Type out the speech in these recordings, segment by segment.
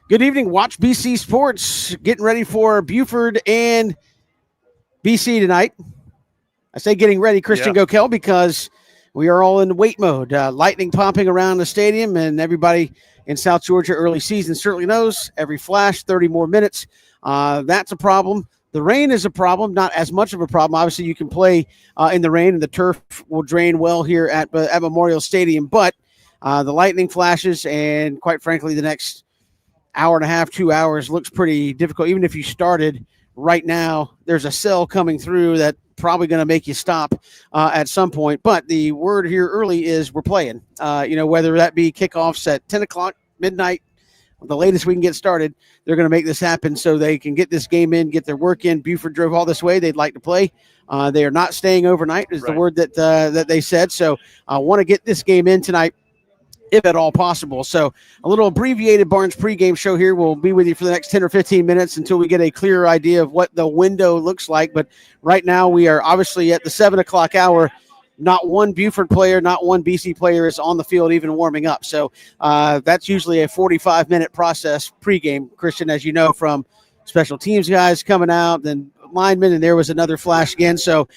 Good evening. Watch BC Sports. Getting ready for Buford and BC tonight. I say getting ready, Christian Gokel, because we are all in wait mode. Lightning popping around the stadium, and everybody in South Georgia early season certainly knows every flash, 30 more minutes. That's a problem. The rain is a problem, not as much of a problem. Obviously, you can play in the rain, and the turf will drain well here at Memorial Stadium. But the lightning flashes, and quite frankly, the next hour and a half, 2 hours looks pretty difficult. Even if you started right now, there's a cell coming through that probably going to make you stop at some point. But the word here early is we're playing. Whether that be kickoffs at 10 o'clock, midnight, the latest we can get started, they're going to make this happen so they can get this game in, get their work in. Buford drove all this way. They'd like to play. They are not staying overnight is the word that they said. So I want to get this game in tonight, if at all possible. So a little abbreviated Barnes pregame show here. We'll be with you for the next 10 or 15 minutes until we get a clearer idea of what the window looks like. But right now we are obviously at the 7 o'clock hour. Not one Buford player, not one BC player is on the field even warming up. So that's usually a 45-minute process pregame, Christian, as you know, from special teams guys coming out, then linemen, and there was another flash again. So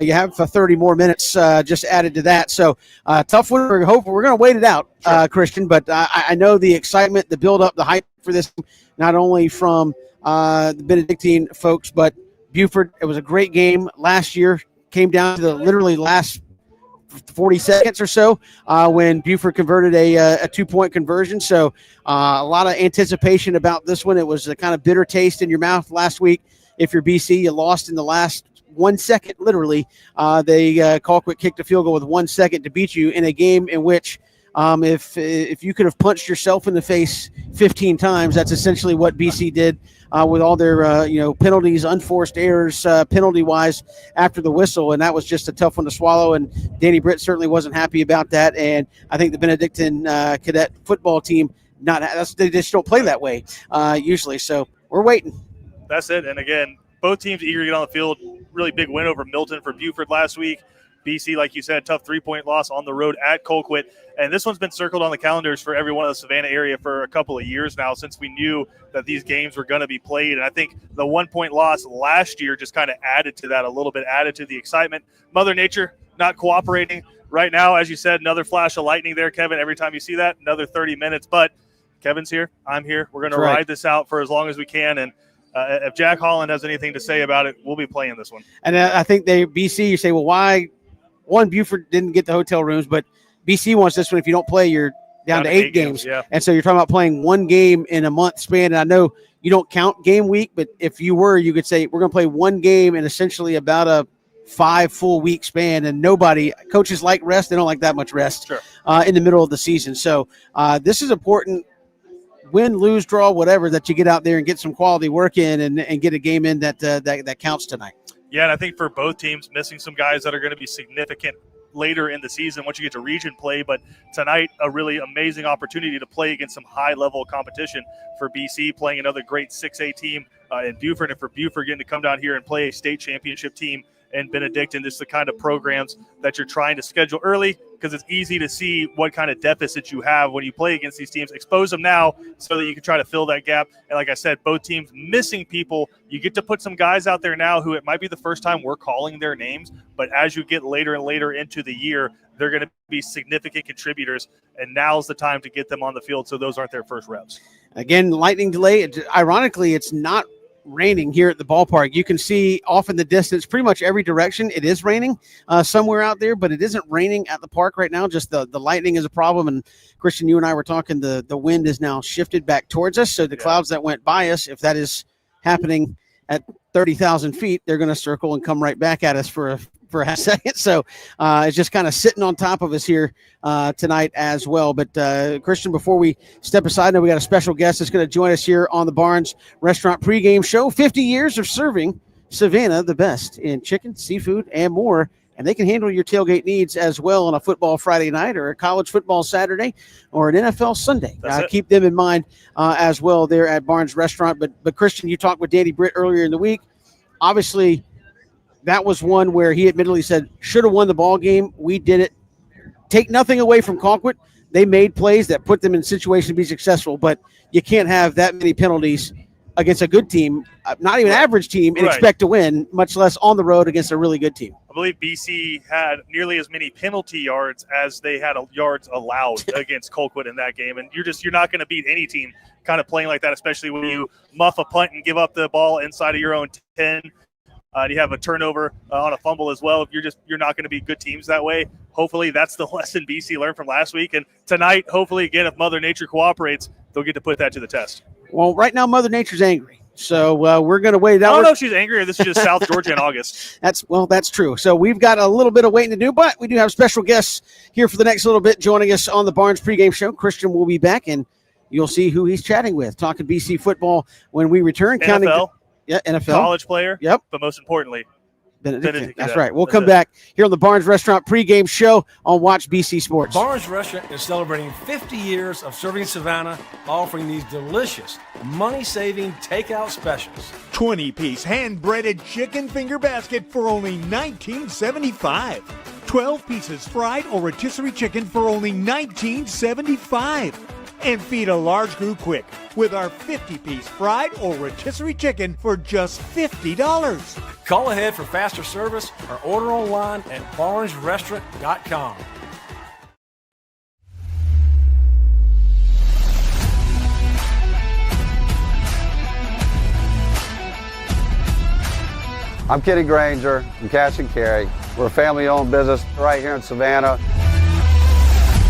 you have 30 more minutes just added to that. So tough one. We're going to wait it out, Christian, but I know the excitement, the build-up, the hype for this, not only from the Benedictine folks, but Buford. It was a great game last year. Came down to the literally last 40 seconds or so when Buford converted a two-point conversion. So a lot of anticipation about this one. It was a kind of bitter taste in your mouth last week. If you're BC, you lost in the last 1 second, literally. Colquitt kicked a field goal with 1 second to beat you in a game in which if you could have punched yourself in the face 15 times, that's essentially what BC did with all their penalties, unforced errors, penalty-wise after the whistle, and that was just a tough one to swallow. And Danny Britt certainly wasn't happy about that. And I think the Benedictine cadet football team they just don't play that way usually. So we're waiting. That's it. And again, both teams eager to get on the field. Really big win over Milton for Buford last week. BC, like you said, tough 3-point loss on the road at Colquitt. And this one's been circled on the calendars for everyone in the Savannah area for a couple of years now, since we knew that these games were going to be played. And I think the 1-point loss last year just kind of added to that a little bit, added to the excitement. Mother Nature not cooperating right now. As you said, another flash of lightning there, Kevin. Every time you see that, another 30 minutes. But Kevin's here. I'm here. We're going to ride this out for as long as we can. And if Jack Holland has anything to say about it, we'll be playing this one. And I think BC, you say, well, why? One, Buford didn't get the hotel rooms, but BC wants this one. If you don't play, you're down to 8 games. Yeah. And so you're talking about playing one game in a month span. And I know you don't count game week, but if you were, you could say we're going to play one game in essentially about a 5 full week span. And coaches like rest. They don't like that much rest in the middle of the season. So this is important. Win, lose, draw, whatever, that you get out there and get some quality work in and get a game in that counts tonight. Yeah, and I think for both teams, missing some guys that are going to be significant later in the season once you get to region play. But tonight, a really amazing opportunity to play against some high-level competition for BC, playing another great 6A team in Buford, and for Buford getting to come down here and play a state championship team in Benedictine. This is the kind of programs that you're trying to schedule early, because it's easy to see what kind of deficits you have when you play against these teams. Expose them now so that you can try to fill that gap. And like I said, both teams missing people. You get to put some guys out there now who it might be the first time we're calling their names, but as you get later and later into the year, they're going to be significant contributors, and now's the time to get them on the field so those aren't their first reps. Again, lightning delay. Ironically, it's not raining here at the ballpark. You can see off in the distance pretty much every direction it is raining somewhere out there, but it isn't raining at the park right now. Just the lightning is a problem. And Christian, you and I were talking, the wind is now shifted back towards us. So the clouds that went by us, if that is happening at 30,000 feet, they're going to circle and come right back at us for a second. So it's just kind of sitting on top of us here tonight as well. But Christian, before we step aside, now we got a special guest that's going to join us here on the Barnes Restaurant pregame show. 50 years of serving Savannah the best in chicken, seafood, and more. And they can handle your tailgate needs as well on a football Friday night or a college football Saturday or an NFL Sunday. Keep them in mind as well there at Barnes Restaurant. But Christian, you talked with Danny Britt earlier in the week. Obviously, that was one where he admittedly said, should have won the ball game. We did it. Take nothing away from Colquitt. they made plays that put them in situations to be successful, but you can't have that many penalties against a good team, not even an average team, and expect to win, much less on the road against a really good team. I believe BC had nearly as many penalty yards as they had yards allowed against Colquitt in that game. And you're not going to beat any team kind of playing like that, especially when you muff a punt and give up the ball inside of your own 10. You have a turnover on a fumble as well. You're not going to be good teams that way. Hopefully that's the lesson BC learned from last week. And tonight, hopefully, again, if Mother Nature cooperates, they'll get to put that to the test. Well, right now Mother Nature's angry. So we're going to wait it out. I don't know if she's angry or this is just South Georgia in August. That's true. So we've got a little bit of waiting to do, but we do have special guests here for the next little bit joining us on the Barnes pregame show. Christian will be back, and you'll see who he's chatting with, talking BC football when we return. NFL. NFL. College player. Yep. But most importantly, Benedictine. That's right. We'll come back here on the Barnes Restaurant pregame show on Watch BC Sports. Barnes Restaurant is celebrating 50 years of serving Savannah, offering these delicious, money-saving takeout specials. 20-piece hand-breaded chicken finger basket for only $19.75. 12 pieces fried or rotisserie chicken for only $19.75. And feed a large group quick with our 50-piece fried or rotisserie chicken for just $50. Call ahead for faster service or order online at barnesrestaurant.com. I'm Kenny Granger from Cash and Carry. We're a family-owned business right here in Savannah.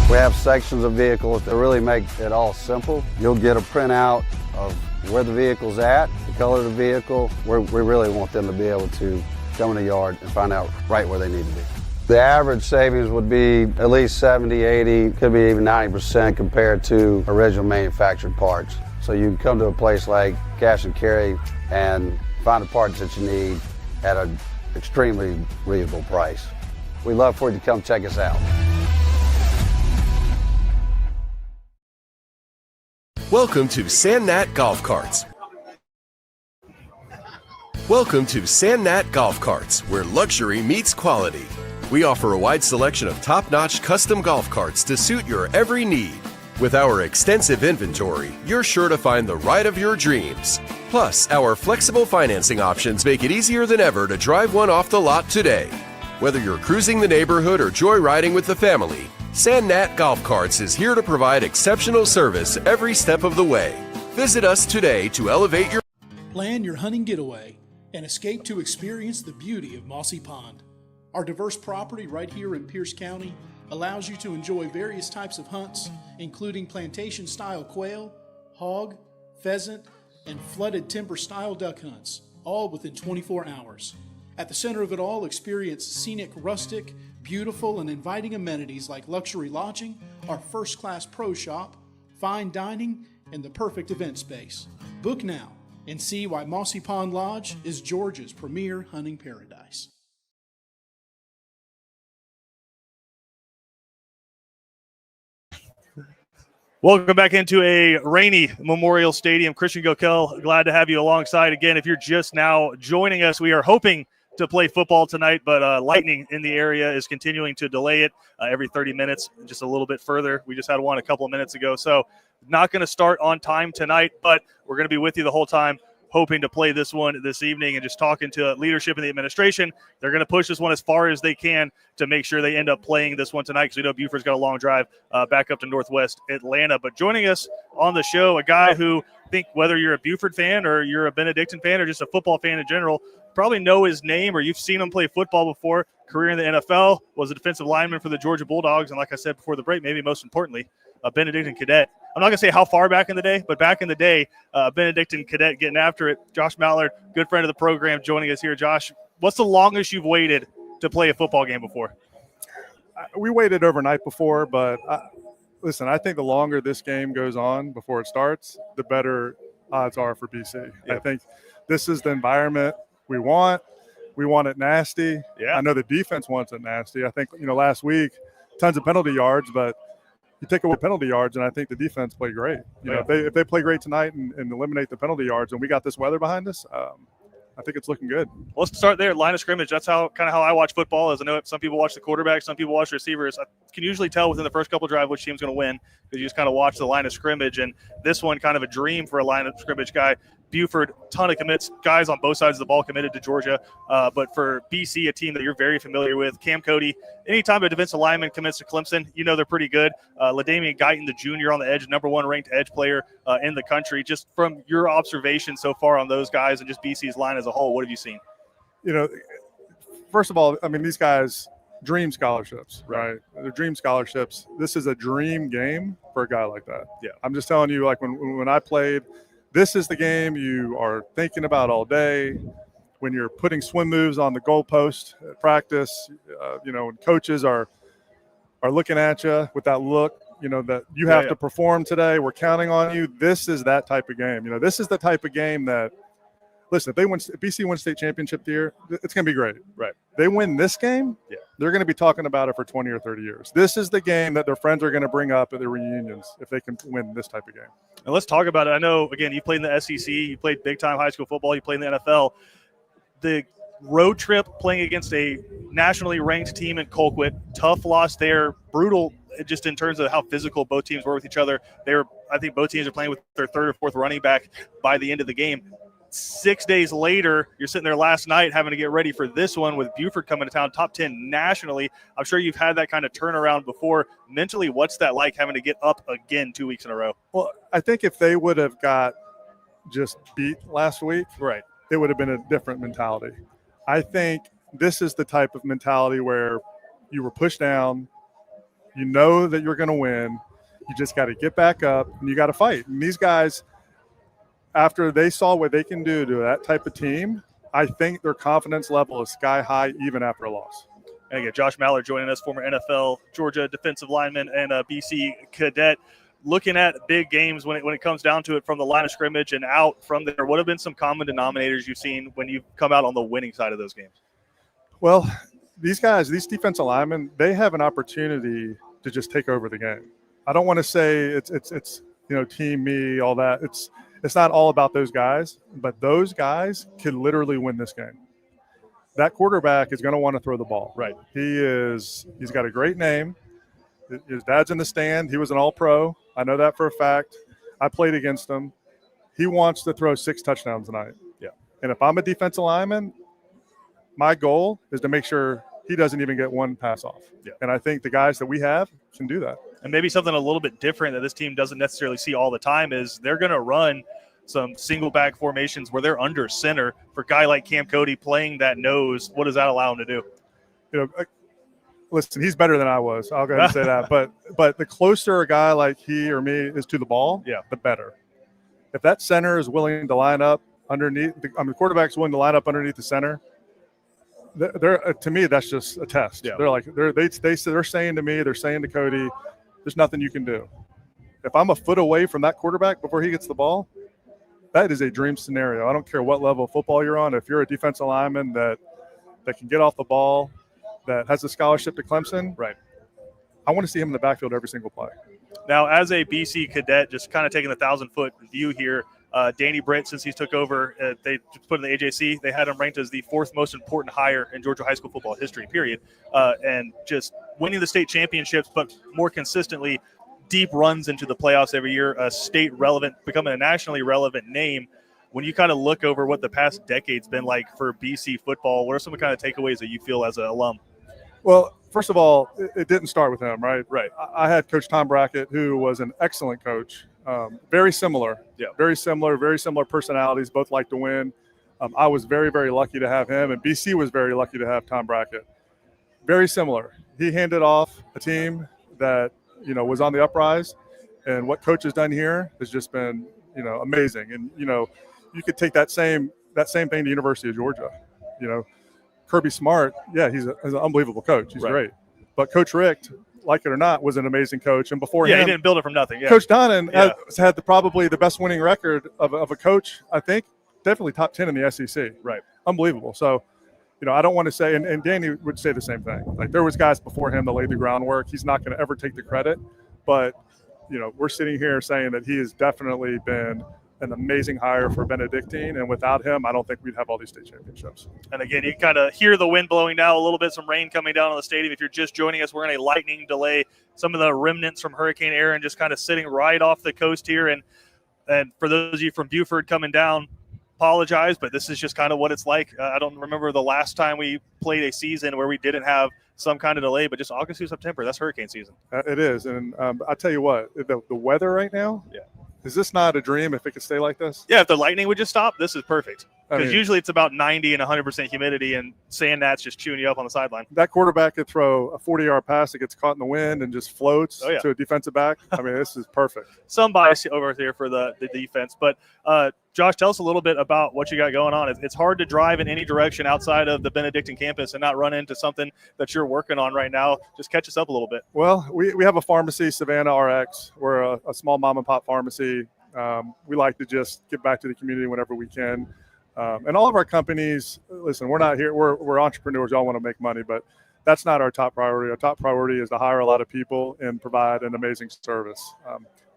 We have sections of vehicles that really make it all simple. You'll get a printout of where the vehicle's at, the color of the vehicle. We really want them to be able to come in the yard and find out right where they need to be. The average savings would be at least 70, 80, could be even 90% compared to original manufactured parts. So you can come to a place like Cash and Carry and find the parts that you need at an extremely reasonable price. We'd love for you to come check us out. Welcome to Sandnat Golf Carts. Welcome to Sandnat Golf Carts, where luxury meets quality. We offer a wide selection of top-notch custom golf carts to suit your every need. With our extensive inventory, you're sure to find the ride of your dreams. Plus, our flexible financing options make it easier than ever to drive one off the lot today. Whether you're cruising the neighborhood or joyriding with the family, Sandnat Golf Carts is here to provide exceptional service every step of the way. Visit us today to elevate your... Plan your hunting getaway and escape to experience the beauty of Mossy Pond. Our diverse property right here in Pierce County allows you to enjoy various types of hunts, including plantation-style quail, hog, pheasant, and flooded timber-style duck hunts, all within 24 hours. At the center of it all, experience scenic, rustic, beautiful, and inviting amenities like luxury lodging, our first-class pro shop, fine dining, and the perfect event space. Book now and see why Mossy Pond Lodge is Georgia's premier hunting paradise. Welcome back into a rainy Memorial Stadium. Christian Gokel, glad to have you alongside again. If you're just now joining us, we are hoping to play football tonight, but lightning in the area is continuing to delay it every 30 minutes, just a little bit further. We just had one a couple of minutes ago, so not going to start on time tonight, but we're going to be with you the whole time, hoping to play this one this evening and just talking to leadership in the administration. They're going to push this one as far as they can to make sure they end up playing this one tonight because we know Buford's got a long drive back up to Northwest Atlanta. But joining us on the show, a guy who I think whether you're a Buford fan or you're a Benedictine fan or just a football fan in general, probably know his name or you've seen him play football before. Career in the NFL, was a defensive lineman for the Georgia Bulldogs, and like I said before the break, maybe most importantly, a Benedictine cadet. I'm not going to say how far back in the day, but back in the day, Benedictine cadet getting after it. Josh Mallard, good friend of the program, joining us here. Josh, what's the longest you've waited to play a football game before? We waited overnight before, but listen, I think the longer this game goes on before it starts, the better odds are for BC. Yep. I think this is the environment we want. We want it nasty. Yeah. I know the defense wants it nasty. I think, last week, tons of penalty yards, but you take away penalty yards, and I think the defense played great. If they play great tonight and eliminate the penalty yards, and we got this weather behind us, I think it's looking good. Well, let's start there. Line of scrimmage. That's how I watch football. As I know, some people watch the quarterback, some people watch the receivers. I can usually tell within the first couple of drives which team's going to win because you just kind of watch the line of scrimmage. And this one, kind of a dream for a line of scrimmage guy. Buford, ton of commits, guys on both sides of the ball committed to Georgia. But for BC, a team that you're very familiar with, Cam Cody, anytime a defensive lineman commits to Clemson, you know they're pretty good. LaDainian Guyton, the junior on the edge, #1 ranked edge player in the country. Just from your observation so far on those guys and just BC's line as a whole, what have you seen? First of all, I mean, these guys dream scholarships, right? They're dream scholarships. This is a dream game for a guy like that. Yeah. I'm just telling you, like when I played, this is the game you are thinking about all day. When you're putting swim moves on the goalpost at practice, when coaches are looking at you with that look, that you have to perform today. We're counting on you. This is that type of game. This is the type of game that, listen, if BC wins state championship year, it's going to be great. Right. They win this game, they're going to be talking about it for 20 or 30 years. This is the game that their friends are going to bring up at their reunions if they can win this type of game. And let's talk about it. I know, again, you played in the SEC, you played big-time high school football, you played in the NFL. The road trip playing against a nationally ranked team in Colquitt, tough loss there, brutal just in terms of how physical both teams were with each other. I think both teams are playing with their third or fourth running back by the end of the game. 6 days later, you're sitting there last night having to get ready for this one with Buford coming to town, top 10 nationally. I'm sure you've had that kind of turnaround before. Mentally, what's that like having to get up again 2 weeks in a row? Well, I think if they would have got just beat last week, right, it would have been a different mentality. I think this is the type of mentality where you were pushed down, you know that you're going to win, you just got to get back up, and you got to fight. And these guys, after they saw what they can do to that type of team, I think their confidence level is sky high even after a loss. And again, Josh Mallard joining us, former NFL, Georgia defensive lineman, and a BC cadet. Looking at big games when it comes down to it from the line of scrimmage and out from there, what have been some common denominators you've seen when you come out on the winning side of those games? Well, these guys, these defensive linemen, they have an opportunity to just take over the game. I don't want to say it's team me, all that. It's not all about those guys, but those guys could literally win this game. That quarterback is going to want to throw the ball. Right. He's got a great name. His dad's in the stand. He was an all-pro. I know that for a fact. I played against him. He wants to throw 6 touchdowns tonight. Yeah. And if I'm a defensive lineman, my goal is to make sure he doesn't even get one pass off. Yeah. And I think the guys that we have can do that. And maybe something a little bit different that this team doesn't necessarily see all the time is they're going to run some single back formations where they're under center. For a guy like Cam Cody playing that nose, what does that allow him to do? Listen, he's better than I was. I'll go ahead and say that. But the closer a guy like he or me is to the ball, the better. If that center is willing to line up underneath, the quarterback's willing to line up underneath the center, to me, that's just a test. Yeah. They're saying to me, they're saying to Cody, there's nothing you can do. If I'm a foot away from that quarterback before he gets the ball, that is a dream scenario. I don't care what level of football you're on. If you're a defensive lineman that can get off the ball, that has a scholarship to Clemson, right? I want to see him in the backfield every single play. Now, as a BC cadet, just kind of taking the 1,000-foot view here, Danny Britt, since he's took over, they put in the AJC, they had him ranked as the 4th most important hire in Georgia high school football history, period. And just winning the state championships, but more consistently, deep runs into the playoffs every year, a state relevant, becoming a nationally relevant name. When you kind of look over what the past decade's been like for BC football, what are some kind of takeaways that you feel as an alum? Well, first of all, it didn't start with him, right? Right. I had Coach Tom Brackett, who was an excellent coach. Very similar. Yeah. Very similar personalities, both like to win. I was very, very lucky to have him, and BC was very lucky to have Tom Brackett. Very similar. He handed off a team that, was on the uprise, and what Coach has done here has just been, amazing. And, you could take that same thing to University of Georgia. Kirby Smart, he's an unbelievable coach. He's great. But Coach Richt, like it or not, was an amazing coach. And before him, he didn't build it from nothing. Yeah. Coach Donnan has had probably the best winning record of a coach, I think, definitely top 10 in the SEC. Right. Unbelievable. So, I don't want to say, and Danny would say the same thing. Like, there was guys before him that laid the groundwork. He's not going to ever take the credit. But, we're sitting here saying that he has definitely been an amazing hire for Benedictine, and without him, I don't think we'd have all these state championships. And again, you kind of hear the wind blowing now, a little bit, some rain coming down on the stadium. If you're just joining us, we're in a lightning delay. Some of the remnants from Hurricane Aaron just kind of sitting right off the coast here. And for those of you from Buford coming down, apologize, but this is just kind of what it's like. I don't remember the last time we played a season where we didn't have some kind of delay, but just August through September, that's hurricane season. It is. And I'll tell you what, the weather right now, is this not a dream if it could stay like this? Yeah, if the lightning would just stop, this is perfect. I Because mean, usually it's about 90 and 100% humidity, and sand gnats just chewing you up on the sideline. that quarterback could throw a 40-yard pass that gets caught in the wind and just floats Oh, yeah. to a defensive back. I mean, this is perfect. Some bias over here for the defense. But, Josh, tell us a little bit about what you got going on. It's hard to drive in any direction outside of the Benedictine campus and not run into something that you're working on right now. Just catch us up a little bit. Well, we have a pharmacy, Savannah RX. We're a small mom-and-pop pharmacy. We like to just give back to the community whenever we can. And all of our companies, listen, we're not here. We're entrepreneurs. Y'all want to make money, but that's not our top priority. Our top priority is to hire a lot of people and provide an amazing service.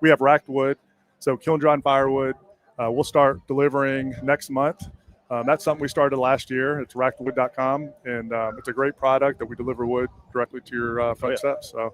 We have racked wood, so kiln-dried firewood. We'll start delivering next month. That's something we started last year. It's rackedwood.com, and it's a great product that we deliver wood directly to your front steps. So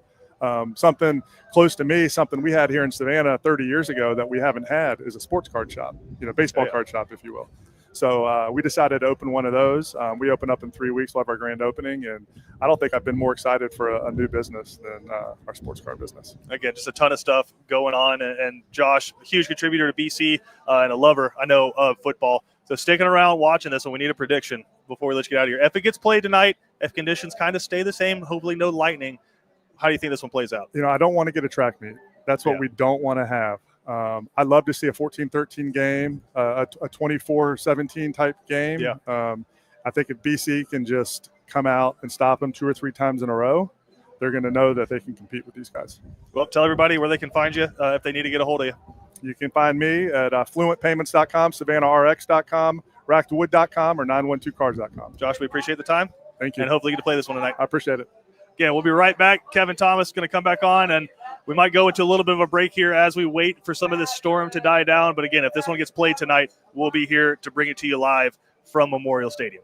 something close to me, something we had here in Savannah 30 years ago that we haven't had is a sports card shop, baseball card shop, if you will. So we decided to open one of those. We open up in 3 weeks. We'll have our grand opening, and I don't think I've been more excited for a new business than our sports card business. Again, just a ton of stuff going on. And Josh, a huge contributor to BC and a lover, I know, of football. So sticking around, watching this, and we need a prediction before we let you get out of here. If it gets played tonight, if conditions kind of stay the same, hopefully no lightning, how do you think this one plays out? I don't want to get a track meet. That's what we don't want to have. I'd love to see a 14-13 game, a 24-17 type game. Yeah. I think if BC can just come out and stop them 2 or 3 times in a row, they're going to know that they can compete with these guys. Well, tell everybody where they can find you if they need to get a hold of you. You can find me at fluentpayments.com, SavannahRx.com, rackedwood.com, or 912cars.com. Josh, we appreciate the time. Thank you. And hopefully you get to play this one tonight. I appreciate it. Again, we'll be right back. Kevin Thomas is going to come back on, and we might go into a little bit of a break here as we wait for some of this storm to die down. But again, if this one gets played tonight, we'll be here to bring it to you live from Memorial Stadium.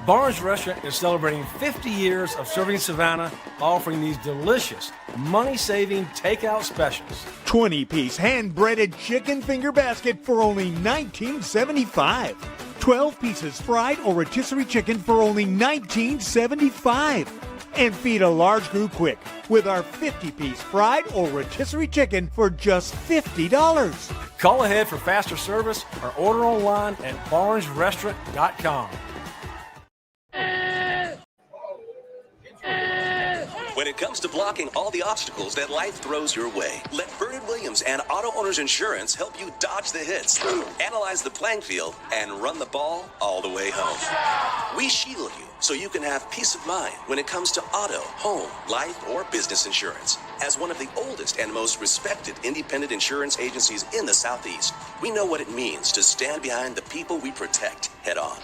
Barnes Restaurant is celebrating 50 years of serving Savannah, offering these delicious, money-saving takeout specials. 20-piece hand-breaded chicken finger basket for only $19.75. 12 pieces fried or rotisserie chicken for only $19.75. And feed a large group quick with our 50-piece fried or rotisserie chicken for just $50. Call ahead for faster service or order online at barnesrestaurant.com. When it comes to blocking all the obstacles that life throws your way, let Vernon Williams and Auto Owners Insurance help you dodge the hits, analyze the playing field, and run the ball all the way home. We shield you so you can have peace of mind when it comes to auto, home, life, or business insurance. As one of the oldest and most respected independent insurance agencies in the Southeast, we know what it means to stand behind the people we protect head on.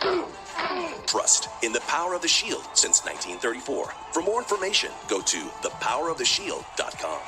Trust in the power of the shield since 1934. For more information, go to thepoweroftheshield.com.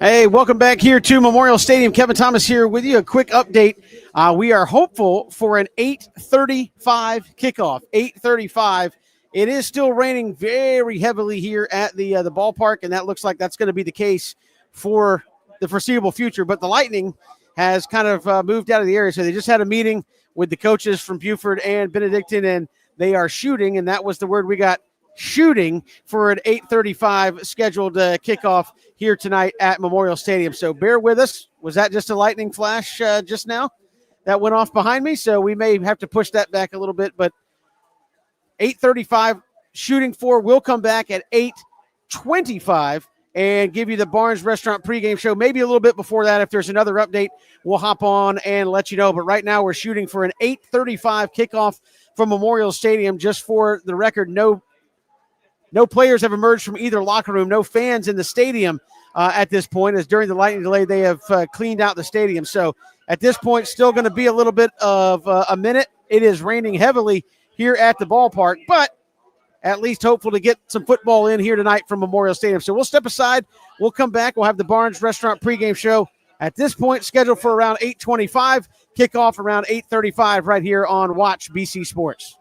Hey, welcome back here to Memorial Stadium. Kevin Thomas here with you. A quick update. We are hopeful for an 8:35 kickoff. 8:35. It is still raining very heavily here at the ballpark, and that looks like that's going to be the case for the foreseeable future. But the Lightning has kind of moved out of the area, so they just had a meeting with the coaches from Buford and Benedictine, and they are shooting, and that was the word we got, shooting for an 8:35 scheduled kickoff here tonight at Memorial Stadium. So bear with us. Was that just a lightning flash just now that went off behind me? So we may have to push that back a little bit, but 8:35 shooting for. We'll come back at 8:25 and give you the Barnes Restaurant pregame show. Maybe a little bit before that. If there's another update, we'll hop on and let you know. But right now we're shooting for an 8:35 kickoff from Memorial Stadium. Just for the record, no players have emerged from either locker room. No fans in the stadium at this point, as during the lightning delay, they have cleaned out the stadium. So at this point, still going to be a little bit of a minute. It is raining heavily here at the ballpark, but at least hopeful to get some football in here tonight from Memorial Stadium. So we'll step aside. We'll come back. We'll have the Barnes Restaurant pregame show at this point scheduled for around 8:25, kickoff around 8:35 right here on Watch BC Sports.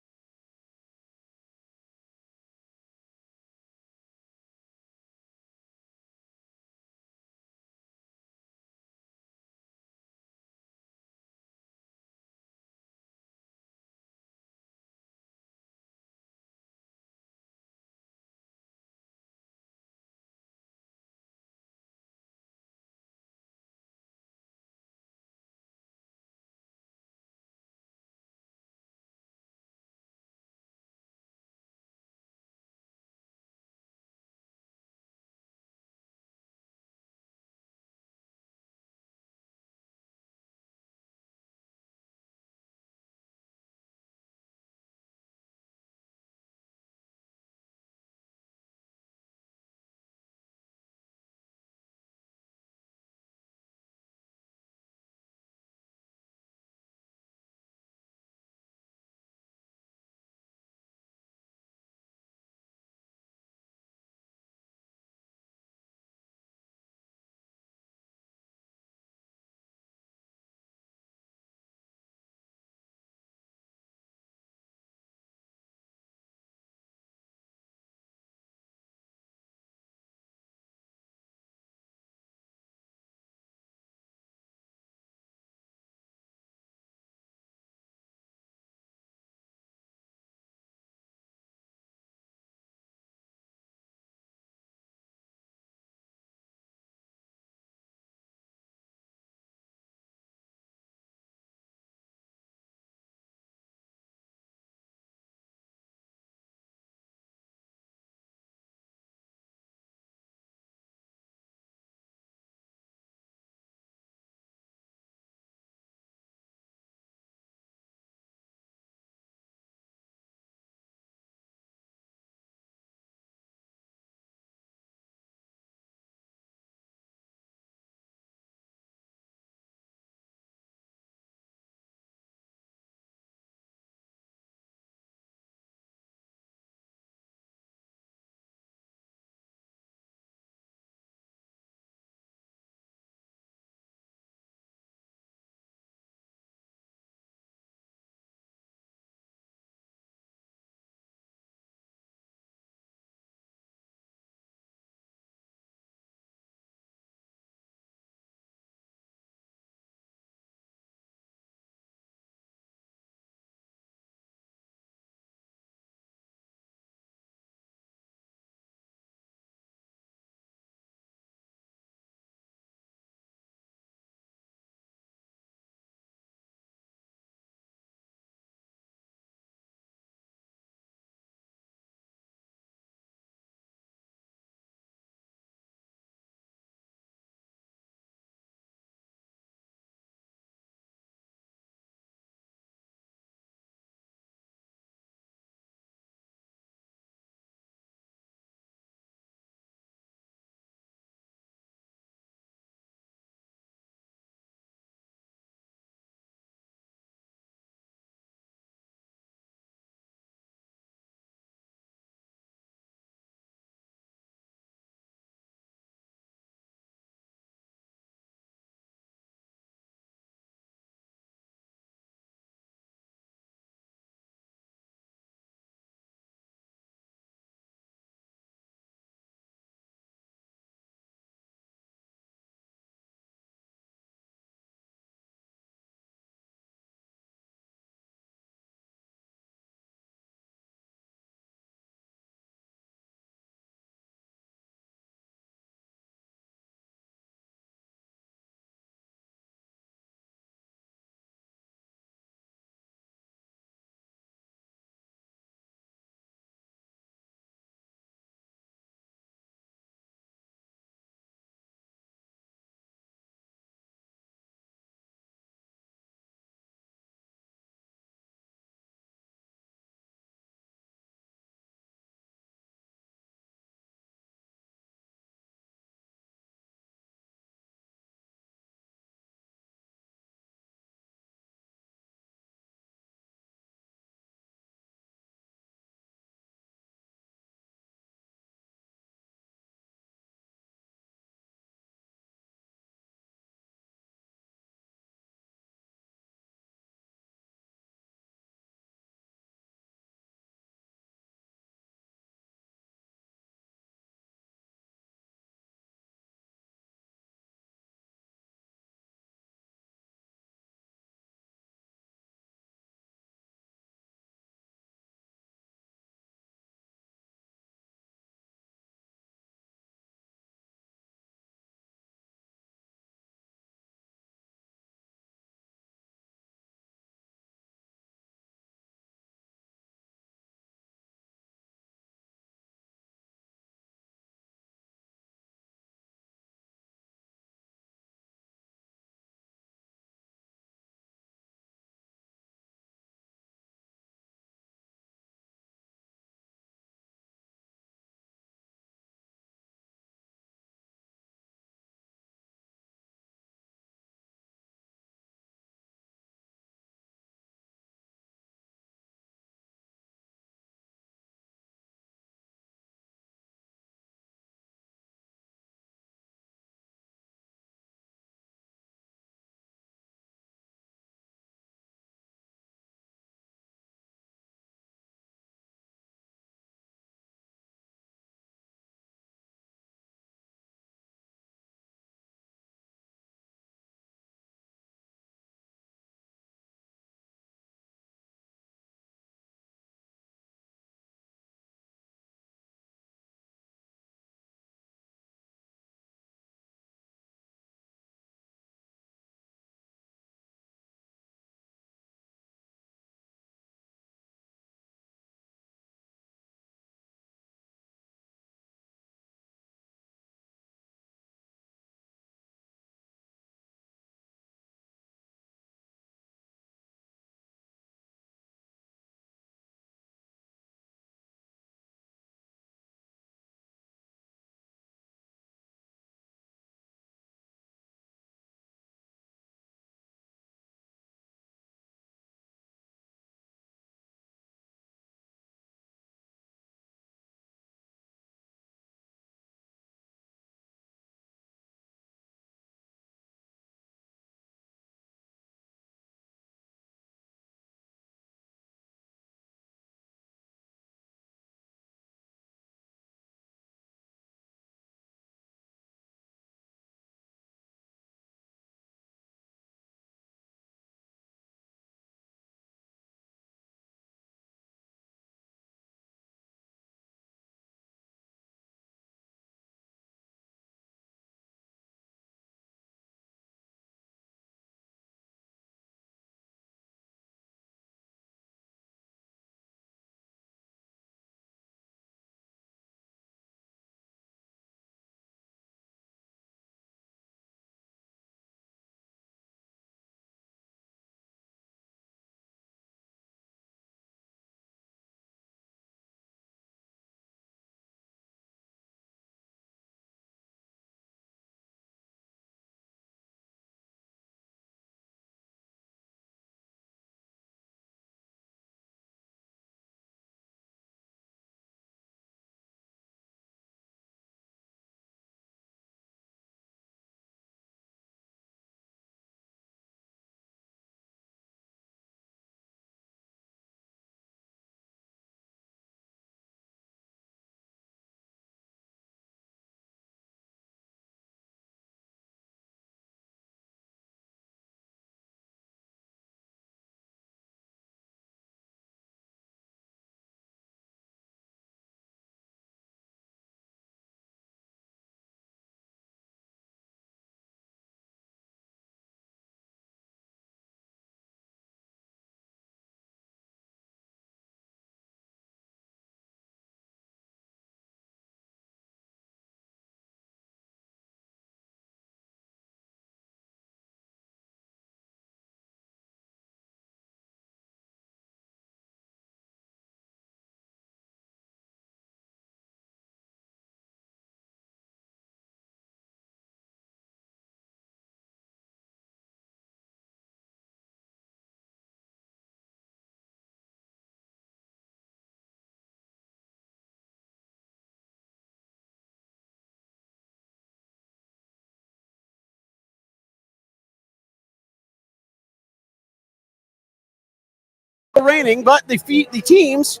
the raining, but the teams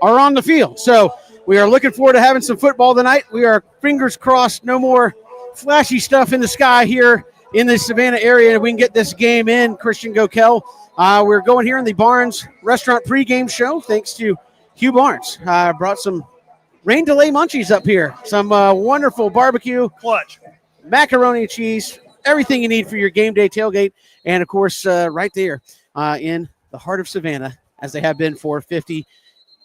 are on the field. So we are looking forward to having some football tonight. We are fingers crossed, no more flashy stuff in the sky here in the Savannah area. We can get this game in. Christian Gokel. We're going here in the Barnes Restaurant pregame show. Thanks to Hugh Barnes. Brought some rain delay munchies up here. Some wonderful barbecue, clutch, macaroni and cheese, everything you need for your game day tailgate. And, of course, right there in the heart of Savannah, as they have been for 50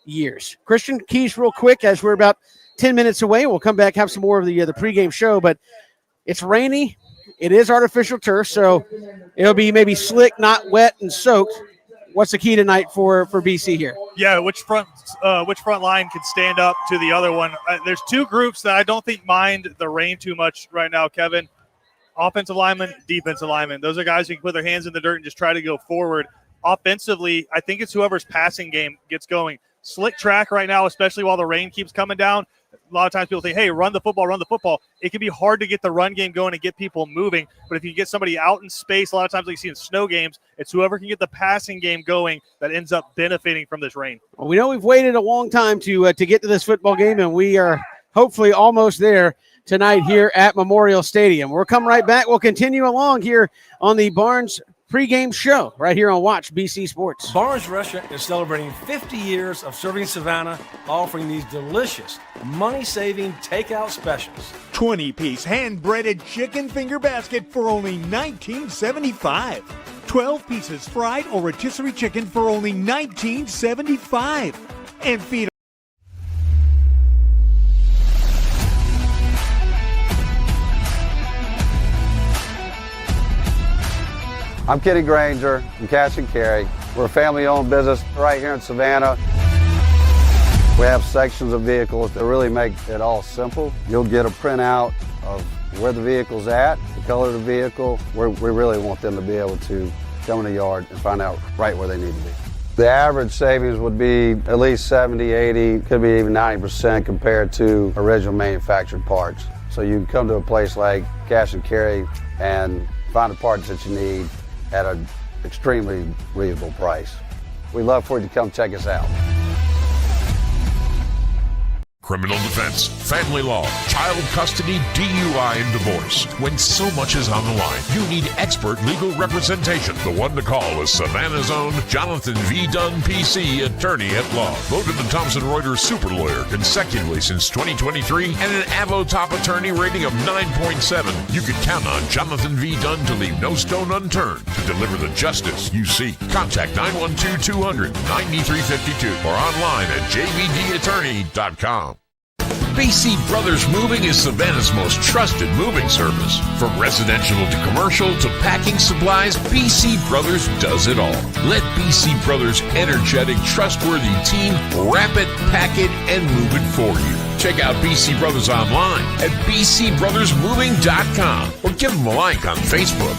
years. Christian, keys real quick as we're about 10 minutes away. We'll come back, have some more of the pregame show, but it's rainy. It is artificial turf, so it'll be maybe slick, not wet and soaked. What's the key tonight for BC here? Yeah, which front line can stand up to the other one? There's two groups that I don't think mind the rain too much right now, Kevin. Offensive lineman, defensive lineman. Those are guys who can put their hands in the dirt and just try to go forward. Offensively, I think it's whoever's passing game gets going. Slick track right now, especially while the rain keeps coming down. A lot of times people think, hey, run the football, run the football. It can be hard to get the run game going and get people moving. But if you get somebody out in space, a lot of times like you see in snow games, it's whoever can get the passing game going that ends up benefiting from this rain. Well, we know we've waited a long time to get to this football game, and we are hopefully almost there tonight here at Memorial Stadium. We'll come right back. We'll continue along here on the Barnes pregame show right here on Watch BC Sports. Barnes Restaurant is celebrating 50 years of serving Savannah, offering these delicious, money-saving takeout specials. 20-piece hand-breaded chicken finger basket for only $19.75. 12 pieces fried or rotisserie chicken for only $19.75. And feed I'm Kenny Granger from Cash and Carry. We're a family-owned business right here in Savannah. We have sections of vehicles that really make it all simple. You'll get a printout of where the vehicle's at, the color of the vehicle. We really want them to be able to come in the yard and find out right where they need to be. The average savings would be at least 70, 80, could be even 90% compared to original manufactured parts. So you can come to a place like Cash and Carry and find the parts that you need at an extremely reasonable price. We'd love for you to come check us out. Criminal defense, family law, child custody, DUI, and divorce. When so much is on the line, you need expert legal representation. The one to call is Savannah's own Jonathan V. Dunn, PC, attorney at law. Voted the Thomson Reuters super lawyer consecutively since 2023 and an Avo top attorney rating of 9.7. You can count on Jonathan V. Dunn to leave no stone unturned to deliver the justice you seek. Contact 912-200-9352 or online at jvdattorney.com. BC Brothers Moving is Savannah's most trusted moving service. From residential to commercial to packing supplies, BC Brothers does it all. Let BC Brothers' energetic, trustworthy team wrap it, pack it, and move it for you. Check out BC Brothers online at bcbrothersmoving.com or give them a like on Facebook.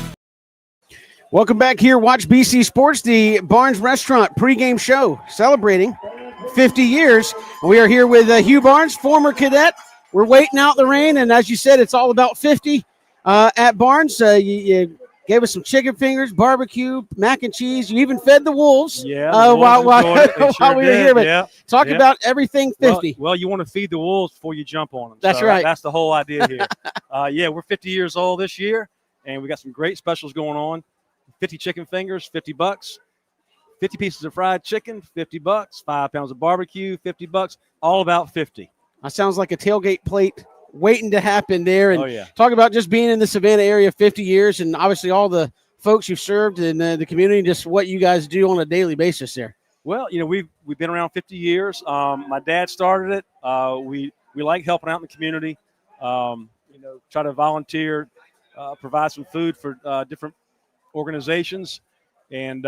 Welcome back here. Watch BC Sports, the Barnes Restaurant pregame show celebrating 50 years. We are here with Hugh Barnes, former cadet. We're waiting out the rain, and as you said, it's all about 50 at Barnes. You gave us some chicken fingers, barbecue, mac and cheese. You even fed the wolves while we were here. But talk about everything 50. Well, you want to feed the wolves before you jump on them. That's right. That's the whole idea here. We're 50 years old this year, and we got some great specials going on. 50 chicken fingers, $50. 50 pieces of fried chicken, $50. 5 pounds of barbecue, $50. All about 50. That sounds like a tailgate plate waiting to happen there. And talk about just being in the Savannah area 50 years and obviously all the folks you've served in the community, just what you guys do on a daily basis there. Well, we've been around 50 years. My dad started it. We like helping out in the community. Try to volunteer, provide some food for different organizations. And,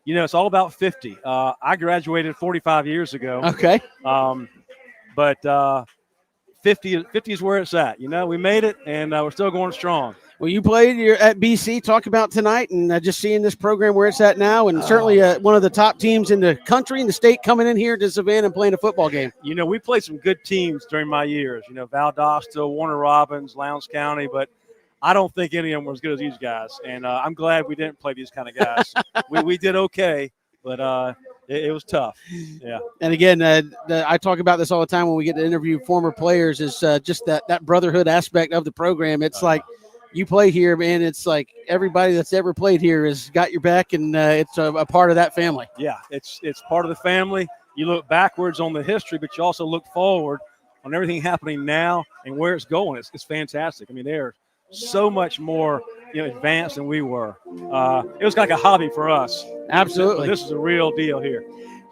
it's all about 50. I graduated 45 years ago. Okay. But 50 is where it's at. We made it, and we're still going strong. Well, you played at BC. Talk about tonight and just seeing this program where it's at now, and certainly one of the top teams in the country and the state coming in here to Savannah and playing a football game. We played some good teams during my years. Valdosta, Warner Robins, Lowndes County, but I don't think any of them were as good as these guys, and I'm glad we didn't play these kind of guys. we did okay, but It was tough. Yeah. And again, I talk about this all the time when we get to interview former players, is just that brotherhood aspect of the program. It's like you play here, man. It's like everybody that's ever played here has got your back, and it's a part of that family. Yeah, it's part of the family. You look backwards on the history, but you also look forward on everything happening now and where it's going. It's fantastic. I mean, they're so much more advanced than we were. It was like a hobby for us. Absolutely. This is a real deal here.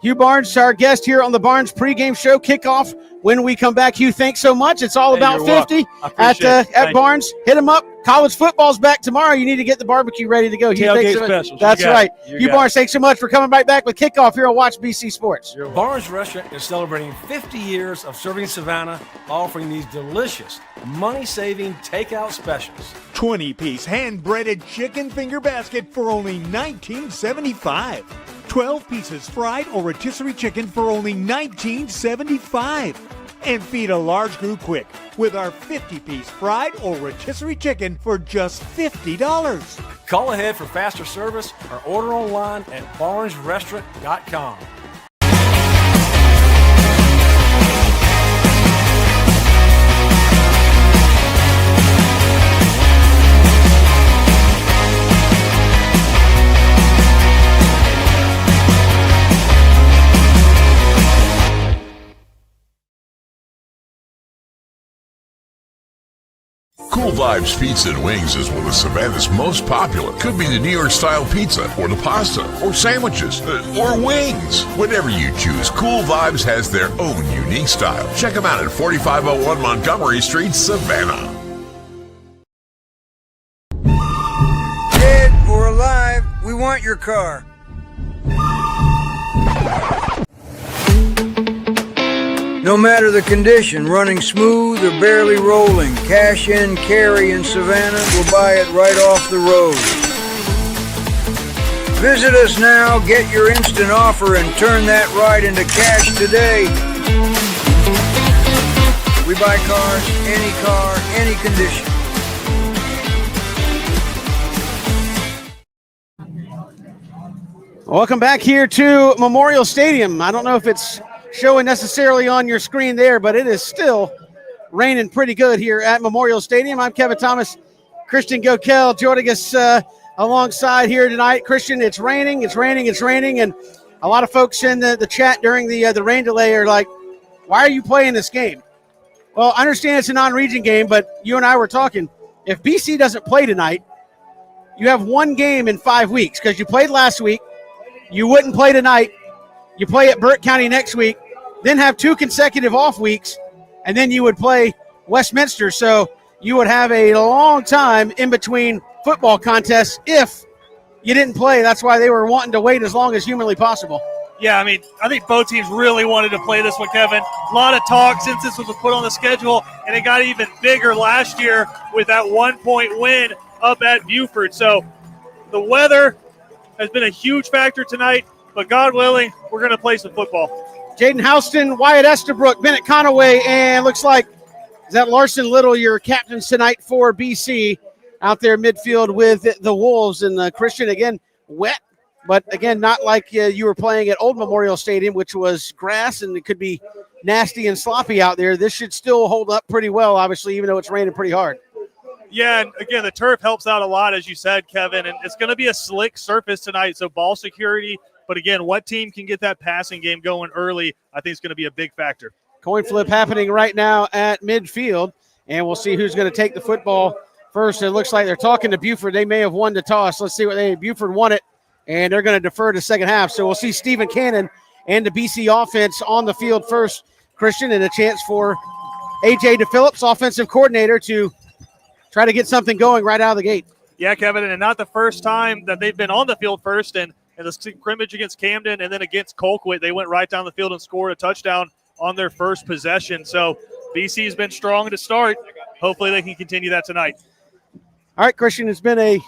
Hugh Barnes, our guest here on the Barnes pregame show kickoff. When we come back, Hugh, thanks so much. It's all about 50 at Barnes. Hit them up. College football's back tomorrow. You need to get the barbecue ready to go. Hugh, Tailgate specials. That's right. Hugh Barnes, thanks so much for coming right back with kickoff here on Watch BC Sports. Barnes Restaurant is celebrating 50 years of serving Savannah, offering these delicious, money-saving takeout specials. 20-piece hand-breaded chicken finger basket for only $19.75. 12 pieces fried or rotisserie chicken for only $19.75. And feed a large group quick with our 50-piece fried or rotisserie chicken for just $50. Call ahead for faster service or order online at barnesrestaurant.com. Cool Vibes Pizza and Wings is one of Savannah's most popular. Could be the New York style pizza, or the pasta, or sandwiches, or wings. Whatever you choose, Cool Vibes has their own unique style. Check them out at 4501 Montgomery Street, Savannah. Dead or alive, we want your car. No matter the condition, running smooth or barely rolling, Cash and Carry in Savannah will buy it right off the road. Visit us now, get your instant offer, and turn that ride into cash today. We buy cars, any condition. Welcome back here to Memorial Stadium. I don't know if it's showing necessarily on your screen there, but it is still raining pretty good here at Memorial Stadium. I'm Kevin Thomas, Christian Gokel joining us alongside here tonight. Christian, it's raining, and a lot of folks in the chat during the rain delay are like, why are you playing this game? Well, I understand it's a non-region game, but you and I were talking. If BC doesn't play tonight, you have one game in 5 weeks because you played last week. You wouldn't play tonight. You play at Burt County next week, then have 2 consecutive off weeks, and then you would play Westminster. So you would have a long time in between football contests if you didn't play. That's why they were wanting to wait as long as humanly possible. Yeah, I mean, I think both teams really wanted to play this one, Kevin. A lot of talk since this was put on the schedule, and it got even bigger last year with that 1-point win up at Buford. So the weather has been a huge factor tonight, but God willing, we're going to play some football. Jaden Houston, Wyatt Estabrook, Bennett Conaway, and looks like, is that Larson Little, your captains tonight for BC, out there midfield with the Wolves. And Christian, again, wet, but again, not like you were playing at Old Memorial Stadium, which was grass, and it could be nasty and sloppy out there. This should still hold up pretty well, obviously, even though it's raining pretty hard. Yeah, and again, the turf helps out a lot, as you said, Kevin, and it's going to be a slick surface tonight, so ball security. But again, what team can get that passing game going early, I think is going to be a big factor. Coin flip happening right now at midfield, and we'll see who's going to take the football first. It looks like they're talking to Buford. They may have won the toss. Let's see what Buford won it, and they're going to defer to second half. So we'll see Stephen Cannon and the BC offense on the field first, Christian, and a chance for A.J. DePhillips, offensive coordinator, to try to get something going right out of the gate. Yeah, Kevin, and not the first time that they've been on the field first. And the scrimmage against Camden and then against Colquitt, they went right down the field and scored a touchdown on their first possession. So BC's been strong to start. Hopefully they can continue that tonight. All right, Christian, it's been a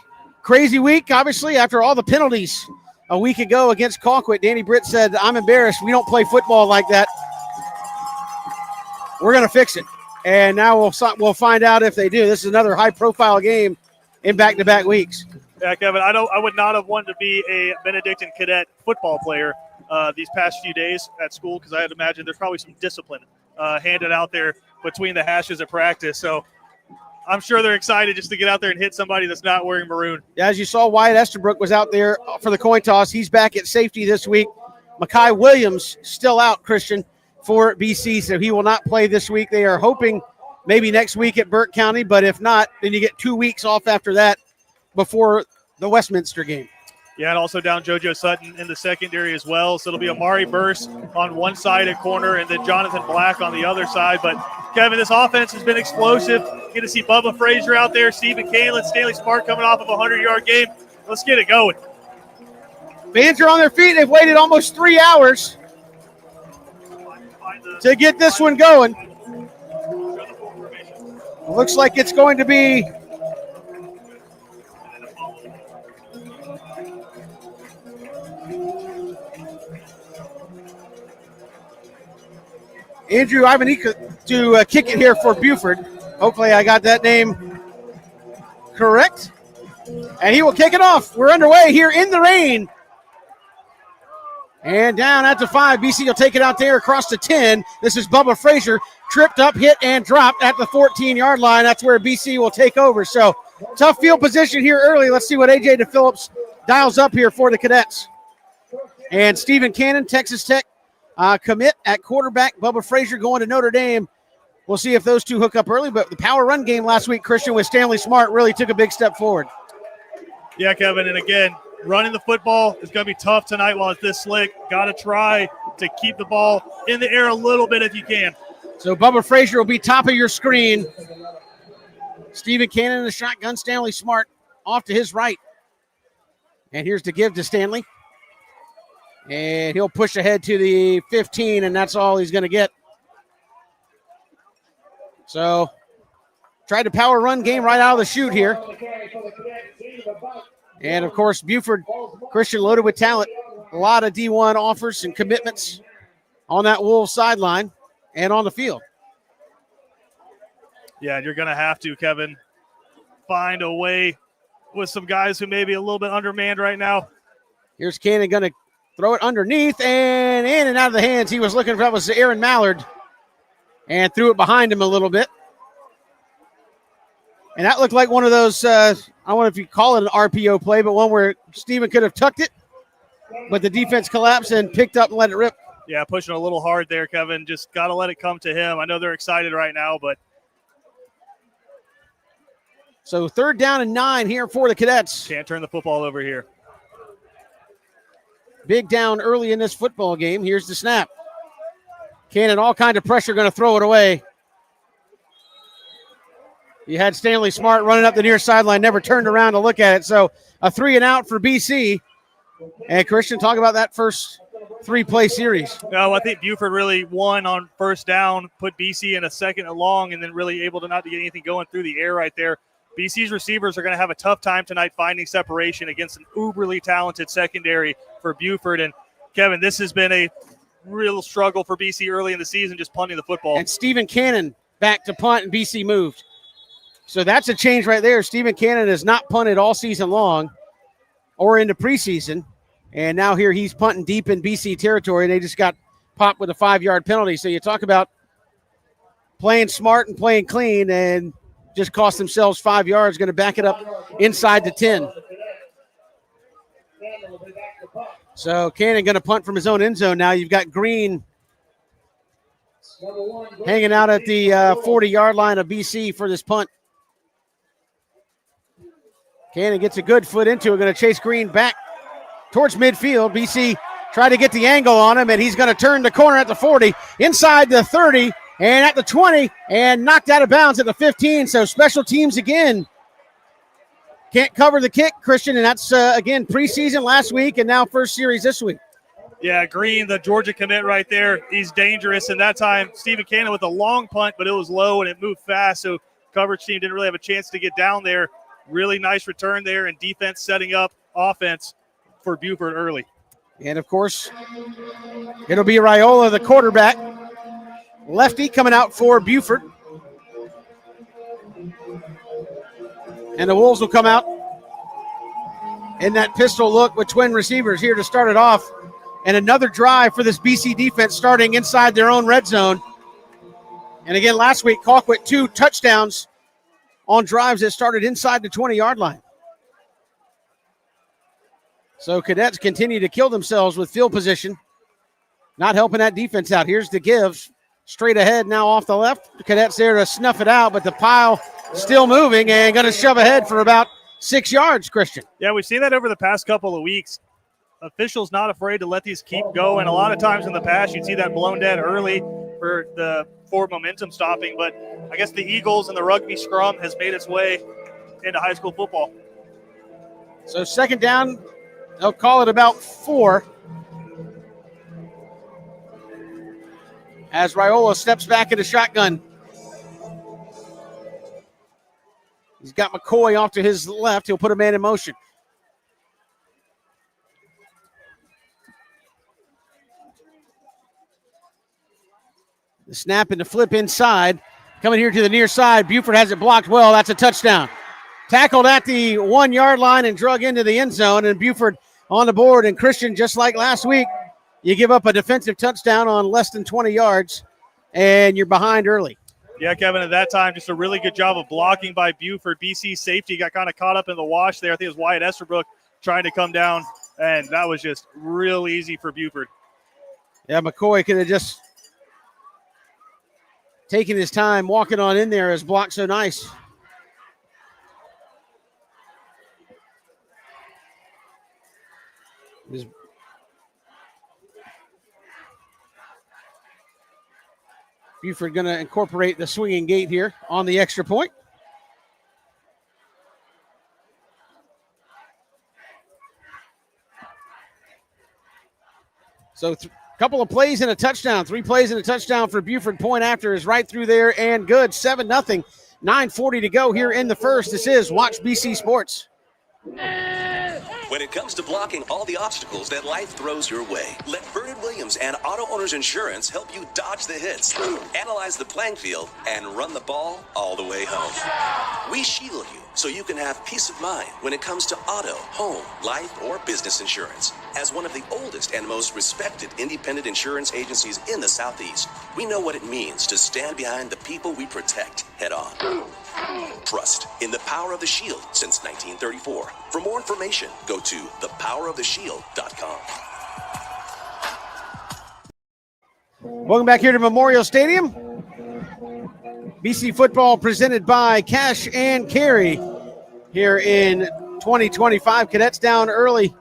crazy week, obviously, after all the penalties a week ago against Colquitt. Danny Britt said, I'm embarrassed. We don't play football like that. We're going to fix it. And now we'll find out if they do. This is another high-profile game in back-to-back weeks. Yeah, Kevin, I would not have wanted to be a Benedictine cadet football player. these past few days at school, because I'd imagine there's probably some discipline handed out there between the hashes at practice. So I'm sure they're excited just to get out there and hit somebody that's not wearing maroon. Yeah, as you saw, Wyatt Estabrook was out there for the coin toss. He's back at safety this week. Mekhi Williams still out, Christian, for BC, so he will not play this week. They are hoping maybe next week at Burke County, but if not, then you get 2 weeks off after that before the Westminster game. Yeah, and also down JoJo Sutton in the secondary as well. So it'll be Amari Burse on one side at corner and then Jonathan Black on the other side. But, Kevin, this offense has been explosive. Get to see Bubba Frazier out there, Stephen Kalin, Stanley Smart coming off of a 100-yard game. Let's get it going. Fans are on their feet. They've waited almost 3 hours to get this one going. It looks like it's going to be Andrew Ivanika to kick it here for Buford. Hopefully I got that name correct. And he will kick it off. We're underway here in the rain. And down at the 5. BC will take it out there across the 10. This is Bubba Frazier. Tripped up, hit, and dropped at the 14-yard line. That's where BC will take over. So tough field position here early. Let's see what A.J. DePhillips dials up here for the Cadets. And Stephen Cannon, Texas Tech commit at quarterback. Bubba Frazier going to Notre Dame. We'll see if those two hook up early. But the power run game last week, Christian, with Stanley Smart really took a big step forward. Yeah, Kevin, and again, running the football is going to be tough tonight while it's this slick. Got to try to keep the ball in the air a little bit if you can. So Bubba Frazier will be top of your screen. Stephen Cannon in the shotgun. Stanley Smart off to his right. And here's the give to Stanley. And he'll push ahead to the 15, and that's all he's going to get. So tried to power run game right out of the chute here. And, of course, Buford, Christian, loaded with talent. A lot of D1 offers and commitments on that Wolves sideline and on the field. Yeah, and you're going to have to, Kevin, find a way with some guys who may be a little bit undermanned right now. Here's Cannon going to throw it underneath and in and out of the hands. He was looking for, that was Aaron Mallard, and threw it behind him a little bit. And that looked like one of those, I don't know if you call it an RPO play, but one where Steven could have tucked it, but the defense collapsed and picked up and let it rip. Yeah, pushing a little hard there, Kevin. Just got to let it come to him. I know they're excited right now, but. So 3rd down and 9 here for the Cadets. Can't turn the football over here. Big down early in this football game. Here's the snap. Cannon, all kind of pressure, going to throw it away. You had Stanley Smart running up the near sideline, never turned around to look at it. So a 3 and out for BC. And Christian, talk about that first 3-play series. No, I think Buford really won on 1st down, put BC in a 2nd and long, and then really able to not to get anything going through the air right there. BC's receivers are going to have a tough time tonight finding separation against an uberly talented secondary for Buford. And, Kevin, this has been a real struggle for BC early in the season, just punting the football. And Stephen Cannon back to punt, and BC moved. So that's a change right there. Stephen Cannon has not punted all season long or into preseason. And now here he's punting deep in BC territory. They just got popped with a 5-yard penalty. So you talk about playing smart and playing clean and just cost themselves 5 yards, going to back it up inside the 10. So Cannon going to punt from his own end zone now. You've got Green hanging out at the 40-yard line of BC for this punt. Cannon gets a good foot into it, going to chase Green back towards midfield. BC tried to get the angle on him, and he's going to turn the corner at the 40, inside the 30, and at the 20, and knocked out of bounds at the 15. So special teams again. Can't cover the kick, Christian, and that's, again, preseason last week and now first series this week. Yeah, Green, the Georgia commit right there, he's dangerous. And that time, Stephen Cannon with a long punt, but it was low and it moved fast, so coverage team didn't really have a chance to get down there. Really nice return there, and defense setting up offense for Buford early. And, of course, it'll be Raiola, the quarterback. Lefty coming out for Buford. And the Wolves will come out in that pistol look with twin receivers here to start it off. And another drive for this BC defense starting inside their own red zone. And again, last week, Colquitt 2 touchdowns on drives that started inside the 20-yard line. So Cadets continue to kill themselves with field position, not helping that defense out. Here's the give, straight ahead now off the left. The Cadets there to snuff it out, but the pile still moving and going to shove ahead for about 6 yards, Christian. Yeah, we've seen that over the past couple of weeks. Officials not afraid to let these keep going. A lot of times in the past, you'd see that blown dead early for the forward momentum stopping, but I guess the Eagles and the rugby scrum has made its way into high school football. So second down, they'll call it about 4. As Raiola steps back in the shotgun. He's got McCoy off to his left. He'll put a man in motion. The snap and the flip inside. Coming here to the near side. Buford has it blocked well. That's a touchdown. Tackled at the 1-yard line and drug into the end zone. And Buford on the board. And Christian, just like last week, you give up a defensive touchdown on less than 20 yards, and you're behind early. Yeah, Kevin, at that time, just a really good job of blocking by Buford. BC safety got kind of caught up in the wash there. I think it was Wyatt Esterbrook trying to come down, and that was just real easy for Buford. Yeah, McCoy could have just taken his time walking on in there as blocked so nice. Buford going to incorporate the swinging gate here on the extra point. So couple of plays and a touchdown. 3 plays and a touchdown for Buford. Point after is right through there and good. 7-0. 9:40 to go here in the first. This is Watch BC Sports. When it comes to blocking all the obstacles that life throws your way, let Bernard Williams and Auto Owners Insurance help you dodge the hits, analyze the playing field, and run the ball all the way home. We shield you so you can have peace of mind when it comes to auto, home, life, or business insurance. As one of the oldest and most respected independent insurance agencies in the Southeast, we know what it means to stand behind the people we protect head on. Trust in the power of the Shield since 1934. For more information, go to thepoweroftheshield.com. Welcome back here to Memorial Stadium. BC football presented by Cash and Carry here in 2025. Cadets down early,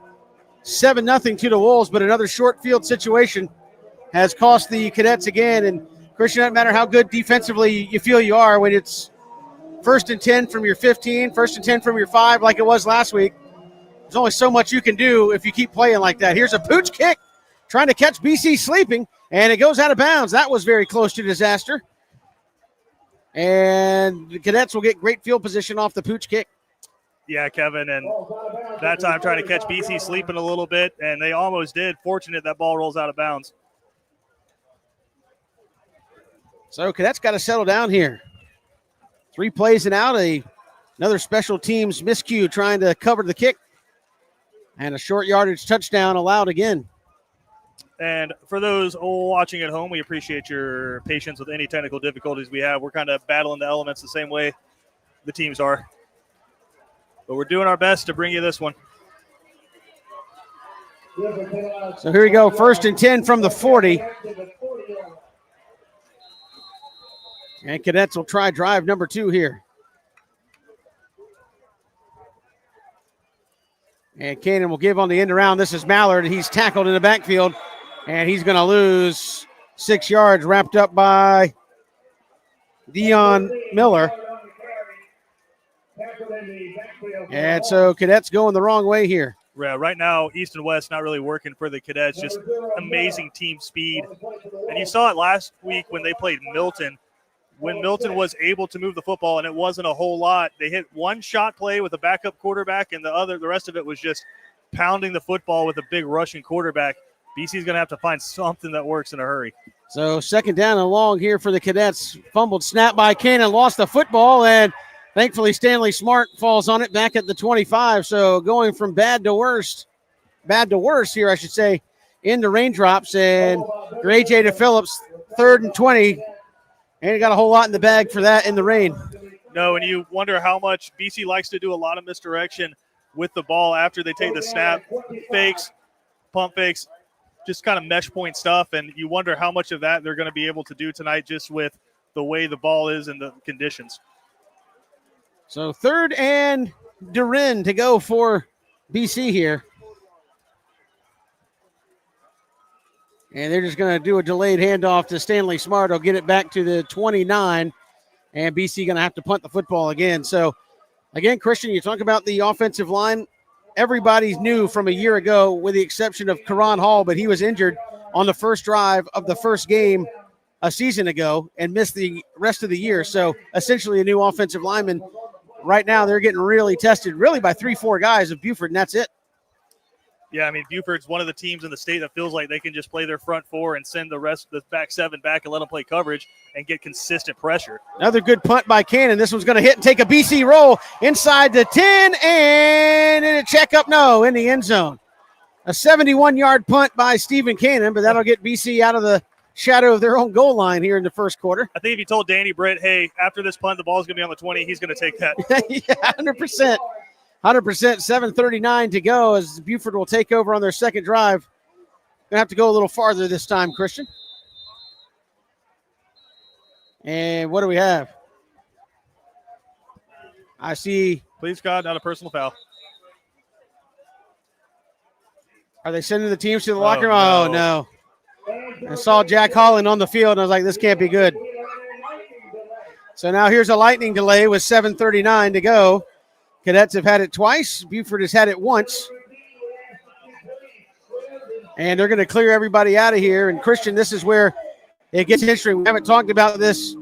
7-0 to the Wolves, but another short field situation has cost the Cadets again. And Christian, doesn't matter how good defensively you feel you are, when it's 1st and 10 from your 15, 1st and 10 from your 5 like it was last week, there's only so much you can do if you keep playing like that. Here's a pooch kick trying to catch BC sleeping, and it goes out of bounds. That was very close to disaster. And the Cadets will get great field position off the pooch kick. Yeah, Kevin, and that time trying to catch BC sleeping a little bit, and they almost did. Fortunate that ball rolls out of bounds. So Cadets got to settle down here. 3 plays and out, another special teams miscue trying to cover the kick, and a short yardage touchdown allowed again. And for those watching at home, we appreciate your patience with any technical difficulties we have. We're kind of battling the elements the same way the teams are. But we're doing our best to bring you this one. So here we go, 1st and 10 from the 40. And Cadets will try drive number 2 here. And Cannon will give on the end around. This is Mallard. He's tackled in the backfield, and he's going to lose 6 yards, wrapped up by Dion Miller. And so Cadets going the wrong way here. Yeah, right now, East and West not really working for the Cadets, just amazing team speed. And you saw it last week when they played Milton. When Milton was able to move the football, and it wasn't a whole lot, they hit one shot play with a backup quarterback, and the rest of it was just pounding the football with a big rushing quarterback. BC's going to have to find something that works in a hurry. So 2nd down and long here for the Cadets. Fumbled snap by Cannon, lost the football, and thankfully Stanley Smart falls on it back at the 25. So going from bad to worse here, I should say, in the raindrops, and your A.J. to Phillips, 3rd and 20. Ain't got a whole lot in the bag for that in the rain. No, and you wonder how much BC likes to do a lot of misdirection with the ball after they take the snap, fakes, pump fakes, just kind of mesh point stuff, and you wonder how much of that they're going to be able to do tonight just with the way the ball is and the conditions. So 3rd and Durin to go for BC here. And they're just going to do a delayed handoff to Stanley Smart. He'll get it back to the 29, and BC going to have to punt the football again. So, again, Christian, you talk about the offensive line. Everybody's new from a year ago with the exception of Karan Hall, but he was injured on the first drive of the first game a season ago and missed the rest of the year. So, essentially a new offensive lineman. Right now, they're getting really tested really by 3-4 guys of Buford, and that's it. Yeah, I mean, Buford's one of the teams in the state that feels like they can just play their front 4 and send the rest of the back 7 back and let them play coverage and get consistent pressure. Another good punt by Cannon. This one's going to hit and take a BC roll inside the 10 and in a checkup, no, in the end zone. A 71-yard punt by Stephen Cannon, but that'll get BC out of the shadow of their own goal line here in the first quarter. I think if you told Danny Britt, hey, after this punt, the ball's going to be on the 20, he's going to take that. Yeah, 100%. 7:39 to go as Buford will take over on their second drive. Going to have to go a little farther this time, Christian. And what do we have? I see. Please, God, not a personal foul. Are they sending the teams to the locker room? Oh, no. I saw Jack Holland on the field, and I was like, this can't be good. So now here's a lightning delay with 7:39 to go. Cadets have had it twice. Buford has had it once. And they're going to clear everybody out of here. And, Christian, this is where it gets interesting. We haven't talked about this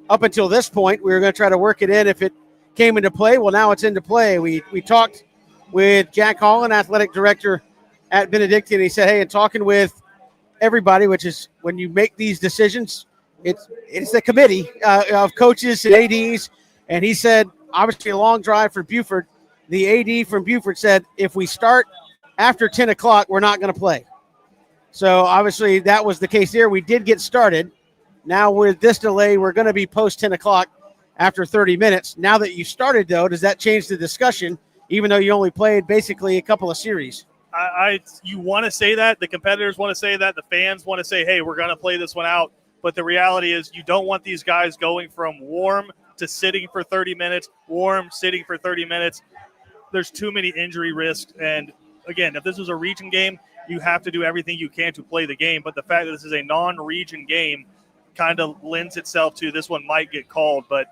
up until this point. We were going to try to work it in if it came into play. Well, now it's into play. We talked with Jack Holland, athletic director at Benedictine. He said, hey, in talking with everybody, which is when you make these decisions, it's the committee of coaches and ADs. And he said, obviously a long drive for Buford. The AD from Buford said, if we start after 10 o'clock, we're not going to play. So obviously that was the case there. We did get started. Now with this delay, we're going to be post 10 o'clock after 30 minutes. Now that you started, though, does that change the discussion, even though you only played basically a couple of series? You want to say that. The competitors want to say that. The fans want to say, hey, we're going to play this one out. But the reality is you don't want these guys going from warm to sitting for 30 minutes, warm, sitting for 30 minutes. There's too many injury risks. And, again, if this was a region game, you have to do everything you can to play the game. But the fact that this is a non-region game kind of lends itself to this one might get called. But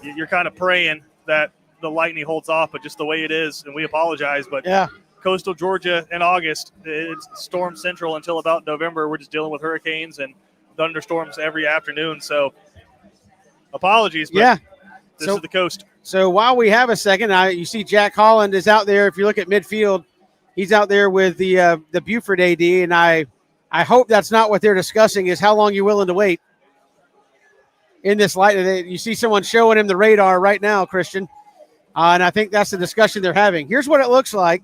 you're kind of praying that the Lightning holds off, but just the way it is, and we apologize. But yeah. Coastal Georgia in August, it's storm central until about November. We're just dealing with hurricanes and thunderstorms every afternoon. So apologies, but this is the coast. So while we have a second, you see Jack Holland is out there. If you look at midfield, he's out there with the Buford AD, and I hope that's not what they're discussing is how long you're willing to wait in this light. You see someone showing him the radar right now, Christian, and I think that's the discussion they're having. Here's what it looks like.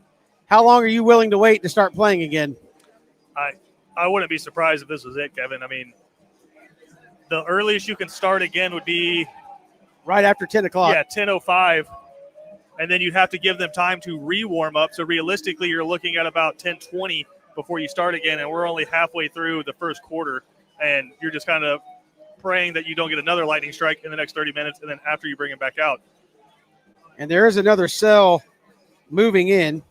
How long are you willing to wait to start playing again? I wouldn't be surprised if this was it, Kevin. I mean, the earliest you can start again would be right after 10 o'clock. Yeah, 10:05. And then you'd have to give them time to re-warm up. So realistically, you're looking at about 10:20 before you start again. And we're only halfway through the first quarter. And you're just kind of praying that you don't get another lightning strike in the next 30 minutes. And then after you bring it back out. And there is another cell moving in.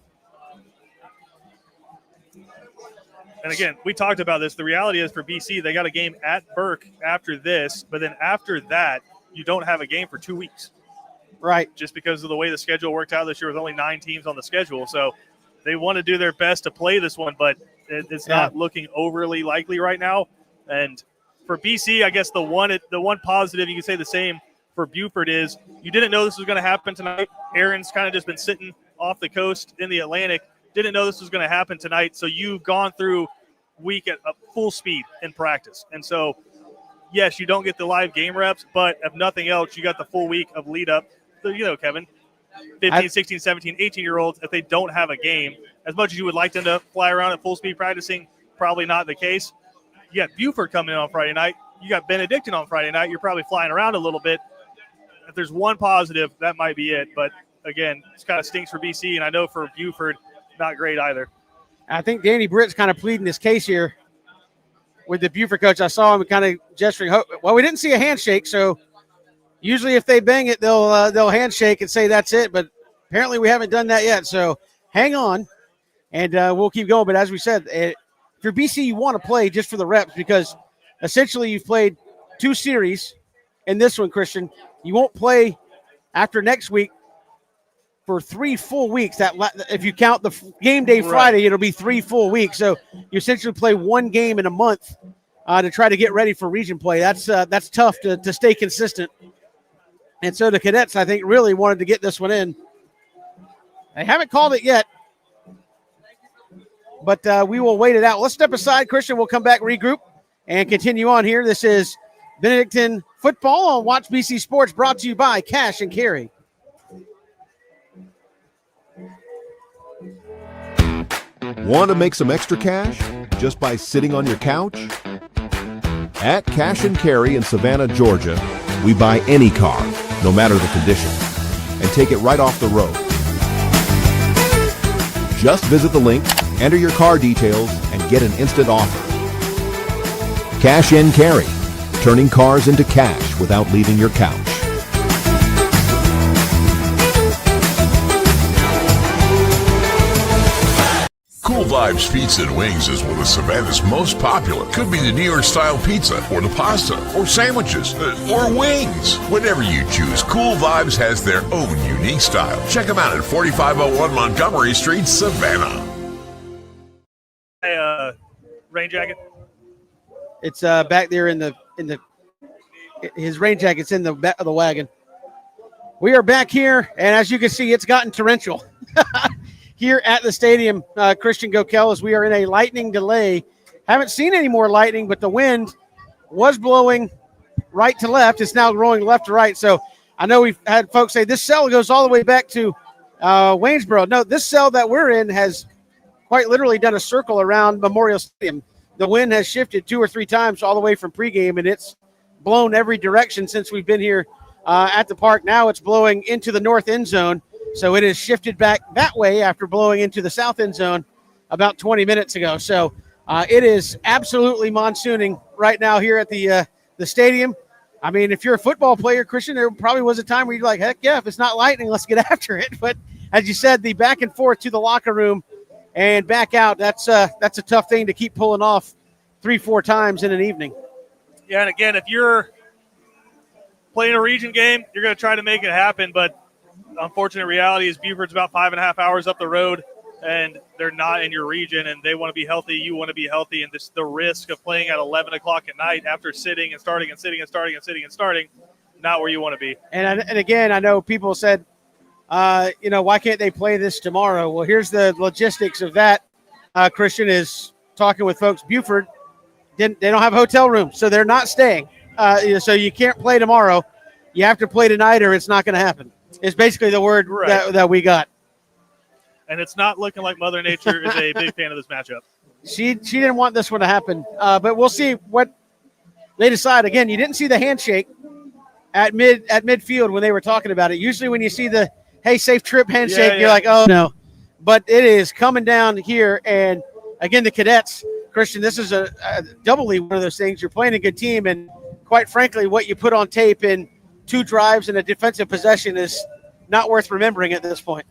And again, we talked about this. The reality is for BC, they got a game at Burke after this. But then after that, you don't have a game for 2 weeks. Right. Just because of the way the schedule worked out this year with only 9 teams on the schedule. So they want to do their best to play this one, but it's not looking overly likely right now. And for BC, I guess the one positive, you can say the same for Buford is you didn't know this was going to happen tonight. Aaron's kind of just been sitting off the coast in the Atlantic. Didn't know this was going to happen tonight. So you've gone through week at full speed in practice. And so, yes, you don't get the live game reps, but if nothing else, you got the full week of lead up. So, you know, Kevin, 15, 16, 17, 18-year-olds, if they don't have a game, as much as you would like them to fly around at full speed practicing, probably not the case. You got Buford coming in on Friday night. You got Benedictine on Friday night. You're probably flying around a little bit. If there's one positive, that might be it. But, again, it kind of stinks for BC, and I know for Buford, not great either. I think Danny Britt's kind of pleading his case here with the Buford coach. I saw him kind of gesturing. Well, we didn't see a handshake, so usually if they bang it, they'll handshake and say that's it. But apparently we haven't done that yet. So hang on, and we'll keep going. But as we said, if you're BC, you want to play just for the reps because essentially you've played 2 series in this one, Christian. You won't play after next week for 3 full weeks. That if you count the game day Friday, it'll be 3 full weeks. So you essentially play 1 game in a month to try to get ready for region play. That's tough to stay consistent. And so the cadets, I think, really wanted to get this one in. They haven't called it yet, but we will wait it out. Let's step aside, Christian. We'll come back, regroup, and continue on here. This is Benedictine football on Watch BC Sports, brought to you by Cash and Carry. Want to make some extra cash just by sitting on your couch? At Cash and Carry in Savannah, Georgia, we buy any car, no matter the condition, and take it right off the road. Just visit the link, enter your car details, and get an instant offer. Cash and Carry, turning cars into cash without leaving your couch. Cool Vibes Pizza and Wings is one of Savannah's most popular. Could be the New York style pizza, or the pasta, or sandwiches, or wings. Whatever you choose, Cool Vibes has their own unique style. Check them out at 4501 Montgomery Street, Savannah. Hey, rain jacket. It's back there in the his rain jacket's in the back of the wagon. We are back here, and as you can see, it's gotten torrential. Here at the stadium, Christian Gokel, as we are in a lightning delay. Haven't seen any more lightning, but the wind was blowing right to left. It's now growing left to right. So I know we've had folks say this cell goes all the way back to Waynesboro. No, this cell that we're in has quite literally done a circle around Memorial Stadium. The wind has shifted 2 or 3 times all the way from pregame, and it's blown every direction since we've been here at the park. Now it's blowing into the north end zone. So it has shifted back that way after blowing into the south end zone about 20 minutes ago. So it is absolutely monsooning right now here at the stadium. I mean, if you're a football player, Christian, there probably was a time where you're like, heck yeah, if it's not lightning, let's get after it. But as you said, the back and forth to the locker room and back out, that's a tough thing to keep pulling off 3-4 times in an evening. Yeah, and again, if you're playing a region game, you're going to try to make it happen, but unfortunate reality is Buford's about 5.5 hours up the road, and they're not in your region, and they want to be healthy. You want to be healthy, and this, the risk of playing at 11 o'clock at night after sitting and starting and sitting and starting and sitting and starting, not where you want to be. And again, I know people said, why can't they play this tomorrow? Well, here's the logistics of that. Christian is talking with folks. Buford, they don't have hotel rooms, so they're not staying. So you can't play tomorrow. You have to play tonight, or it's not going to happen. It's basically the word that we got. And it's not looking like Mother Nature is a big fan of this matchup. She didn't want this one to happen, but we'll see what they decide. Again, you didn't see the handshake at midfield when they were talking about it. Usually when you see the, hey, safe trip handshake, you're like, oh, no. But it is coming down here. And, again, the cadets, Christian, this is a doubly one of those things. You're playing a good team, and quite frankly, what you put on tape in 2 drives and a defensive possession is not worth remembering at this point.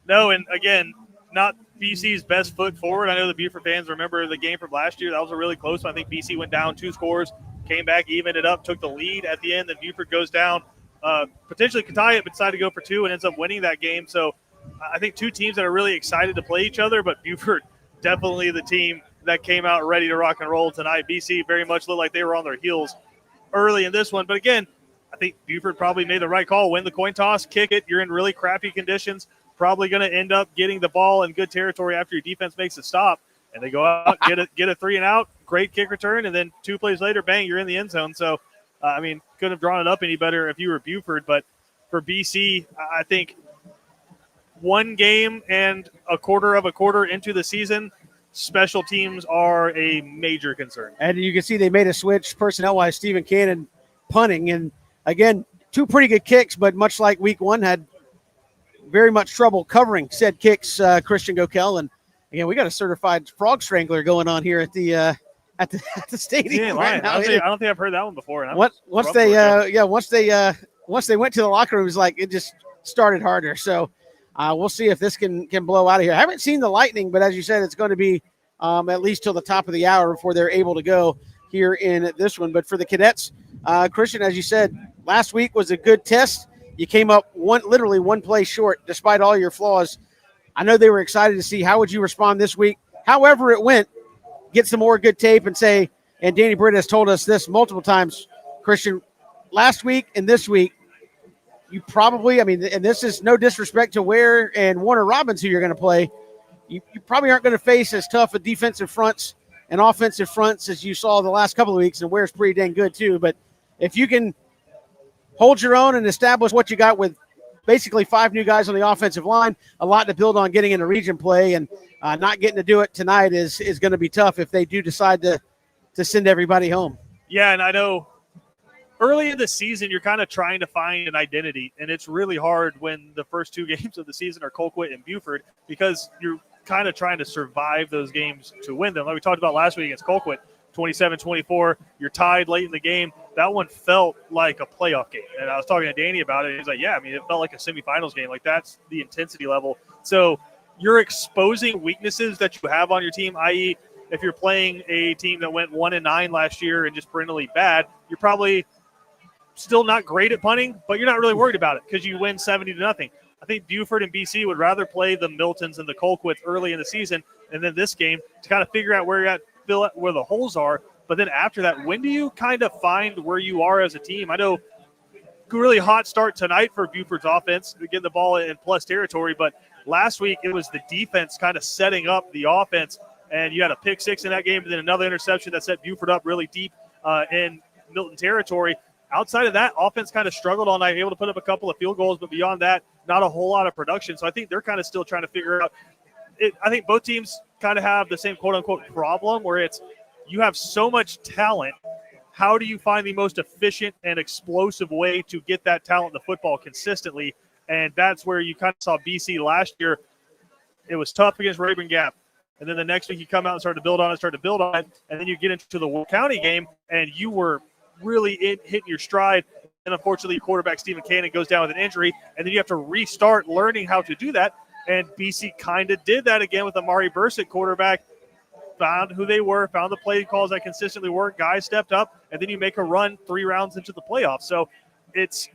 No, and again, not BC's best foot forward. I know the Buford fans remember the game from last year. That was a really close one. I think BC went down 2 scores, came back, evened it up, took the lead at the end, then Buford goes down, potentially could tie it, but decided to go for 2 and ends up winning that game. So I think 2 teams that are really excited to play each other, but Buford definitely the team that came out ready to rock and roll tonight. BC very much looked like they were on their heels early in this one. But again, I think Buford probably made the right call. Win the coin toss, kick it. You're in really crappy conditions. Probably going to end up getting the ball in good territory after your defense makes a stop. And they go out, get a 3 and out, great kick return, and then 2 plays later, bang, you're in the end zone. So, couldn't have drawn it up any better if you were Buford. But for BC, I think one game and a quarter of a quarter into the season, special teams are a major concern. And you can see they made a switch personnel-wise. Stephen Cannon punting. And, again, 2 pretty good kicks, but much like week 1, had very much trouble covering said kicks, Christian Gokel. And, again, we got a certified frog strangler going on here at the stadium right now. I don't think I've heard that one before. And once they went to the locker room, it was like it just started harder. So we'll see if this can blow out of here. I haven't seen the Lightning, but as you said, it's going to be at least till the top of the hour before they're able to go here in this one. But for the Cadets, Christian, as you said, last week was a good test. You came up literally one play short despite all your flaws. I know they were excited to see how would you respond this week. However it went, get some more good tape and say, and Danny Britt has told us this multiple times, Christian, last week and this week, you probably, and this is no disrespect to Ware and Warner Robbins who you're going to play, you probably aren't going to face as tough a defensive fronts and offensive fronts as you saw the last couple of weeks, and Ware's pretty dang good too. But if you can hold your own and establish what you got with basically 5 new guys on the offensive line, a lot to build on getting into region play, and not getting to do it tonight is going to be tough if they do decide to send everybody home. Yeah, and I know early in the season you're kind of trying to find an identity, and it's really hard when the first 2 games of the season are Colquitt and Buford because you're kind of trying to survive those games to win them. Like we talked about last week against Colquitt, 27-24, you're tied late in the game. That one felt like a playoff game. And I was talking to Danny about it. He's like, yeah, it felt like a semifinals game. Like, that's the intensity level. So you're exposing weaknesses that you have on your team, i.e., if you're playing a team that went 1-9 last year and just perennially bad, you're probably still not great at punting, but you're not really worried about it because you win 70-0. I think Buford and BC would rather play the Miltons and the Colquitts early in the season and then this game to kind of figure out where you're at, fill out where the holes are. But then after that, when do you kind of find where you are as a team? I know really hot start tonight for Buford's offense, getting the ball in plus territory, but last week it was the defense kind of setting up the offense, and you had a pick 6 in that game and then another interception that set Buford up really deep in Milton territory. Outside of that, offense kind of struggled all night, able to put up a couple of field goals, but beyond that, not a whole lot of production. So I think they're kind of still trying to figure out it. I think both teams kind of have the same quote-unquote problem where it's you have so much talent. How do you find the most efficient and explosive way to get that talent in the football consistently? And that's where you kind of saw BC last year. It was tough against Rayburn Gap. And then the next week you come out and start to build on it. And then you get into the Will County game and you were really hitting your stride. And unfortunately, your quarterback, Stephen Cannon, goes down with an injury. And then you have to restart learning how to do that. And BC kind of did that again with Amari Bursick, quarterback. Found who they were, found the play calls that consistently work. Guys stepped up, and then you make a run 3 rounds into the playoffs. So it's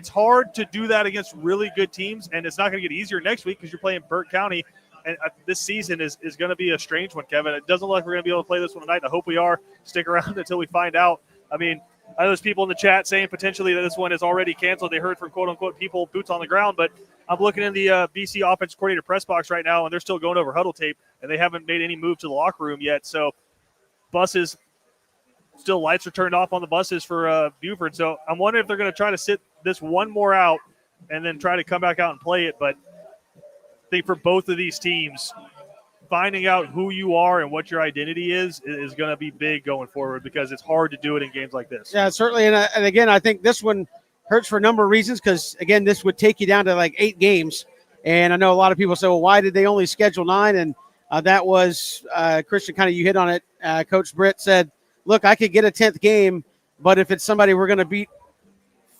hard to do that against really good teams, and it's not going to get easier next week because you're playing Burke County. And this season is going to be a strange one, Kevin. It doesn't look like we're going to be able to play this one tonight. I hope we are. Stick around until we find out. I know there's people in the chat saying potentially that this one is already canceled. They heard from quote-unquote people, boots on the ground, but I'm looking in the BC offensive coordinator press box right now, and they're still going over huddle tape, and they haven't made any move to the locker room yet. So buses, still lights are turned off on the buses for Buford. So I'm wondering if they're going to try to sit this one more out and then try to come back out and play it. But I think for both of these teams, finding out who you are and what your identity is going to be big going forward because it's hard to do it in games like this. Yeah, certainly. And again, I think this one hurts for a number of reasons because, again, this would take you down to like 8 games. And I know a lot of people say, well, why did they only schedule 9? And that was, Christian, kind of you hit on it. Coach Britt said, look, I could get a 10th game, but if it's somebody we're going to beat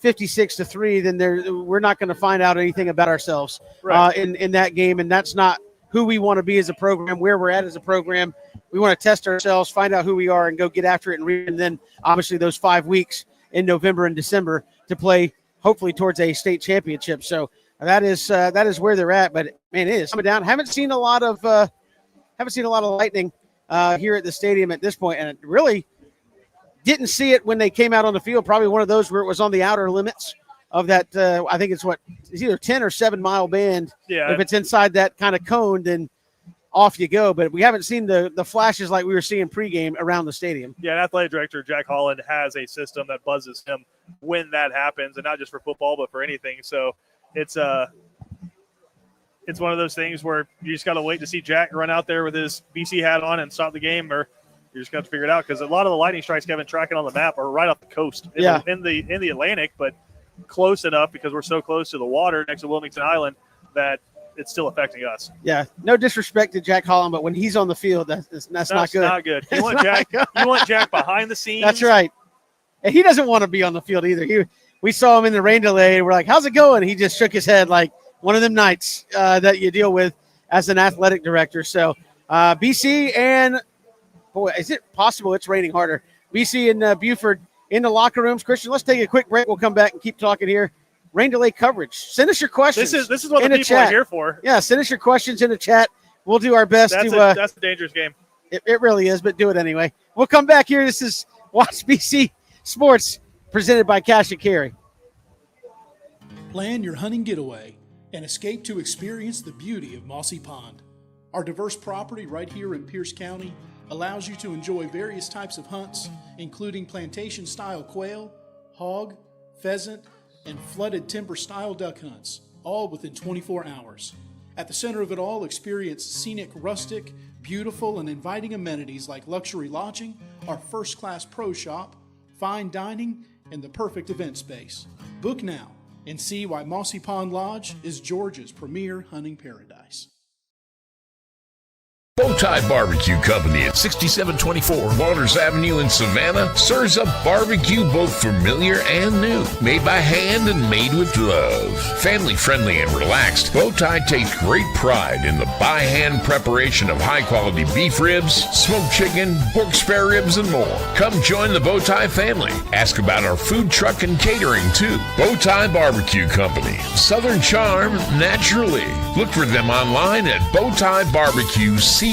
56-3, then we're not going to find out anything about ourselves in that game. And that's not who we want to be as a program, where we're at as a program. We want to test ourselves, find out who we are, and go get after it. And then, obviously, those 5 weeks in November and December to play, hopefully, towards a state championship. So that is where they're at. But man, it is coming down. Haven't seen a lot of Lightning here at the stadium at this point, and it really didn't see it when they came out on the field. Probably one of those where it was on the outer limits of that. I think it's either 10 or 7 mile band. Yeah. If it's inside that kind of cone, then off you go. But we haven't seen the flashes like we were seeing pregame around the stadium. Yeah, and athletic director Jack Holland has a system that buzzes him when that happens, and not just for football, but for anything. So it's it's one of those things where you just got to wait to see Jack run out there with his BC hat on and stop the game, or you just got to figure it out, because a lot of the lightning strikes Kevin tracking on the map are right off the coast in the Atlantic, but close enough because we're so close to the water next to Wilmington Island that it's still affecting us. Yeah, no disrespect to Jack Holland, but when he's on the field, that's not good. Not good. You want Jack behind the scenes. That's right. And he doesn't want to be on the field either. We saw him in the rain delay, and we're like, how's it going? He just shook his head like one of them nights that you deal with as an athletic director. So BC and, boy, is it possible it's raining harder? BC and Buford in the locker rooms. Christian, let's take a quick break. We'll come back and keep talking here. Rain delay coverage. Send us your questions. This is what the people are here for. Yeah, send us your questions in the chat. We'll do our best that's a dangerous game. It really is, but do it anyway. We'll come back here. This is Watch BC Sports, presented by Cash and Carry. Plan your hunting getaway and escape to experience the beauty of Mossy Pond. Our diverse property right here in Pierce County allows you to enjoy various types of hunts, including plantation-style quail, hog, pheasant, and flooded timber-style duck hunts, all within 24 hours. At the center of it all, experience scenic, rustic, beautiful, and inviting amenities like luxury lodging, our first-class pro shop, fine dining, and the perfect event space. Book now and see why Mossy Pond Lodge is Georgia's premier hunting paradise. Bowtie Barbecue Company at 6724 Waters Avenue in Savannah serves up barbecue both familiar and new, made by hand and made with love. Family friendly and relaxed, Bowtie takes great pride in the by hand preparation of high quality beef ribs, smoked chicken, pork spare ribs, and more. Come join the Bowtie family. Ask about our food truck and catering too. Bowtie Barbecue Company, Southern charm naturally. Look for them online at bowtiebarbecueco.com.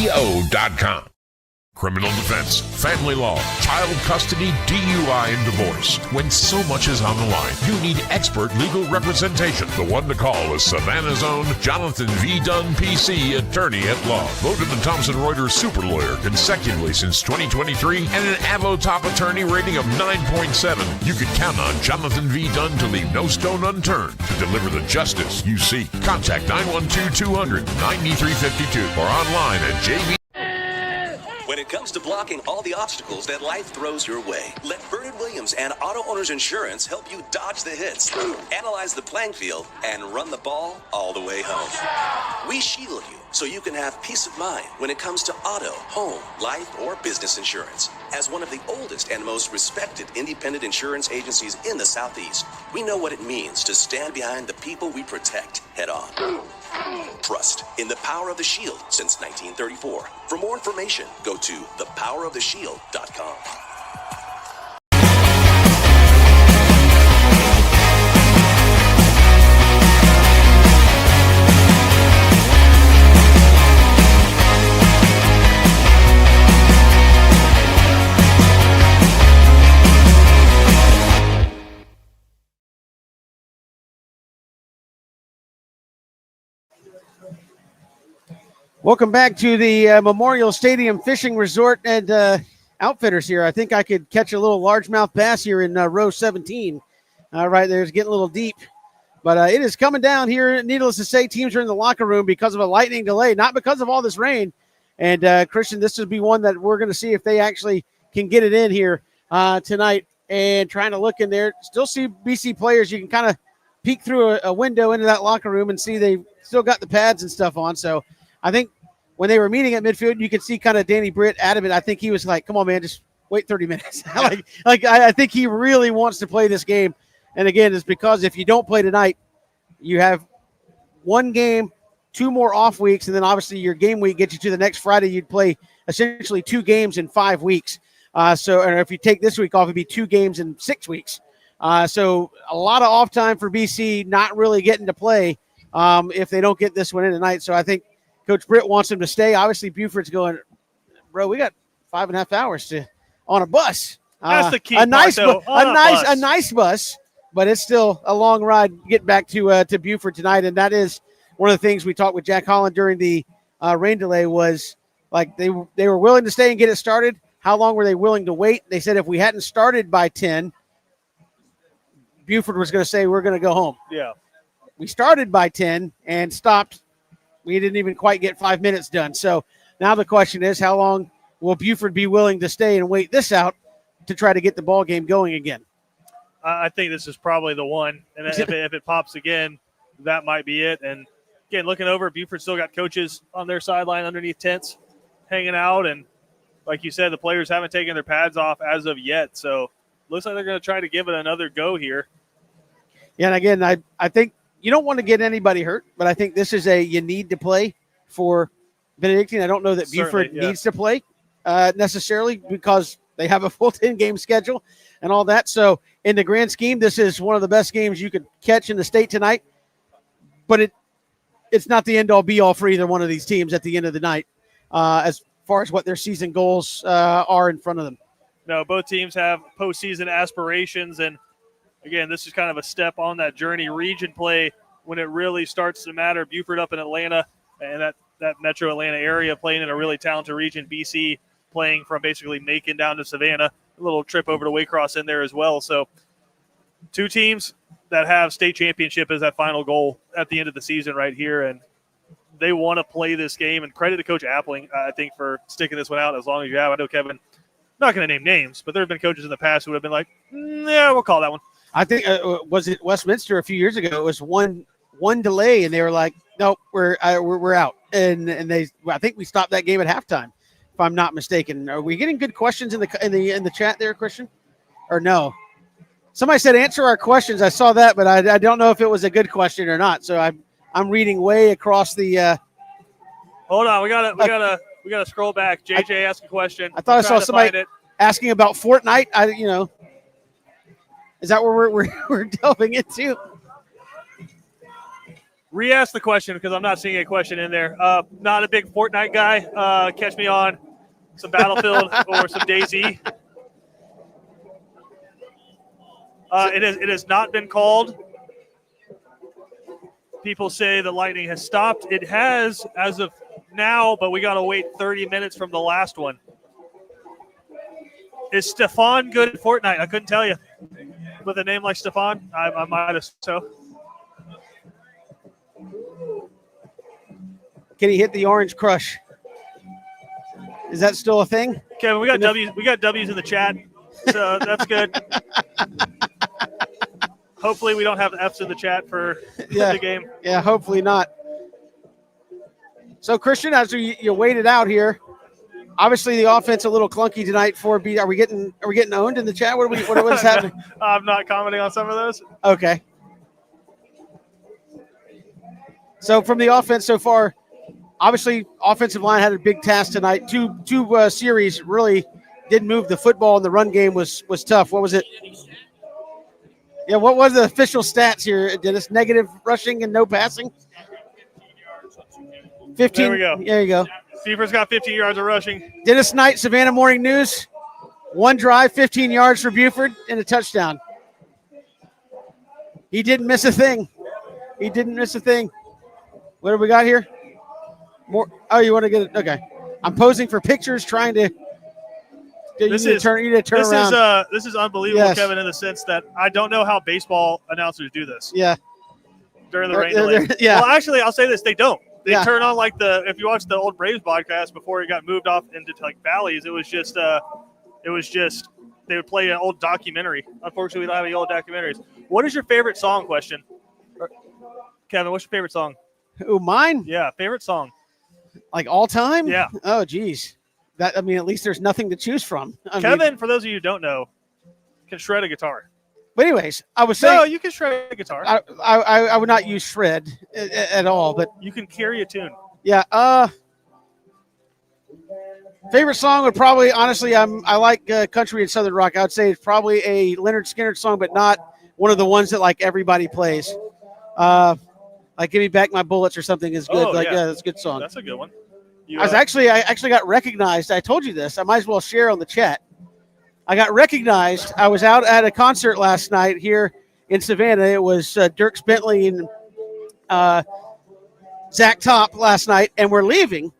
Criminal defense, family law, child custody, DUI, and divorce. When so much is on the line, you need expert legal representation. The one to call is Savannah's own Jonathan V. Dunn, PC, attorney at law. Voted the Thomson Reuters super lawyer consecutively since 2023 and an Avo top attorney rating of 9.7. You can count on Jonathan V. Dunn to leave no stone unturned to deliver the justice you seek. Contact 912-200-9352 or online at JV. When it comes to blocking all the obstacles that life throws your way, let Bernard Williams and Auto Owners Insurance help you dodge the hits, analyze the playing field, and run the ball all the way home. We shield you so you can have peace of mind when it comes to auto, home, life, or business insurance. As one of the oldest and most respected independent insurance agencies in the Southeast, we know what it means to stand behind the people we protect head on. Trust in the power of the shield since 1934. For more information, go to thepoweroftheshield.com. Welcome back to the Memorial Stadium Fishing Resort and Outfitters here. I think I could catch a little largemouth bass here in row 17. Right there, it's getting a little deep. But it is coming down here. Needless to say, teams are in the locker room because of a lightning delay, not because of all this rain. And, Christian, this would be one that we're going to see if they actually can get it in here tonight. And trying to look in there. Still see BC players. You can kind of peek through a window into that locker room and see they've still got the pads and stuff on. So I think when they were meeting at midfield, you could see kind of Danny Britt adamant. I think he was like, come on, man, just wait 30 minutes. I think he really wants to play this game. And, again, it's because if you don't play tonight, you have one game, 2 more off weeks, and then obviously your game week gets you to the next Friday. You'd play essentially 2 games in 5 weeks. And if you take this week off, it'd be 2 games in 6 weeks. So a lot of off time for BC, not really getting to play if they don't get this one in tonight. So I think Coach Britt wants him to stay. Obviously, Buford's going, bro, we got 5.5 hours on a bus. That's the key. A nice bus, but it's still a long ride to get back to Buford tonight. And that is one of the things we talked with Jack Holland during the rain delay was like they were willing to stay and get it started. How long were they willing to wait? They said if we hadn't started by 10, Buford was going to say we're going to go home. Yeah. We started by 10 and stopped we didn't even quite get 5 minutes done. So now the question is, how long will Buford be willing to stay and wait this out to try to get the ball game going again? I think this is probably the one. And if it pops again, that might be it. And, again, looking over, Buford still got coaches on their sideline underneath tents hanging out. And, like you said, the players haven't taken their pads off as of yet. So looks like they're going to try to give it another go here. Yeah, and again, I think you don't want to get anybody hurt, but I think this is you need to play for Benedictine. I don't know that Buford needs to play necessarily because they have a full 10-game schedule and all that. So in the grand scheme, this is one of the best games you could catch in the state tonight. But it's not the end-all, be-all for either one of these teams at the end of the night as far as what their season goals are in front of them. No, both teams have postseason aspirations, and again, this is kind of a step on that journey. Region play, when it really starts to matter, Buford up in Atlanta and that metro Atlanta area playing in a really talented region, BC playing from basically Macon down to Savannah, a little trip over to Waycross in there as well. So two teams that have state championship as that final goal at the end of the season right here, and they want to play this game. And credit to Coach Appling, I think, for sticking this one out as long as you have. I know, Kevin, not going to name names, but there have been coaches in the past who have been like, yeah, we'll call that one. I think was it Westminster a few years ago? It was one delay, and they were like, "Nope, we're out." And I think we stopped that game at halftime, if I'm not mistaken. Are we getting good questions in the chat there, Christian? Or no? Somebody said answer our questions. I saw that, but I don't know if it was a good question or not. So I'm reading way across the. Hold on, we gotta scroll back. JJ asked a question. I thought I saw somebody asking about Fortnite. Is that where we're delving into? Re-ask the question because I'm not seeing a question in there. Not a big Fortnite guy. Catch me on some Battlefield or some DayZ. It has not been called. People say the lightning has stopped. It has as of now, but we got to wait 30 minutes from the last one. Is Stefan good at Fortnite? I couldn't tell you. With a name like Stefan, I might have so. Can he hit the orange crush? Is that still a thing? Kevin, we got W's. We got W's in the chat, so that's good. Hopefully, we don't have F's in the chat for the game. Yeah, hopefully not. So, Christian, as you wait it out here, obviously the offense a little clunky tonight. Are we getting owned in the chat? What is happening? I'm not commenting on some of those. Okay. So from the offense so far, obviously offensive line had a big task tonight. Two series really didn't move the football, and the run game was tough. What was it? Yeah, what was the official stats here? Dennis, negative rushing and no passing? 15. There we go. There you go. Beaver's got 15 yards of rushing. Dennis Knight, Savannah Morning News. One drive, 15 yards for Buford, and a touchdown. He didn't miss a thing. What do we got here? More. Oh, you want to get it? Okay. I'm posing for pictures, trying to. You need to turn around. This is unbelievable, yes. Kevin, in the sense that I don't know how baseball announcers do this. Yeah. During the rain delay. Yeah. Well, actually, I'll say this: they don't. They turn on if you watch the old Braves podcast before it got moved off into valleys, it was just they would play an old documentary. Unfortunately, we don't have any old documentaries. What is your favorite song? Question, Kevin. What's your favorite song? Ooh, mine? Yeah, favorite song. Like all time? Yeah. Oh, geez. At least there's nothing to choose from. Kevin, for those of you who don't know, can shred a guitar. But anyways, I was saying. No, you can shred a guitar. I would not use shred at all, but you can carry a tune. Yeah. Favorite song would probably, honestly, I like country and southern rock. I would say it's probably a Leonard Skinner song, but not one of the ones that everybody plays. Like "Give Me Back My Bullets" or something is good. That's a good song. That's a good one. I actually got recognized. I told you this. I might as well share on the chat. I got recognized. I was out at a concert last night here in Savannah. It was Dierks Bentley and Zach Top last night, and we're leaving.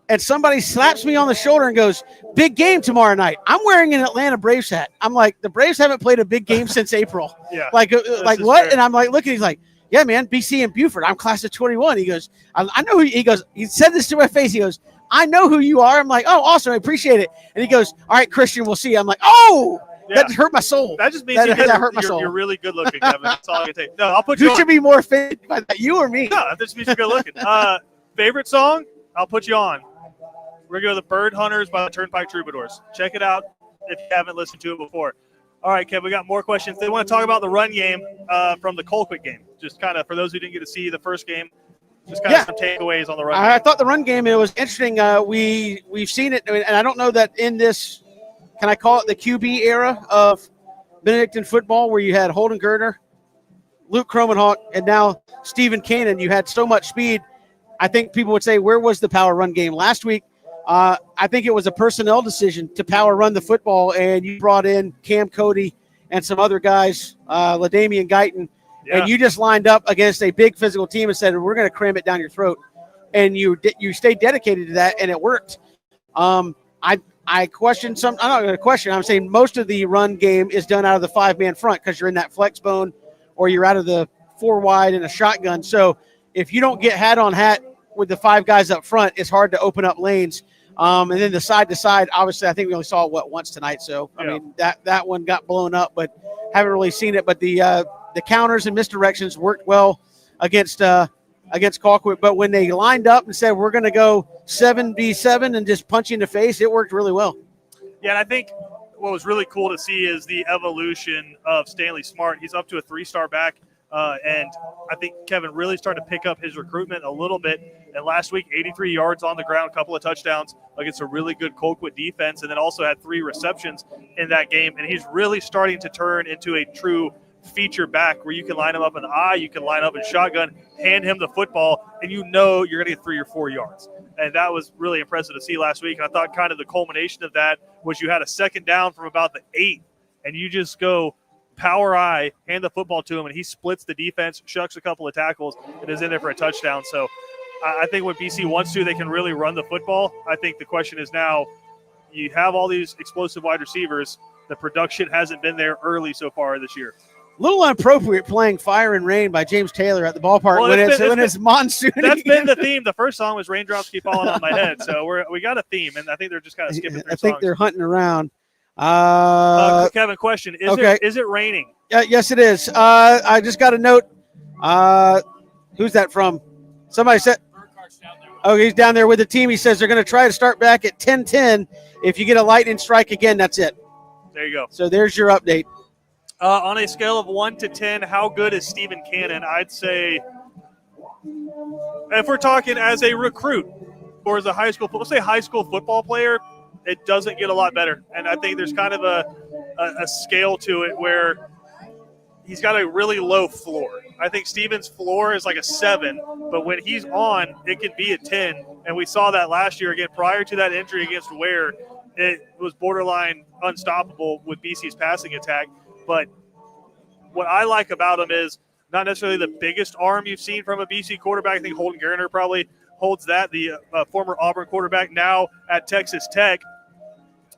And somebody slaps me on the shoulder and goes, "Big game tomorrow night." I'm wearing an Atlanta Braves hat. I'm like, the Braves haven't played a big game since April. Yeah. Like what? Fair. And I'm like, looking, he's like, yeah, man, BC and Buford. I'm class of 21. He goes, I know who. He goes, he said this to my face. He goes, I know who you are. I'm like, oh, awesome. I appreciate it. And he goes, all right, Christian, we'll see. I'm like, oh, that hurt my soul. That just means that hurt my soul. You're really good looking, Kevin. That's all I can take. No, I'll put you Who on. should be more offended by that, you or me? No, that just means you're good looking. Favorite song? I'll put you on. We're going to go the Bird Hunters by the Turnpike Troubadours. Check it out if you haven't listened to it before. All right, Kev, we got more questions. They want to talk about the run game from the Colquitt game. Just kind of, for those who didn't get to see the first game, just kind of some takeaways on the run game. I thought the run game, it was interesting. We've seen it, and I don't know that in this, can I call it the QB era of Benedictine football, where you had Holden Gardner, Luke Cromenhawk, and now Stephen Cannon. You had so much speed. I think people would say, where was the power run game last week? I think it was a personnel decision to power run the football, and you brought in Cam Cody and some other guys, LaDamian Guyton, and you just lined up against a big physical team and said, we're going to cram it down your throat. And you stayed dedicated to that, and it worked. I questioned some – I'm not going to question. I'm saying most of the run game is done out of the five-man front because you're in that flex bone or you're out of the four wide in a shotgun. So if you don't get hat on hat with the five guys up front, it's hard to open up lanes. And then the side to side, obviously, I think we only saw it once tonight. So I mean that one got blown up, but haven't really seen it. But the counters and misdirections worked well against Colquitt. But when they lined up and said we're going to go 7v7 and just punch you in the face, it worked really well. Yeah, and I think what was really cool to see is the evolution of Stanley Smart. He's up to a 3-star back. And I think Kevin really started to pick up his recruitment a little bit. And last week, 83 yards on the ground, a couple of touchdowns against a really good Colquitt defense, and then also had 3 receptions in that game. And he's really starting to turn into a true feature back where you can line him up in the eye, you can line up in shotgun, hand him the football, and you know you're going to get 3 or 4 yards. And that was really impressive to see last week. And I thought kind of the culmination of that was you had a second down from about the 8, and you just go – power eye, hand the football to him, and he splits the defense, shucks a couple of tackles, and is in there for a touchdown. So I think when BC wants to, they can really run the football. I think the question is now, you have all these explosive wide receivers. The production hasn't been there early so far this year. A little inappropriate playing Fire and Rain by James Taylor at the ballpark when it's monsoon. That's been the theme. The first song was Raindrops Keep Falling on My Head. So we got a theme, and I think they're just kind of skipping through I think songs. they're hunting around. Kevin, question. Is it raining? Yes, it is. I just got a note. Who's that from? Somebody said. Oh, he's down there with the team. He says they're going to try to start back at 10:10. If you get a lightning strike again, that's it. There you go. So there's your update. On a scale of 1 to 10, how good is Stephen Cannon? I'd say, if we're talking as a recruit or as a high school football player, it doesn't get a lot better. And I think there's kind of a scale to it where he's got a really low floor. I think Stephen's floor is like a 7, but when he's on, it can be a 10. And we saw that last year again prior to that injury against Ware. It was borderline unstoppable with BC's passing attack. But what I like about him is not necessarily the biggest arm you've seen from a BC quarterback. I think Holden Gardner probably holds that, the former Auburn quarterback now at Texas Tech.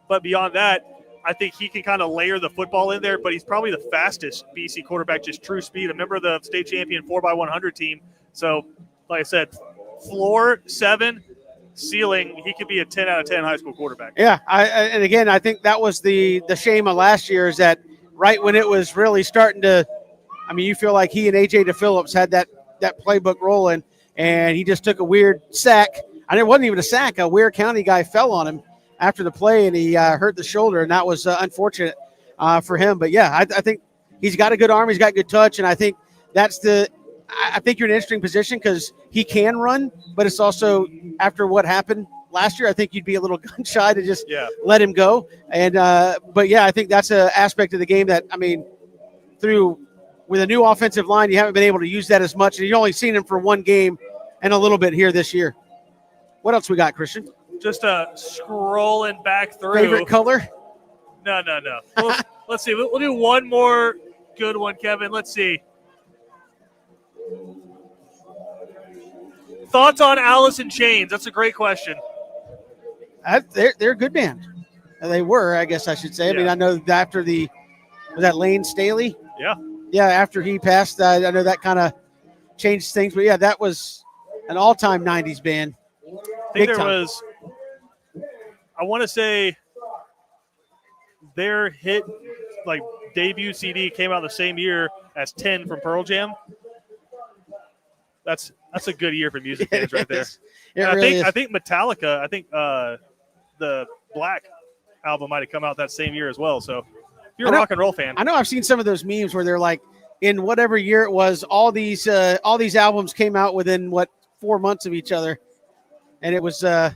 But beyond that, I think he can kind of layer the football in there, but he's probably the fastest BC quarterback, just true speed, a member of the state champion 4x100 team. So, like I said, floor 7, ceiling, he could be a 10 out of 10 high school quarterback. Yeah, and again, I think that was the shame of last year is that right when it was really starting to, I mean, you feel like he and A.J. DePhillips had that playbook rolling, and he just took a weird sack. And it wasn't even a sack. A Ware County guy fell on him after the play, and he hurt the shoulder, and that was unfortunate for him. But, yeah, I think he's got a good arm. He's got good touch, and I think that's I think you're in an interesting position because he can run, but it's also after what happened last year, I think you'd be a little gun shy to just let him go. And but, yeah, I think that's an aspect of the game that, I mean, with a new offensive line, you haven't been able to use that as much, and you've only seen him for one game and a little bit here this year. What else we got, Christian? Just scrolling back through. Favorite color? No. Let's see. We'll do one more good one, Kevin. Let's see. Thoughts on Alice in Chains? That's a great question. They're a good band. They were, I guess I should say. I mean, I know after was that Lane Staley? Yeah. Yeah, after he passed, I know that kind of changed things. But, yeah, that was an all-time 90s band. I think was – I want to say their hit, like, debut CD came out the same year as 10 from Pearl Jam. That's a good year for music fans right there. I think Metallica, the Black album might have come out that same year as well. So if you're a rock and roll fan. I know I've seen some of those memes where they're like, in whatever year it was, all these albums came out within 4 months of each other. And it was a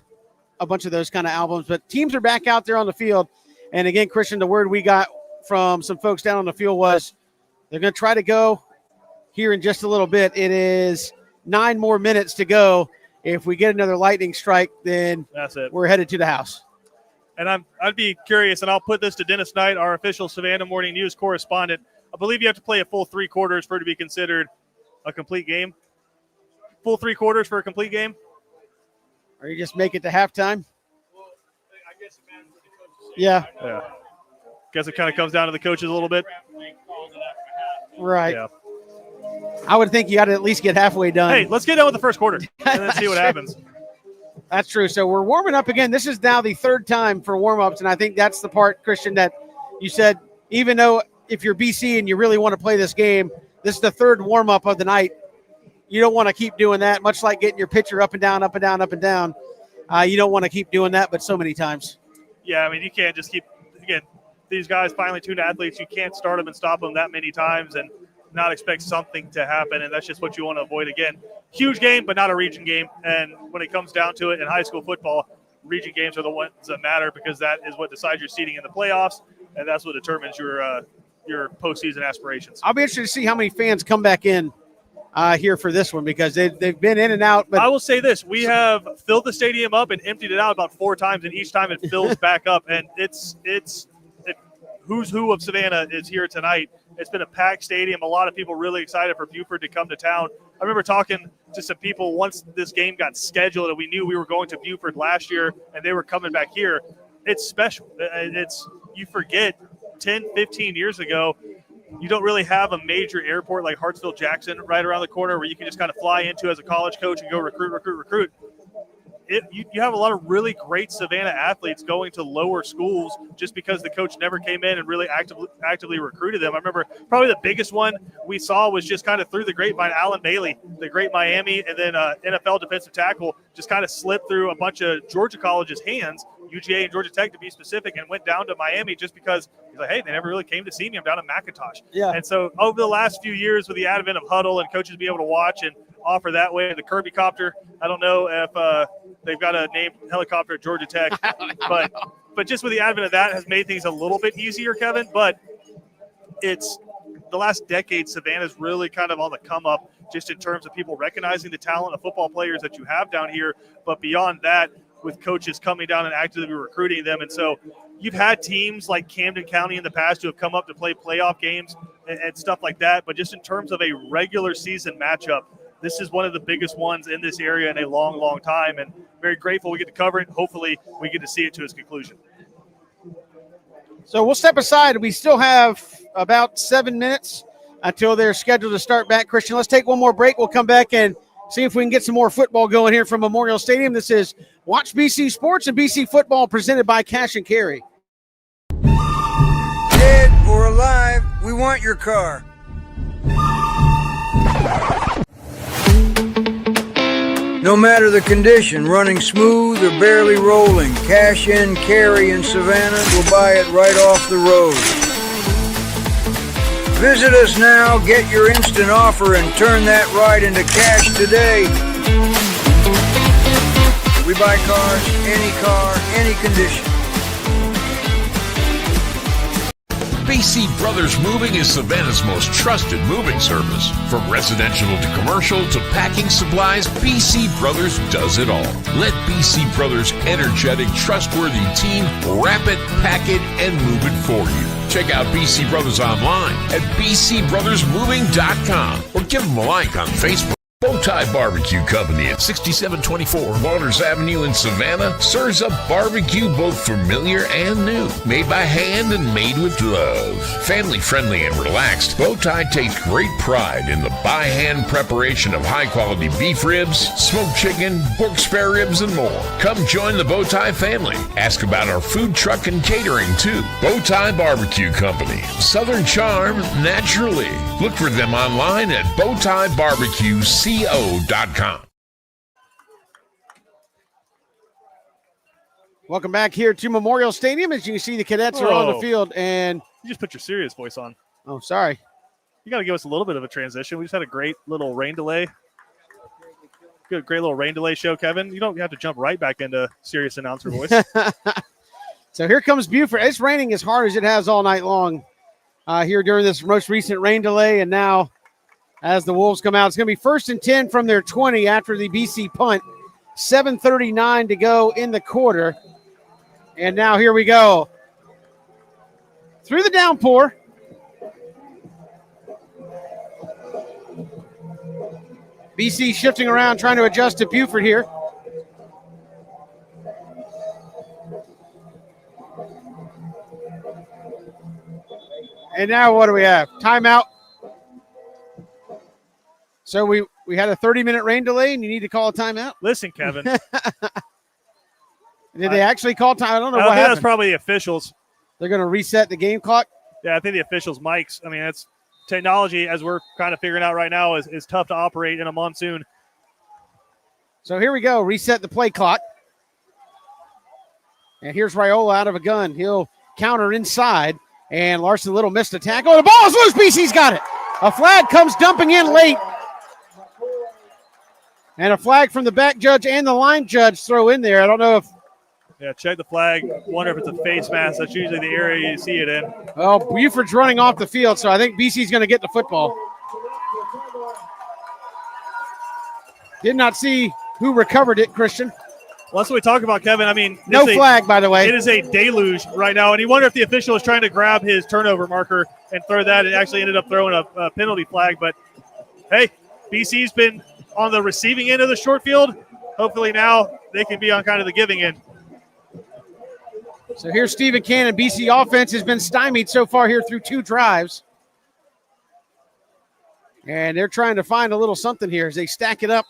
bunch of those kind of albums. But teams are back out there on the field. And again, Christian, the word we got from some folks down on the field was they're going to try to go here in just a little bit. It is 9 more minutes to go. If we get another lightning strike, then that's it. We're headed to the house. And I'd be curious, and I'll put this to Dennis Knight, our official Savannah Morning News correspondent. I believe you have to play a full 3 quarters for it to be considered a complete game. Full 3 quarters for a complete game? Or you just make it to halftime? Yeah. Guess it kind of comes down to the coaches a little bit. Right. Yeah. I would think you got to at least get halfway done. Hey, let's get done with the first quarter and then see what happens. That's true. So we're warming up again. This is now the 3rd time for warm-ups, and I think that's the part, Christian, that you said, even though if you're BC and you really want to play this game, this is the 3rd warm-up of the night. You don't want to keep doing that, much like getting your pitcher up and down, up and down, up and down. You don't want to keep doing that, but so many times. Yeah, I mean, you can't just keep – again, these guys, finely tuned athletes, you can't start them and stop them that many times and not expect something to happen, and that's just what you want to avoid. Again, huge game, but not a region game. And when it comes down to it in high school football, region games are the ones that matter because that is what decides your seeding in the playoffs, and that's what determines your postseason aspirations. I'll be interested to see how many fans come back in here for this one because they've been in and out. But I will say this. We have filled the stadium up and emptied it out about 4 times, and each time it fills back up. And it's who's who of Savannah is here tonight. It's been a packed stadium. A lot of people really excited for Buford to come to town. I remember talking to some people once this game got scheduled and we knew we were going to Buford last year and they were coming back here. It's special. You forget 10, 15 years ago, you don't really have a major airport like Hartsville-Jackson right around the corner where you can just kind of fly into as a college coach and go recruit. You have a lot of really great Savannah athletes going to lower schools just because the coach never came in and really actively recruited them. I remember probably the biggest one we saw was just kind of through the grapevine, Alan Bailey, the great Miami, and then NFL defensive tackle, just kind of slipped through a bunch of Georgia colleges' hands, UGA and Georgia Tech to be specific, and went down to Miami just because he's like, hey, they never really came to see me. I'm down in McIntosh. Yeah. And so over the last few years with the advent of Huddle and coaches be able to watch and offer that way, the Kirby Copter, I don't know if they've got a named helicopter at Georgia Tech, but just with the advent of that has made things a little bit easier, Kevin. But it's the last decade, Savannah's really kind of on the come up just in terms of people recognizing the talent of football players that you have down here. But beyond that, with coaches coming down and actively recruiting them. And so you've had teams like Camden County in the past who have come up to play playoff games and stuff like that. But just in terms of a regular season matchup, this is one of the biggest ones in this area in a long, long time, and very grateful we get to cover it. Hopefully we get to see it to its conclusion. So we'll step aside. We still have about 7 minutes until they're scheduled to start back. Christian, let's take one more break. We'll come back and see if we can get some more football going here from Memorial Stadium. This is Watch BC Sports and BC Football presented by Cash and Carry. Dead or alive, we want your car. No matter the condition, running smooth or barely rolling, Cash and Carry in Savannah will buy it right off the road. Visit us now, get your instant offer, and turn that ride into cash today. We buy cars, any condition. BC Brothers Moving is Savannah's most trusted moving service. From residential to commercial to packing supplies, BC Brothers does it all. Let BC Brothers' energetic, trustworthy team wrap it, pack it, and move it for you. Check out BC Brothers online at bcbrothersmoving.com or give them a like on Facebook. Bowtie Barbecue Company at 6724 Waters Avenue in Savannah serves up barbecue both familiar and new, made by hand and made with love. Family friendly and relaxed, Bowtie takes great pride in the by hand preparation of high quality beef ribs, smoked chicken, pork spare ribs, and more. Come join the Bowtie family. Ask about our food truck and catering too. Bowtie Barbecue Company, Southern charm naturally. Look for them online at bowtiebarbecueco.com. Welcome back here to Memorial Stadium. As you can see, the cadets are on the field. And you just put your serious voice on. Oh, sorry. You got to give us a little bit of a transition. We just had a great little rain delay. Good, great little rain delay show, Kevin. You don't have to jump right back into serious announcer voice. So here comes Buford. It's raining as hard as it has all night long here during this most recent rain delay. And now as the Wolves come out, it's going to be 1st and 10 from their 20 after the BC punt. 7:39 to go in the quarter. And now here we go. Through the downpour. BC shifting around, trying to adjust to Buford here. And now what do we have? Timeout. So we had a 30-minute rain delay, and you need to call a timeout? Listen, Kevin. Did they actually call time? I don't know what happened. That's probably the officials. They're going to reset the game clock? Yeah, I think the officials' mics. I mean, it's technology, as we're kind of figuring out right now, is tough to operate in a monsoon. So here we go. Reset the play clock. And here's Raiola out of a gun. He'll counter inside. And Larson Little missed a tackle. The ball is loose. BC's got it. A flag comes dumping in late. And a flag from the back judge and the line judge throw in there. I don't know if. Yeah, check the flag. Wonder if it's a face mask. That's usually the area you see it in. Well, Buford's running off the field, so I think BC's going to get the football. Did not see who recovered it, Christian. Well, that's what we talk about, Kevin. I mean, no flag, by the way. It is a deluge right now, and you wonder if the official is trying to grab his turnover marker and throw that. It actually ended up throwing a penalty flag. But, hey, BC's been on the receiving end of the short field. Hopefully now they can be on kind of the giving end. So here's Stephen Cannon. BC offense has been stymied so far here through 2 drives. And they're trying to find a little something here as they stack it up.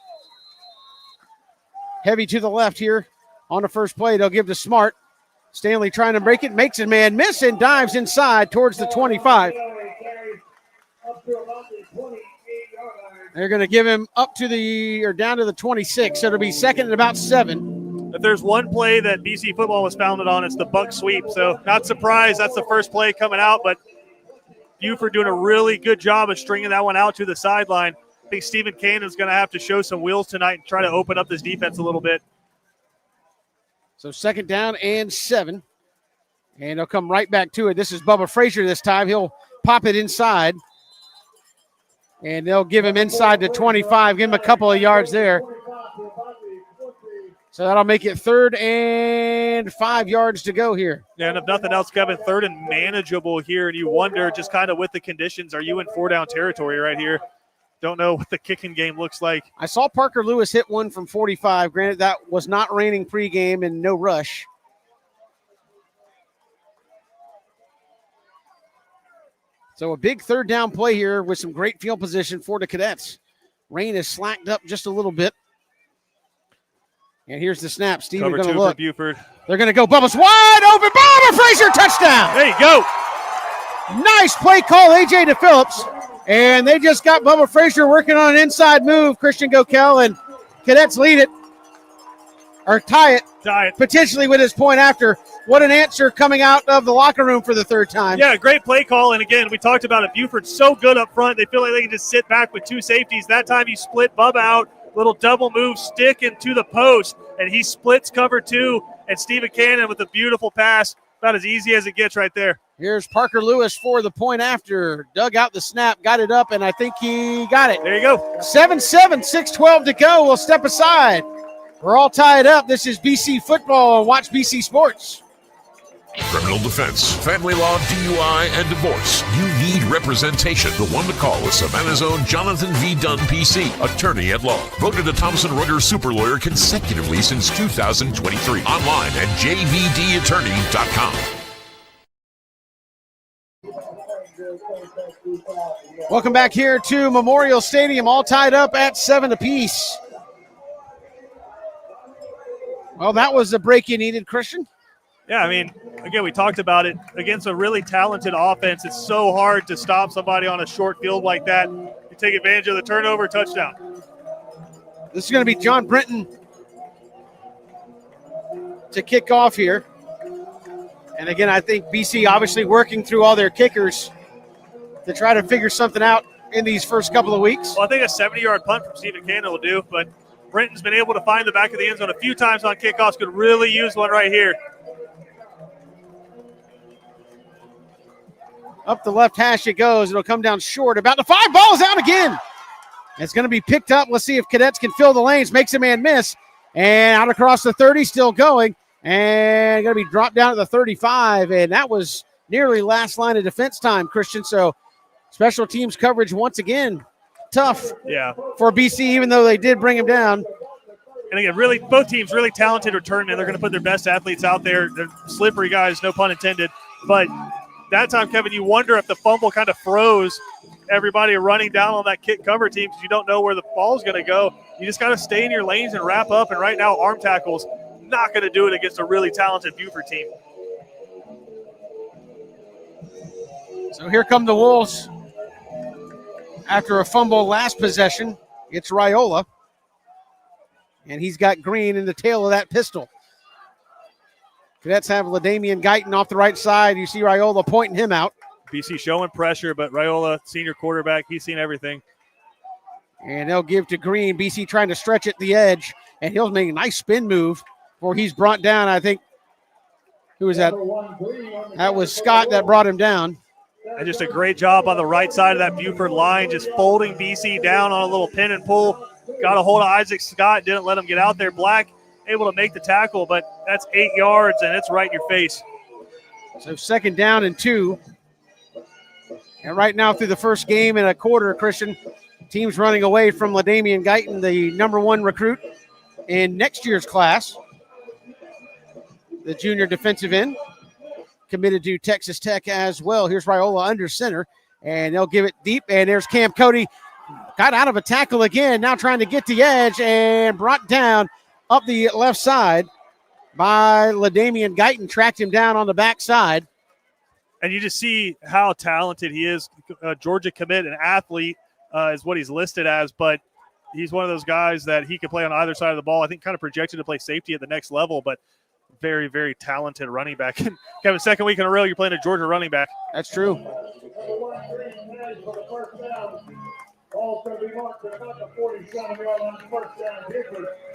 Heavy to the left here on the first play. They'll give to Smart. Stanley trying to break it. Makes a man miss and dives inside towards the 25. They're going to give him up to down to the 26. So it'll be 2nd and about 7. If there's one play that BC football was founded on, it's the buck sweep. So not surprised that's the first play coming out, but Buford doing a really good job of stringing that one out to the sideline. I think Stephen Kane is going to have to show some wheels tonight and try to open up this defense a little bit. So 2nd down and 7. And they'll come right back to it. This is Bubba Frazier this time. He'll pop it inside. And they'll give him inside the 25, give him a couple of yards there. So that'll make it 3rd and 5 yards to go here. Yeah, and if nothing else, Kevin, 3rd and manageable here. And you wonder, just kind of with the conditions, are you in 4-down territory right here? Don't know what the kicking game looks like. I saw Parker Lewis hit one from 45. Granted, that was not raining pregame and no rush. So a big 3rd down play here with some great field position for the Cadets. Rain has slacked up just a little bit. And here's the snap. Steve, Cover going to 2 look. for Buford. They're going to go. Bubba's wide open. Bubba Frazier, touchdown. There you go. Nice play call, A.J. to Phillips. And they just got Bubba Frazier working on an inside move. Christian Gokel and Cadets lead it. Or tie it. Potentially with his point after. What an answer coming out of the locker room for the 3rd time. Yeah, great play call. And again, we talked about it. Buford's so good up front. They feel like they can just sit back with 2 safeties. That time he split Bubba out. Little double move, stick into the post. And he splits cover 2. And Stephen Cannon with a beautiful pass. About as easy as it gets right there. Here's Parker Lewis for the point after. Dug out the snap, got it up, and I think he got it. There you go. 7-7, 6:12 to go. We'll step aside. We're all tied up. This is BC football. Watch BC Sports. Criminal defense, family law, DUI, and divorce. You need representation. The one to call is Savannah's own Jonathan V. Dunn, PC, attorney at law. Voted a Thomson Reuters super lawyer consecutively since 2023. Online at jvdattorney.com. Welcome back here to Memorial Stadium, all tied up at 7 apiece. Well, that was the break you needed, Christian. Yeah, I mean, again, we talked about it. Against a really talented offense, it's so hard to stop somebody on a short field like that. You take advantage of the turnover, touchdown. This is going to be John Brenton to kick off here. And again, I think BC obviously working through all their kickers to try to figure something out in these first couple of weeks. Well, I think a 70-yard punt from Stephen Cannon will do, but Brenton's been able to find the back of the end zone a few times on kickoffs. Could really use one right here. Up the left hash it goes. It'll come down short. About the 5. Ball's out again. It's going to be picked up. Let's see if Cadets can fill the lanes. Makes a man miss. And out across the 30, still going. And going to be dropped down at the 35. And that was nearly last line of defense time, Christian. So special teams coverage once again. Tough for BC, even though they did bring him down. And again, really, both teams really talented return men. They're going to put their best athletes out there. They're slippery guys, no pun intended. But that time, Kevin, you wonder if the fumble kind of froze everybody running down on that kick cover team because you don't know where the ball's going to go. You just got to stay in your lanes and wrap up. And right now, arm tackle's not going to do it against a really talented Buford team. So here come the Wolves. After a fumble last possession, it's Raiola. And he's got Green in the tail of that pistol. Cadets have LaDamian Guyton off the right side. You see Raiola pointing him out. BC showing pressure, but Raiola, senior quarterback, he's seen everything. And they'll give to Green. BC trying to stretch at the edge. And he'll make a nice spin move before he's brought down. I think, who was that? That was Scott that brought him down. And just a great job on the right side of that Buford line, just folding BC down on a little pin and pull. Got a hold of Isaac Scott, didn't let him get out there. Black able to make the tackle, but that's 8 yards, and it's right in your face. So 2nd down and 2. And right now through the first game and a quarter, Christian, teams running away from LaDamian Guyton, the #1 recruit in next year's class. The junior defensive end, committed to Texas Tech as well. Here's Raiola under center, and they'll give it deep, and there's Cam Cody. Got out of a tackle again, now trying to get the edge, and brought down up the left side by LaDamian Guyton, tracked him down on the backside. And you just see how talented he is. Georgia commit, an athlete is what he's listed as, but he's one of those guys that he can play on either side of the ball. I think kind of projected to play safety at the next level, but very, very talented running back. Kevin, 2nd week in a row, you're playing a Georgia running back. That's true.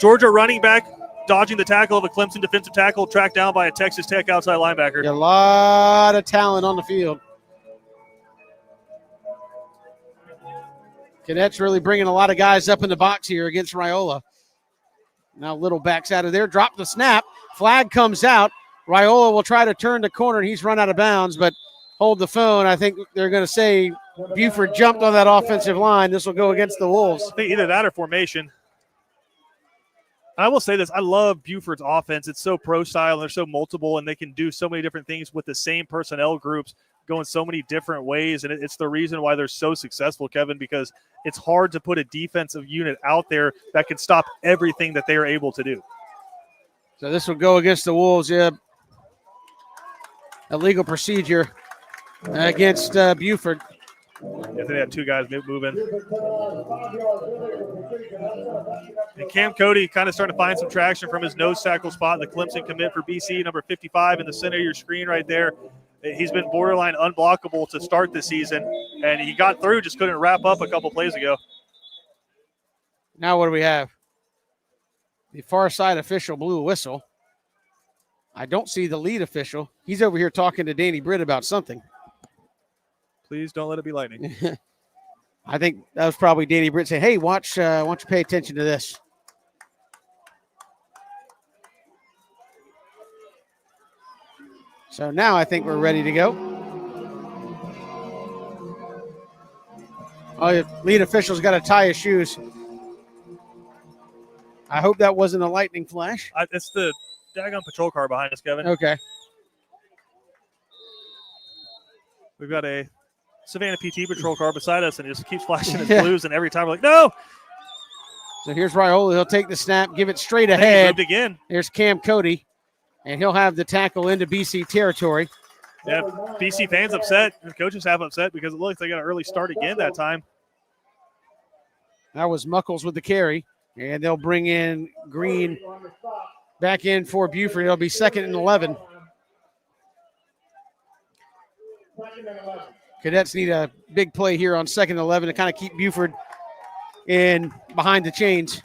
Georgia running back dodging the tackle of a Clemson defensive tackle, tracked down by a Texas Tech outside linebacker. A lot of talent on the field. Cadets really bringing a lot of guys up in the box here against Raiola. Now Little backs out of there, drop the snap. Flag comes out. Raiola will try to turn the corner. He's run out of bounds, but hold the phone. I think they're going to say Buford jumped on that offensive line. This will go against the Wolves. I think either that or formation. I will say this. I love Buford's offense. It's so pro-style, and they're so multiple, and they can do so many different things with the same personnel groups going so many different ways, and it's the reason why they're so successful, Kevin, because it's hard to put a defensive unit out there that can stop everything that they are able to do. So this will go against the Wolves. Yeah. Illegal procedure against Buford. Yeah, they had 2 guys moving. And Cam Cody kind of starting to find some traction from his nose tackle spot. The Clemson commit for BC, number 55 in the center of your screen right there. He's been borderline unblockable to start the season, and he got through, just couldn't wrap up a couple plays ago. Now what do we have? The far side official blew a whistle. I don't see the lead official. He's over here talking to Danny Britt about something. Please don't let it be lightning. I think that was probably Danny Britt saying, hey, watch, why don't you pay attention to this? So now I think we're ready to go. Oh, the lead official's got to tie his shoes. I hope that wasn't a lightning flash. It's the daggone patrol car behind us, Kevin. Okay. We've got a Savannah PT patrol car beside us, and it just keeps flashing its blues, and every time we're like, no! So here's Raiola. He'll take the snap, give it straight ahead. Moved again. There's Cam Cody, and he'll have the tackle into BC territory. Yeah, BC fans upset, and coaches have upset because it looks like they got an early start again that time. That was Muckles with the carry, and they'll bring in Green back in for Buford. It'll be 2nd and 11. Cadets need a big play here on 2nd and 11 to kind of keep Buford in behind the chains.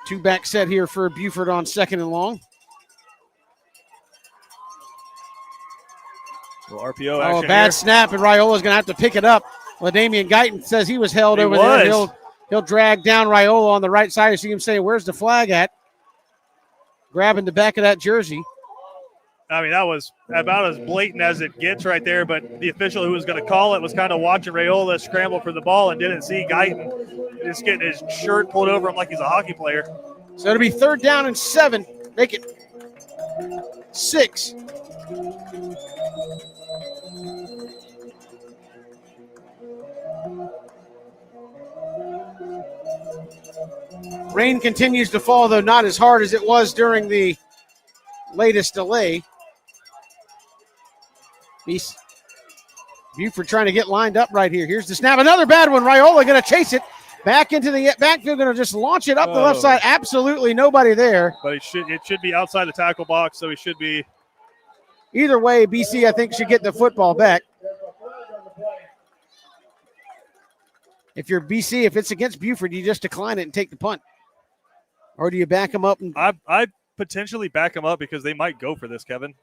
Two-back set here for Buford on 2nd and long. Well, RPO action. Oh, a bad here. snap, and Raiola's going to have to pick it up. Well, Damian Guyton says he was held over there. He'll drag down Raiola on the right side. You see him saying, "Where's the flag at?" Grabbing the back of that jersey. I mean, that was about as blatant as it gets right there, but the official who was going to call it was kind of watching Raiola scramble for the ball and didn't see Guyton just getting his shirt pulled over him like he's a hockey player. So it'll be 3rd down and 7. Make it 6. Rain continues to fall, though not as hard as it was during the latest delay. Buford trying to get lined up right here. Here's the snap. Another bad one. Raiola going to chase it back into the backfield, going to just launch it up the left side. Absolutely nobody there. But it should be outside the tackle box, so he should be. Either way, BC, I think, should get the football back. If you're BC, if it's against Buford, you just decline it and take the punt. Or do you back them up? I'd potentially back them up because they might go for this, Kevin.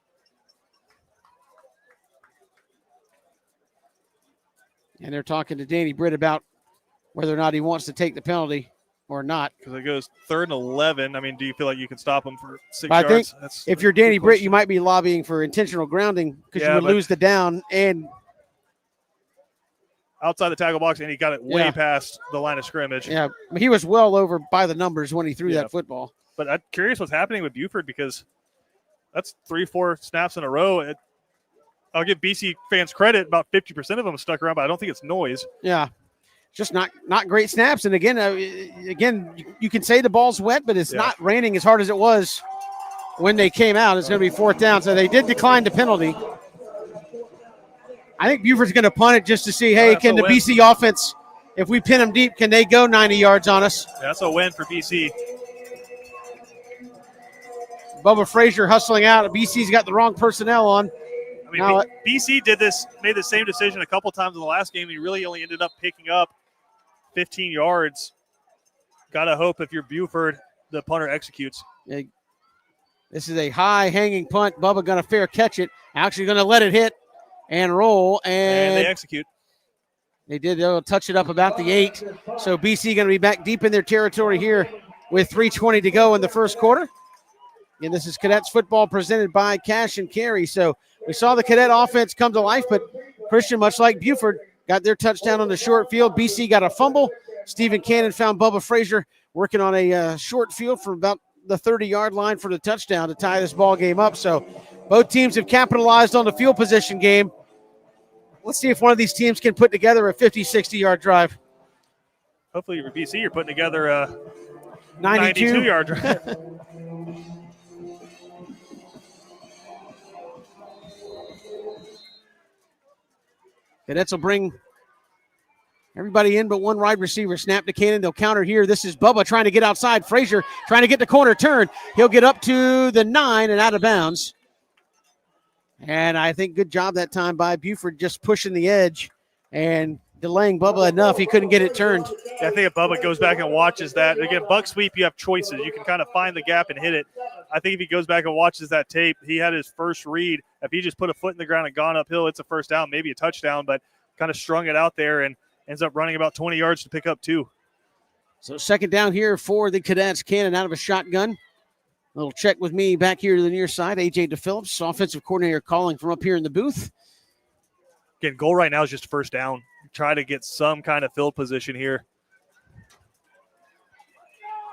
And they're talking to Danny Britt about whether or not he wants to take the penalty or not. Because it goes 3rd and 11. I mean, do you feel like you can stop them for 6 but yards? I think if you're Danny Britt, you might be lobbying for intentional grounding because you would lose the down and outside the tackle box, and he got it way past the line of scrimmage. Yeah, he was well over by the numbers when he threw that football. But I'm curious what's happening with Buford because that's 3-4 snaps in a row. I'll give BC fans credit. About 50% of them stuck around, but I don't think it's noise. Yeah, just not great snaps. And again, you can say the ball's wet, but it's not raining as hard as it was when they came out. It's going to be 4th down, so they did decline the penalty. I think Buford's going to punt it just to see, hey, can the BC offense, if we pin them deep, can they go 90 yards on us? That's a win for BC. Bubba Frazier hustling out. BC's got the wrong personnel on. I mean, BC made the same decision a couple times in the last game. He really only ended up picking up 15 yards. Got to hope if you're Buford, the punter executes. Yeah. This is a high hanging punt. Bubba going to fair catch it. Actually going to let it hit and roll. And they execute. They did. They'll touch it up about the 8. So BC going to be back deep in their territory here with 3:20 to go in the first quarter. And this is Cadets football presented by Cash and Carry. So we saw the Cadet offense come to life, but Christian, much like Buford, got their touchdown on the short field. BC got a fumble. Stephen Cannon found Bubba Frazier working on a short field from about the 30-yard line for the touchdown to tie this ball game up. So both teams have capitalized on the field position game. Let's see if one of these teams can put together a 50, 60-yard drive. Hopefully for BC, you're putting together a 92 92-yard drive. Cadets will bring everybody in but one wide receiver. Snap to Cannon. They'll counter here. This is Bubba trying to get outside. Frazier trying to get the corner turn. He'll get up to the 9 and out of bounds. And I think good job that time by Buford just pushing the edge and delaying Bubba enough. He couldn't get it turned. Yeah, I think if Bubba goes back and watches that, again, buck sweep, you have choices. You can kind of find the gap and hit it. I think if he goes back and watches that tape, he had his first read. If he just put a foot in the ground and gone uphill, it's a first down, maybe a touchdown, but kind of strung it out there and ends up running about 20 yards to pick up 2. So second down here for the Cadets. Cannon out of a shotgun. A little check with me back here to the near side. A.J. DePhillips, offensive coordinator, calling from up here in the booth. Again, goal right now is just first down. Try to get some kind of field position here.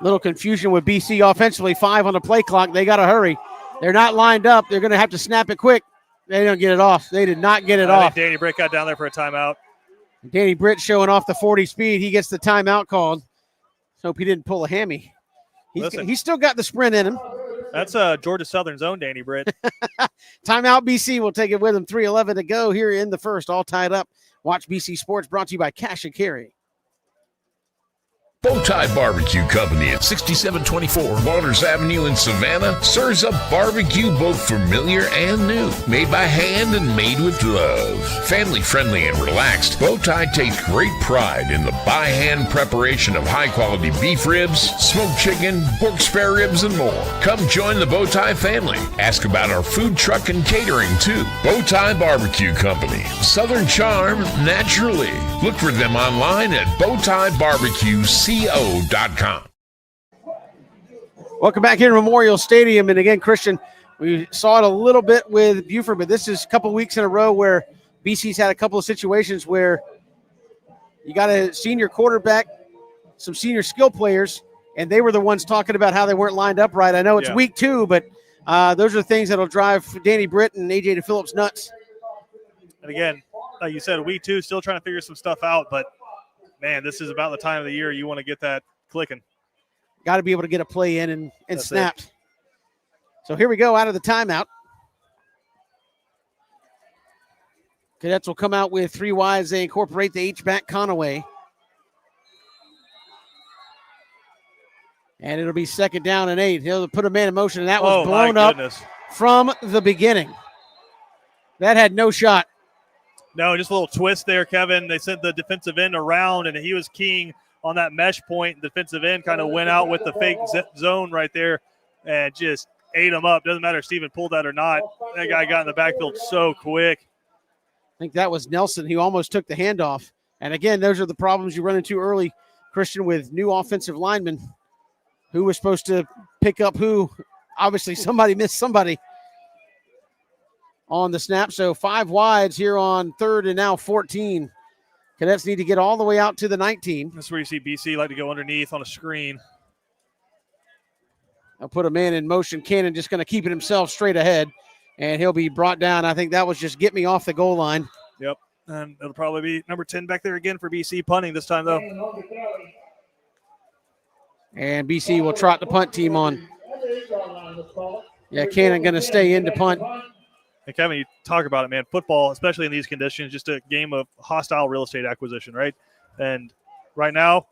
Little confusion with BC offensively. 5 on the play clock. They got to hurry. They're not lined up. They're going to have to snap it quick. They don't get it off. They did not get it off. Danny Britt got down there for a timeout. Danny Britt showing off the 40 speed. He gets the timeout called. Hope he didn't pull a hammy. He's still got the sprint in him. That's Georgia Southern's own Danny Britt. Timeout BC will take it with him. 3:11 to go here in the first. All tied up. Watch BC Sports, brought to you by Cash and Carry. Bowtie Barbecue Company at 6724 Waters Avenue in Savannah serves up barbecue both familiar and new. Made by hand and made with love. Family friendly and relaxed, Bowtie takes great pride in the by hand preparation of high quality beef ribs, smoked chicken, pork spare ribs, and more. Come join the Bowtie family. Ask about our food truck and catering too. Bowtie Barbecue Company. Southern charm naturally. Look for them online at bowtiebbq.com. Welcome back here to Memorial Stadium. And again, Christian, we saw it a little bit with Buford, but this is a couple weeks in a row where BC's had a couple of situations where you got a senior quarterback, some senior skill players, and they were the ones talking about how they weren't lined up right. I know it's week 2, but those are things that'll drive Danny Britt and A.J. DePhillips nuts. And again, like you said, week 2, still trying to figure some stuff out, but man, this is about the time of the year you want to get that clicking. Got to be able to get a play in and snapped. So here we go out of the timeout. Cadets will come out with 3 wides. They incorporate the H-back Conaway. And it'll be second down and 8. He'll put a man in motion, and that was blown up from the beginning. That had no shot. No, just a little twist there, Kevin. They sent the defensive end around, and he was keying on that mesh point. The defensive end kind of went out with the fake zone right there and just ate him up. Doesn't matter if Steven pulled that or not. That guy got in the backfield so quick. I think that was Nelson. He almost took the handoff. And, again, those are the problems you run into early, Christian, with new offensive linemen. Who was supposed to pick up who? Obviously, somebody missed somebody on the snap. So 5 wides here on 3rd and now 14. Cadets need to get all the way out to the 19. That's where you see BC like to go underneath on a screen. I'll put a man in motion. Cannon just going to keep it himself straight ahead, and he'll be brought down. I think that was just get me off the goal line. Yep, and it'll probably be number 10 back there again for BC punting this time, though. And BC will trot the punt team on. Yeah, Cannon going to stay in to punt. And Kevin, you talk about it, man. Football, especially in these conditions, just a game of hostile real estate acquisition, right? And right now,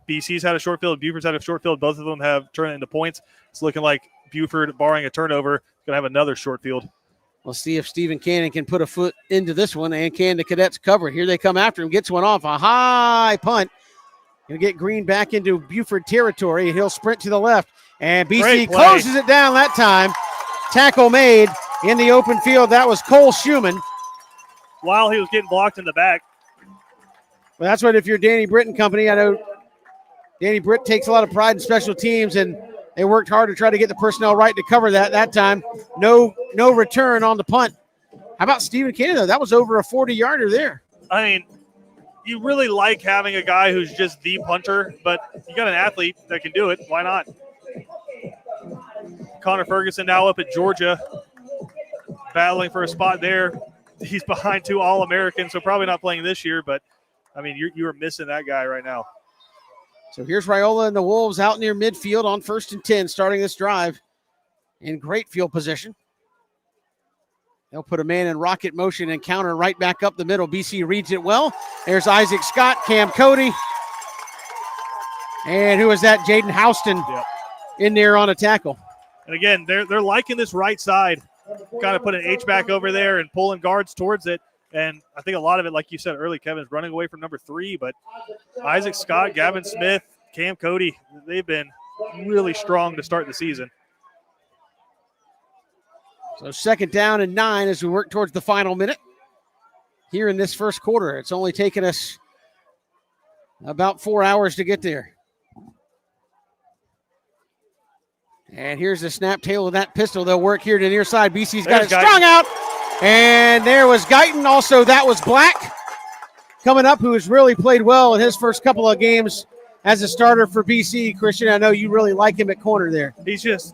BC's had a short field, Buford's had a short field. Both of them have turned it into points. It's looking like Buford, barring a turnover, is going to have another short field. We'll see if Stephen Cannon can put a foot into this one, and can the Cadets cover. Here they come after him. Gets one off. A high punt. Going to get Green back into Buford territory, and he'll sprint to the left. And BC closes it down that time. Tackle made. In the open field, that was Cole Schumann. While he was getting blocked in the back. Well, that's what if you're Danny Britt and company. I know Danny Britt takes a lot of pride in special teams, and they worked hard to try to get the personnel right to cover that time. No return on the punt. How about Stephen Cannon, though? That was over a 40-yarder there. I mean, you really like having a guy who's just the punter, but you got an athlete that can do it. Why not? Connor Ferguson now up at Georgia, battling for a spot there. He's behind 2 All-Americans, so probably not playing this year, but, I mean, you are missing that guy right now. So here's Raiola and the Wolves out near midfield on 1st and 10, starting this drive in great field position. They'll put a man in rocket motion and counter right back up the middle. BC reads it well. There's Isaac Scott, Cam Cody. And who is that? Jaden Houston in there on a tackle. And again, they're liking this right side. Kind of put an H-back over there and pulling guards towards it. And I think a lot of it, like you said early, Kevin, is running away from number 3. But Isaac Scott, Gavin Smith, Cam Cody, they've been really strong to start the season. So second down and 9 as we work towards the final minute here in this first quarter. It's only taken us about 4 hours to get there. And here's the snap tail of that pistol. They'll work here to the near side. BC's got it strung out. And there was Guyton. Also, that was Black coming up, who has really played well in his first couple of games as a starter for BC. Christian, I know you really like him at corner there. He's just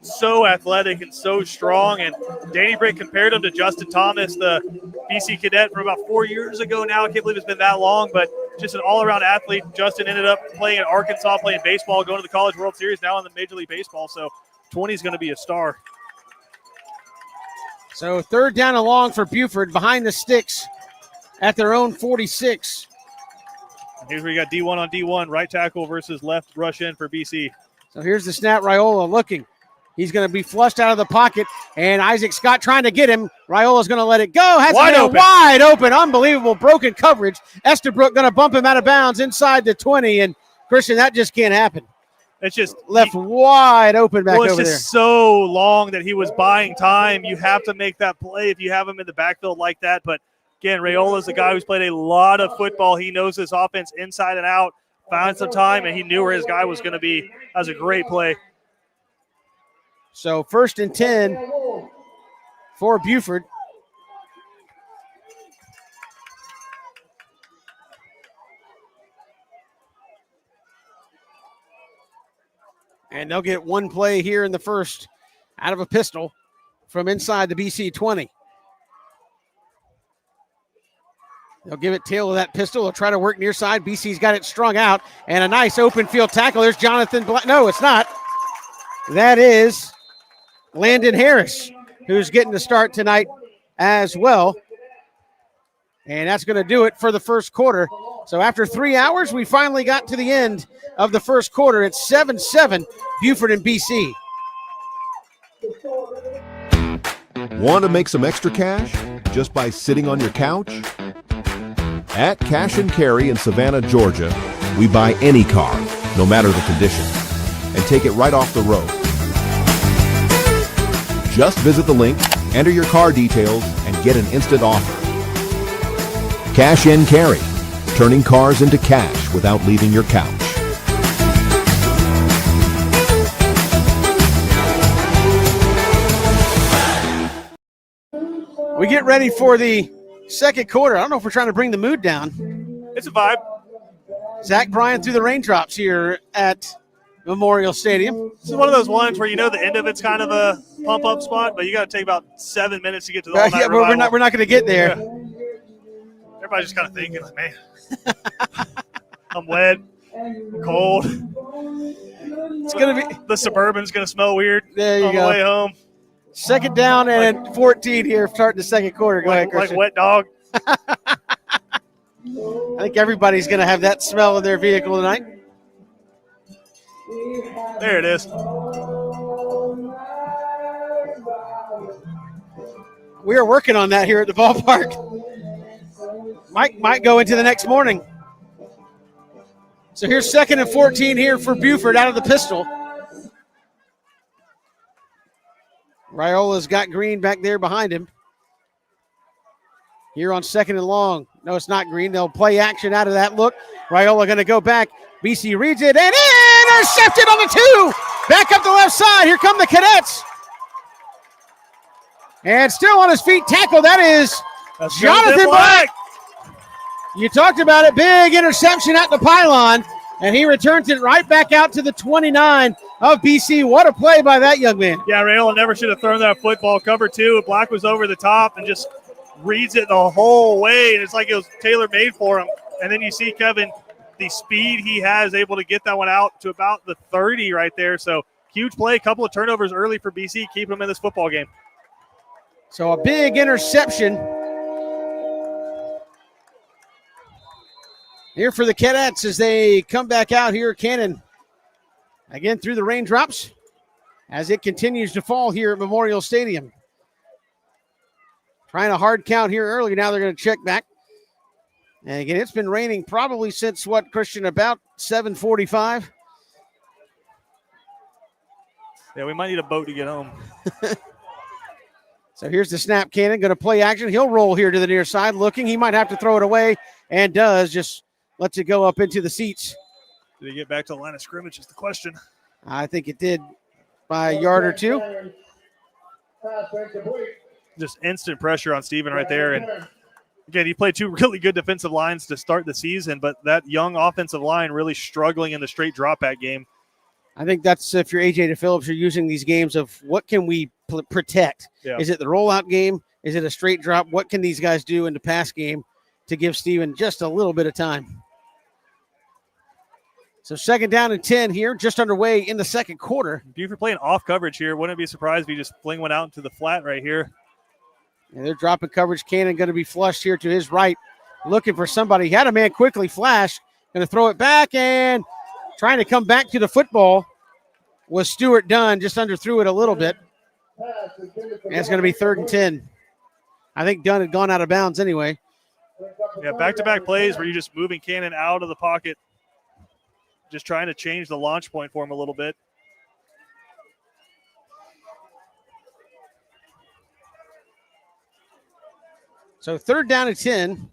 so athletic and so strong. And Danny Brick compared him to Justin Thomas, the BC cadet from about 4 years ago now. I can't believe it's been that long, but just an all-around athlete. Justin ended up playing at Arkansas, playing baseball, going to the College World Series, now in the Major League Baseball. So 20 is going to be a star. So 3rd down and long for Buford behind the sticks at their own 46. Here's where you got D1 on D1, right tackle versus left rush in for BC. So here's the snap. Raiola looking. He's going to be flushed out of the pocket, and Isaac Scott trying to get him. Raiola is going to let it go. Has wide it open. Wide open. Unbelievable broken coverage. Estabrook going to bump him out of bounds inside the 20, and Christian, that just can't happen. It's just left wide open back over there. It's just so long that he was buying time. You have to make that play if you have him in the backfield like that. But again, Raiola is a guy who's played a lot of football. He knows his offense inside and out. Found some time, and he knew where his guy was going to be. That was a great play. So 1st and 10 for Buford. And they'll get one play here in the first out of a pistol from inside the BC 20. They'll give it tail of that pistol. They'll try to work near side. BC's got it strung out. And a nice open field tackle. There's Jonathan Black. No, it's not. That is Landon Harris, who's getting the start tonight as well. And that's going to do it for the first quarter. So after 3 hours, we finally got to the end of the first quarter. It's 7-7, Buford and BC. Want to make some extra cash just by sitting on your couch? At Cash and Carry in Savannah, Georgia, we buy any car, no matter the condition, and take it right off the road. Just visit the link, enter your car details, and get an instant offer. Cash and Carry, turning cars into cash without leaving your couch. We get ready for the second quarter. I don't know if we're trying to bring the mood down. It's a vibe. Zach Bryan through the raindrops here at Memorial Stadium. This is one of those ones where you know the end of it's kind of a pump-up spot, but you got to take about 7 minutes to get to the all-night but we're not going to get there. Yeah. Everybody's just kind of thinking, like, man, I'm wet, I'm cold. It's going to be the Suburban's going to smell weird there you on go. the way home. 2nd down and 14 here starting the second quarter. Go ahead, Christian. Like wet dog. I think everybody's going to have that smell in their vehicle tonight. There it is. We are working on that here at the ballpark. Mike might go into the next morning. So here's 2nd and 14 here for Buford out of the pistol. Raiola's got Green back there behind him. Here on 2nd and long. No, it's not Green. They'll play action out of that look. Raiola going to go back. BC reads it and intercepted on the 2. Back up the left side. Here come the Cadets. And still on his feet, tackle. That is Jonathan Black. You talked about it. Big interception at the pylon. And he returns it right back out to the 29 of BC. What a play by that young man. Yeah, Raiola never should have thrown that football. Cover 2. Black was over the top and just reads it the whole way. And it's like it was tailor-made for him. And then you see Kevin, the speed he has, able to get that one out to about the 30 right there. So huge play. Couple of turnovers early for BC. Keep them in this football game. So a big interception here for the Cadets as they come back out here. Cannon again through the raindrops as it continues to fall here at Memorial Stadium. Trying a hard count here early. Now they're going to check back. And again, it's been raining probably since what, Christian, about 7:45? Yeah, we might need a boat to get home. So here's the snap. Cannon going to play action. He'll roll here to the near side looking. He might have to throw it away and does. Just lets it go up into the seats. Did he get back to the line of scrimmage is the question. I think it did. by a yard or two. Just instant pressure on Steven right there. And again, he played two really good defensive lines to start the season, but that young offensive line really struggling in the straight drop back game. I think that's if you're AJ DePhillips, you're using these games of what can we protect? Yeah. Is it the rollout game? Is it a straight drop? What can these guys do in the pass game to give Steven just a little bit of time? So 2nd down and 10 here, just underway in the second quarter. Buford playing off coverage here. Wouldn't be surprised if you just fling one out into the flat right here. And they're dropping coverage. Cannon going to be flushed here to his right, looking for somebody. He had a man quickly flash, going to throw it back, and trying to come back to the football was Stewart Dunn. Just underthrew it a little bit. And it's going to be 3rd and 10. I think Dunn had gone out of bounds anyway. Yeah, back-to-back plays where you're just moving Cannon out of the pocket, just trying to change the launch point for him a little bit. So 3rd down and 10.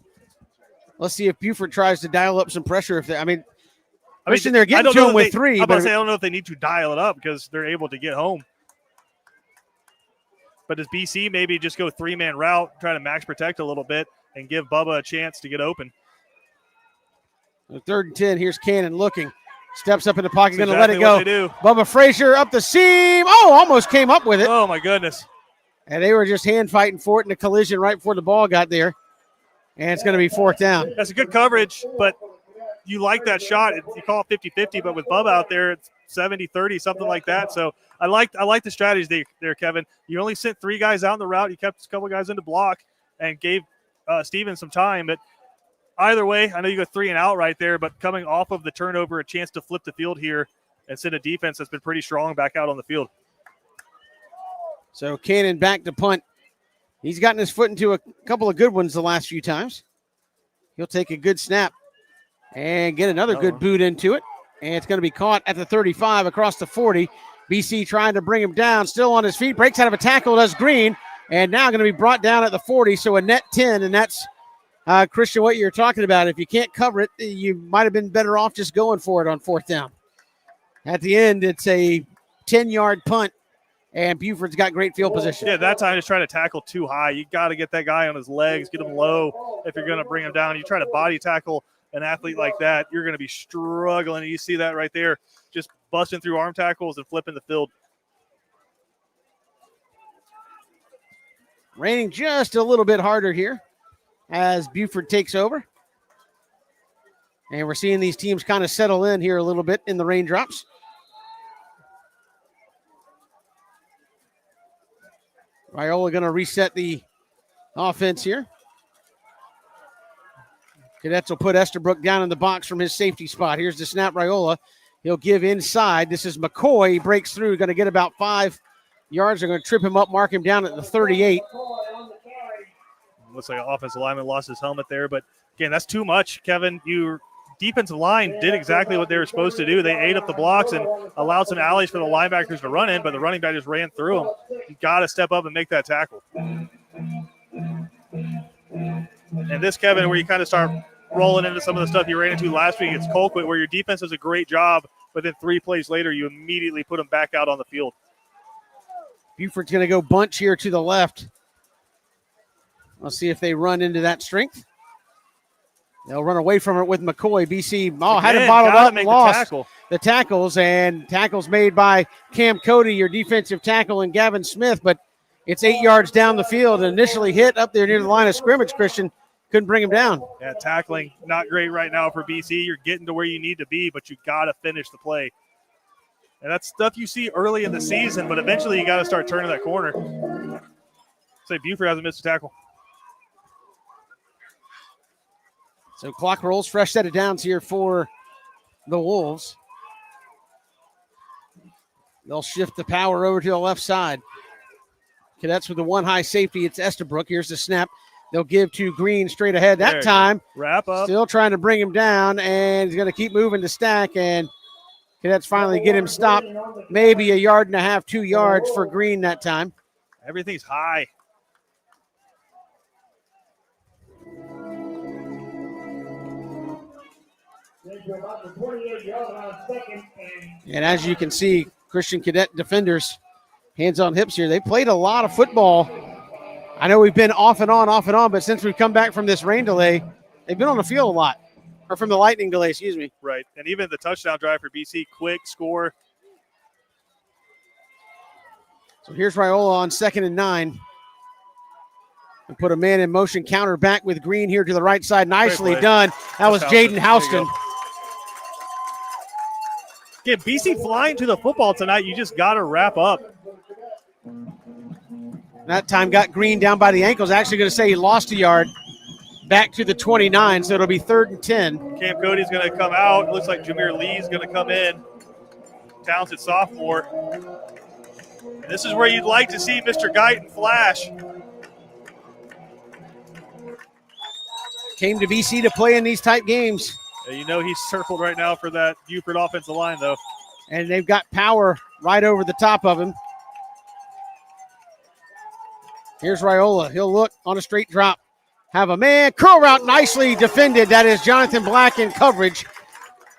Let's see if Buford tries to dial up some pressure. They're getting to him with 3. I don't know if they need to dial it up because they're able to get home. But does BC maybe just go 3-man route, try to max protect a little bit, and give Bubba a chance to get open? 3rd and 10. Here's Cannon looking. Steps up in the pocket, going to let it what go. they do. Bubba Frazier up the seam. Oh, almost came up with it. Oh, my goodness. And they were just hand fighting for it in a collision right before the ball got there. And it's going to be 4th down. That's a good coverage, but you like that shot. You call it 50-50, but with Bubba out there, it's 70-30, something like that. So I like the strategy there, Kevin. You only sent 3 guys out in the route. You kept a couple guys in the block and gave Steven some time. But either way, I know you go 3 and out right there, but coming off of the turnover, a chance to flip the field here and send a defense that's been pretty strong back out on the field. So Cannon back to punt. He's gotten his foot into a couple of good ones the last few times. He'll take a good snap and get another good boot into it. And it's going to be caught at the 35 across the 40. BC trying to bring him down, still on his feet, breaks out of a tackle, does Green, and now going to be brought down at the 40, so a net 10, and that's, Christian, what you're talking about. If you can't cover it, you might have been better off just going for it on 4th down. At the end, it's a 10-yard punt, and Buford's got great field position. Yeah, that time just try to tackle too high. You got to get that guy on his legs, get him low if you're going to bring him down. You try to body tackle an athlete like that, you're going to be struggling. And you see that right there, just busting through arm tackles and flipping the field. Raining just a little bit harder here as Buford takes over. And we're seeing these teams kind of settle in here a little bit in the raindrops. Raiola going to reset the offense here. Cadets will put Estabrook down in the box from his safety spot. Here's the snap, Raiola. He'll give inside. This is McCoy. He breaks through. Going to get about 5 yards. They're going to trip him up, mark him down at the 38. Looks like an offensive lineman lost his helmet there. But, again, that's too much, Kevin. Your defensive line did exactly what they were supposed to do. They ate up the blocks and allowed some alleys for the linebackers to run in, but the running back just ran through them. You got to step up and make that tackle. And this, Kevin, where you kind of start rolling into some of the stuff you ran into last week, it's Colquitt, where your defense does a great job, but then 3 plays later, you immediately put them back out on the field. Buford's going to go bunch here to the left. Let's see if they run into that strength. They'll run away from it with McCoy. BC had it bottled up and lost the tackles, and tackles made by Cam Cody, your defensive tackle, and Gavin Smith, but it's 8 yards down the field. Initially hit up there near the line of scrimmage, Christian. Couldn't bring him down. Yeah, tackling not great right now for BC. You're getting to where you need to be, but you got to finish the play. And that's stuff you see early in the season, but eventually you got to start turning that corner. Say Buford hasn't missed a tackle. So clock rolls, fresh set of downs here for the Wolves. They'll shift the power over to the left side. Cadets with the one high safety. It's Estabrook. Here's the snap. They'll give to Green straight ahead that time. Wrap up. Still trying to bring him down, and he's going to keep moving to Stack, and Cadets finally get him stopped. Maybe 1.5 yards, 2 yards for Green that time. Everything's high. And as you can see, Christian Cadet defenders, hands on hips here. They played a lot of football. I know we've been off and on, but since we've come back from this rain delay, they've been on the field a lot. Or from the lightning delay, excuse me. Right. And even the touchdown drive for BC, quick score. So here's Raiola on 2nd and 9. And put a man in motion, counter back with Green here to the right side. Nicely done. That was Jaden Houston. Again, BC flying to the football tonight. You just got to wrap up. That time got Green down by the ankles. Actually going to say he lost a yard. Back to the 29, so it'll be 3rd and 10. Cam Cody's going to come out. It looks like Jameer Lee's going to come in. Talented sophomore. And this is where you'd like to see Mr. Guyton flash. Came to BC to play in these type games. Yeah, you know he's circled right now for that Buford offensive line, though. And they've got power right over the top of him. Here's Raiola. He'll look on a straight drop. Have a man, curl route, nicely defended. That is Jonathan Black in coverage.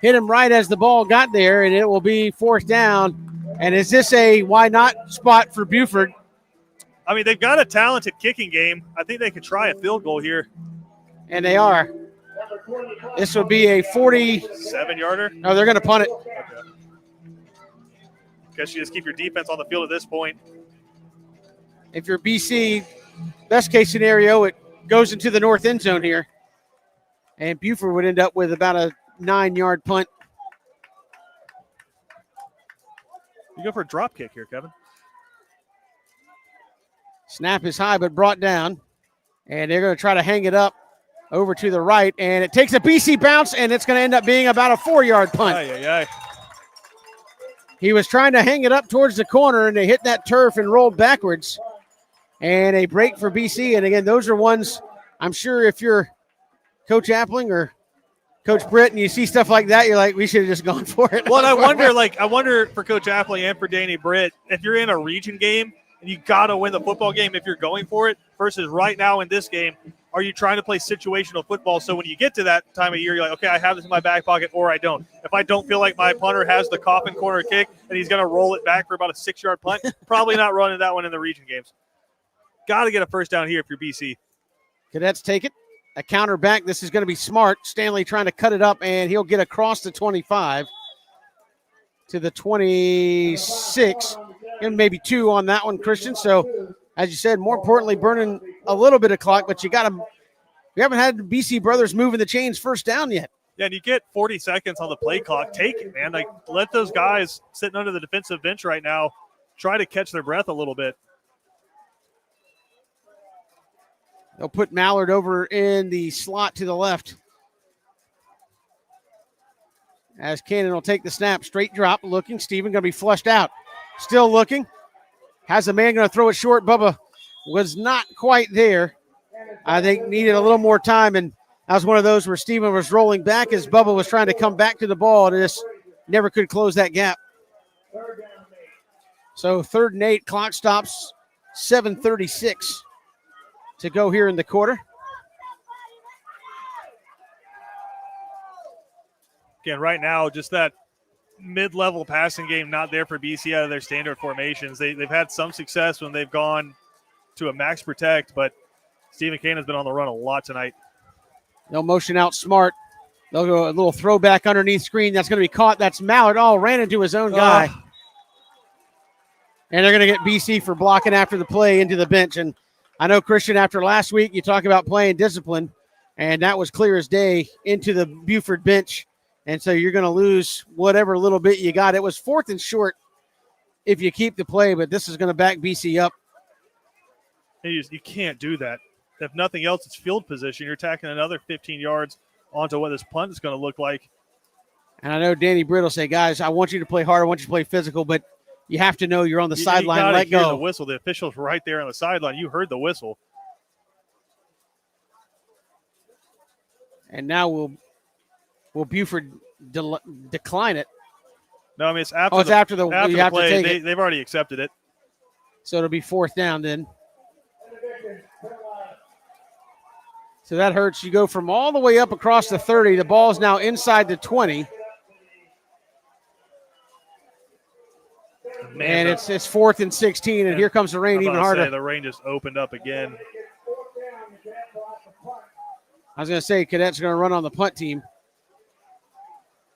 Hit him right as the ball got there, and it will be 4th down. And is this a why not spot for Buford? I mean, they've got a talented kicking game. I think they could try a field goal here. And they are. This would be a 47-yarder. No, they're going to punt it. Okay. Guess you just keep your defense on the field at this point. If you're BC, best case scenario, it goes into the north end zone here. And Buford would end up with about a 9-yard punt. You go for a drop kick here, Kevin. Snap is high, but brought down. And they're going to try to hang it up over to the right. And it takes a BC bounce, and it's going to end up being about a 4-yard punt. He was trying to hang it up towards the corner, and they hit that turf and rolled backwards. And a break for BC. And, again, those are ones I'm sure if you're Coach Appling or Coach Britt and you see stuff like that, you're like, we should have just gone for it. Well, I wonder for Coach Appling and for Danny Britt, if you're in a region game and you got to win the football game if you're going for it versus right now in this game, are you trying to play situational football? So when you get to that time of year, you're like, okay, I have this in my back pocket or I don't. If I don't feel like my punter has the coffin corner kick and he's going to roll it back for about a 6-yard punt, probably not running that one in the region games. Got to get a first down here if you're BC. Cadets take it. A counter back. This is going to be smart. Stanley trying to cut it up, and he'll get across the 25 to the 26. And maybe 2 on that one, Christian. So, as you said, more importantly, burning a little bit of clock, but we haven't had the BC brothers moving the chains first down yet. Yeah, and you get 40 seconds on the play clock. Take it, man. Like, let those guys sitting under the defensive bench right now try to catch their breath a little bit. They'll put Mallard over in the slot to the left. As Cannon will take the snap, straight drop, looking. Steven going to be flushed out. Still looking. Has a man going to throw it short. Bubba was not quite there. I think needed a little more time, and that was one of those where Steven was rolling back as Bubba was trying to come back to the ball and just never could close that gap. So 3rd and 8, clock stops, 7:36 to go here in the quarter. Again, right now, just that mid-level passing game not there for BC out of their standard formations. They've had some success when they've gone to a max protect, but Stephen Kane has been on the run a lot tonight. They'll motion out smart. They'll go a little throwback underneath screen. That's going to be caught. That's Mallard. Oh, ran into his own guy. And they're going to get BC for blocking after the play into the bench. And I know, Christian, after last week, you talk about playing discipline, and that was clear as day into the Buford bench. And so you're going to lose whatever little bit you got. It was 4th and short if you keep the play, but this is going to back BC up. You can't do that. If nothing else, it's field position. You're tacking another 15 yards onto what this punt is going to look like. And I know Danny Britt will say, guys, I want you to play hard. I want you to play physical, but you have to know you're on the sideline. Let go. The whistle. The official's right there on the sideline. You heard the whistle. And now will Buford decline it? No, I mean, it's after after the play. To take it. They've already accepted it. So it'll be 4th down then. So that hurts. You go from all the way up across the 30. The ball's now inside the 20. And it's 4th and 16, and here comes the rain even harder. The rain just opened up again. I was going to say Cadets are going to run on the punt team.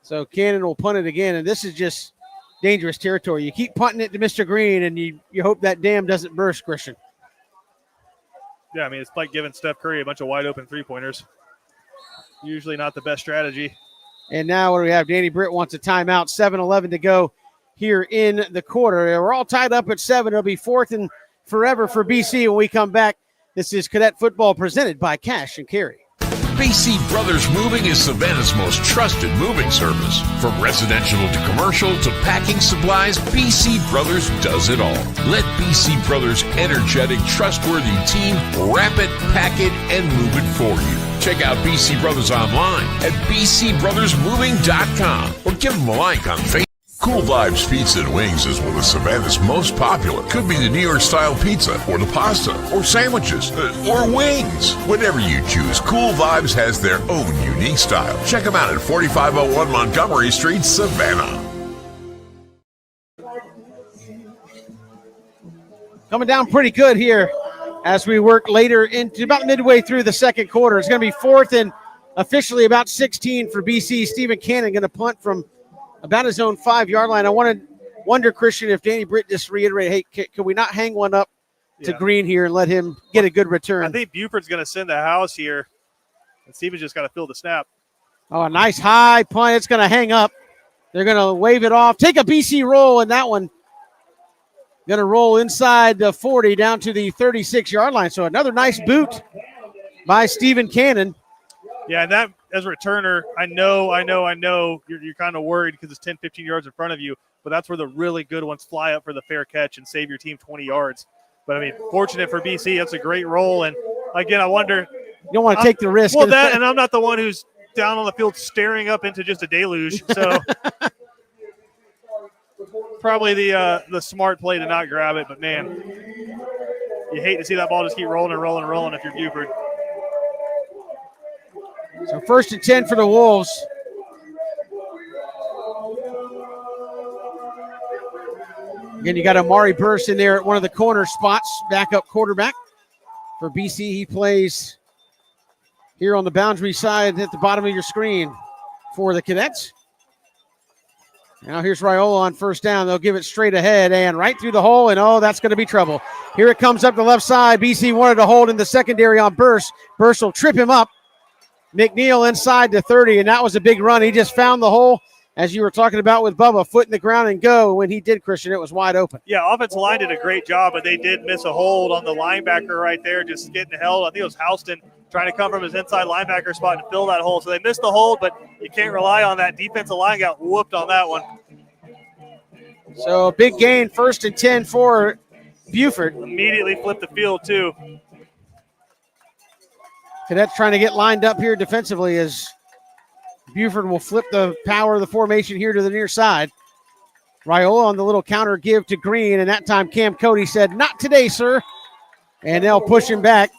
So Cannon will punt it again, and this is just dangerous territory. You keep punting it to Mr. Green, and you hope that dam doesn't burst, Christian. Yeah, I mean, it's like giving Steph Curry a bunch of wide-open three-pointers. Usually not the best strategy. And now what do we have? Danny Britt wants a timeout. 7:11 to go here in the quarter. We're all tied up at 7. It'll be 4th and forever for BC when we come back. This is Cadet Football presented by Cash and Carry. BC Brothers Moving is Savannah's most trusted moving service. From residential to commercial to packing supplies, BC Brothers does it all. Let BC Brothers' energetic, trustworthy team wrap it, pack it, and move it for you. Check out BC Brothers online at bcbrothersmoving.com or give them a like on Facebook. Cool Vibes Pizza and Wings is one of Savannah's most popular. Could be the New York style pizza or the pasta or sandwiches or wings. Whatever you choose, Cool Vibes has their own unique style. Check them out at 4501 Montgomery Street, Savannah. Coming down pretty good here as we work later into about midway through the second quarter. It's going to be 4th and officially about 16 for BC. Stephen Cannon going to punt from about his own 5-yard line. I wonder, Christian, if Danny Britt just reiterated, hey, can we not hang one up to Green here and let him get a good return? I think Buford's going to send the house here, and Stephen's just got to fill the snap. Oh, a nice high punt. It's going to hang up. They're going to wave it off. Take a BC roll, and that one going to roll inside the 40 down to the 36-yard line. So another nice boot by Stephen Cannon. Yeah, and that, as a returner, I know you're kind of worried because it's 10, 15 yards in front of you, but that's where the really good ones fly up for the fair catch and save your team 20 yards. But, I mean, fortunate for BC, that's a great roll. And, again, I wonder. You don't want to take the risk. Well, that, and I'm not the one who's down on the field staring up into just a deluge. So, probably the smart play to not grab it. But, man, you hate to see that ball just keep rolling and rolling and rolling if you're Buford. So 1st and 10 for the Wolves. Again, you got Amari Burst in there at one of the corner spots, backup quarterback for BC. He plays here on the boundary side at the bottom of your screen for the Cadets. Now here's Raiola on 1st down. They'll give it straight ahead and right through the hole, and that's going to be trouble. Here it comes up the left side. BC wanted to hold in the secondary on Burst. Burst will trip him up. McNeil inside the 30, and that was a big run. He just found the hole, as you were talking about with Bubba, foot in the ground and go. When he did, Christian, it was wide open. Yeah, offensive line did a great job, but they did miss a hold on the linebacker right there, just getting held. I think it was Houston trying to come from his inside linebacker spot and fill that hole. So they missed the hold, but you can't rely on that. Defensive line got whooped on that one. So a big gain, 1st and 10 for Buford. Immediately flipped the field, too. Cadets trying to get lined up here defensively as Buford will flip the power of the formation here to the near side. Raiola on the little counter give to Green, and that time Cam Cody said, "Not today, sir." And they'll push him back.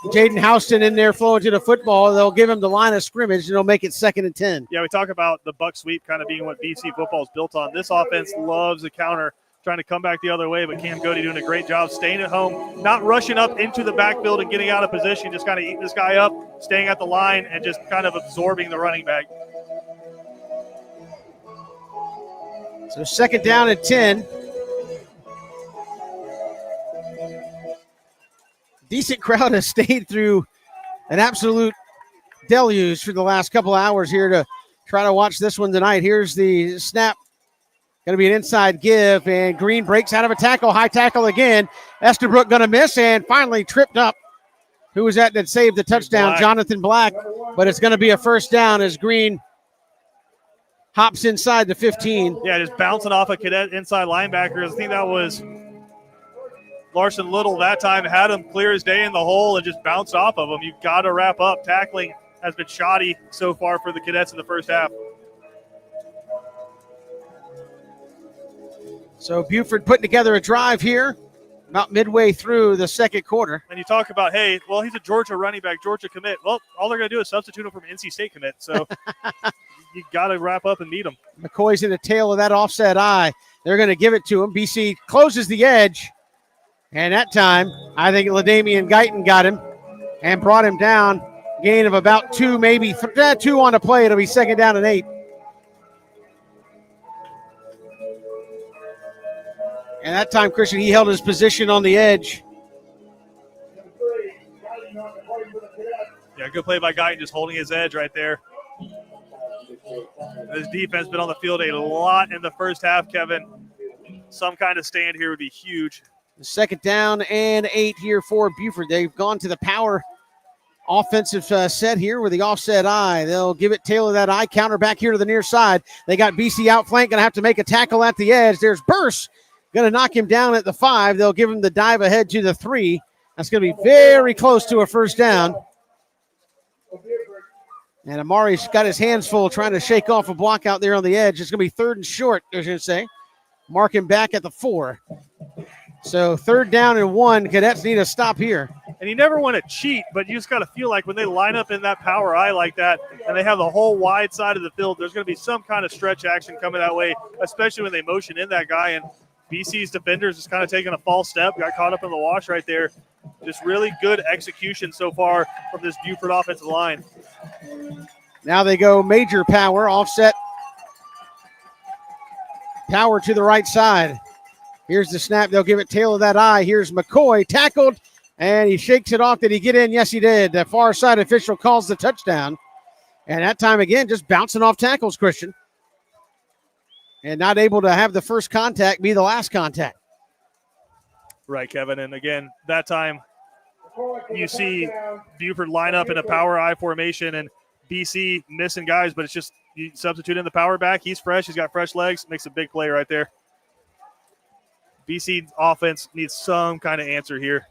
Jaden Houston in there flowing to the football. They'll give him the line of scrimmage, and they'll make it 2nd and 10. Yeah, we talk about the buck sweep kind of being what BC football is built on. This offense loves the counter, trying to come back the other way, but Cam Cody doing a great job staying at home, not rushing up into the backfield and getting out of position, just kind of eating this guy up, staying at the line, and just kind of absorbing the running back. So 2nd down and 10. Decent crowd has stayed through an absolute deluge for the last couple of hours here to try to watch this one tonight. Here's the snap. Going to be an inside give, and Green breaks out of a tackle. High tackle again. Estabrook going to miss, and finally tripped up. Who was that saved the touchdown? Black. Jonathan Black. But it's going to be a 1st down as Green hops inside the 15. Yeah, just bouncing off a Cadet inside linebackers. I think that was Larson Little that time. Had him clear his day in the hole and just bounced off of him. You've got to wrap up. Tackling has been shoddy so far for the Cadets in the first half. So Buford putting together a drive here about midway through the second quarter. And you talk about, hey, well, he's a Georgia running back, Georgia commit. Well, all they're going to do is substitute him from NC State commit. So you got to wrap up and meet him. McCoy's in the tail of that offset eye. They're going to give it to him. BC closes the edge. And that time, I think LaDamian Guyton got him and brought him down. Gain of about 2, maybe 2 on the play. It'll be 2nd down and 8. And that time, Christian, he held his position on the edge. Yeah, good play by Guyton, just holding his edge right there. This defense been on the field a lot in the first half, Kevin. Some kind of stand here would be huge. 2nd down and 8 here for Buford. They've gone to the power offensive set here with the offset eye. They'll give it Taylor that eye. Counter back here to the near side. They got BC outflank. Going to have to make a tackle at the edge. There's Burse. Going to knock him down at the 5. They'll give him the dive ahead to the 3. That's going to be very close to a 1st down. And Amari's got his hands full trying to shake off a block out there on the edge. It's going to be 3rd and short, I was going to say. Mark him back at the 4. So 3rd down and 1. Cadets need a stop here. And you never want to cheat, but you just got to feel like when they line up in that power eye like that and they have the whole wide side of the field, there's going to be some kind of stretch action coming that way, especially when they motion in that guy. And BC's defenders just kind of taking a false step, got caught up in the wash right there. Just really good execution so far from this Buford offensive line. Now they go major power, offset power to the right side. Here's the snap. They'll give it Taylor that eye. Here's McCoy tackled, and he shakes it off. Did he get in? Yes, he did. The far side official calls the touchdown. And that time again, just bouncing off tackles, Christian. And not able to have the first contact be the last contact. Right, Kevin. And again, that time you see Buford line up in a power I formation and BC missing guys, but it's just you substitute in the power back. He's fresh. He's got fresh legs. Makes a big play right there. BC offense needs some kind of answer here.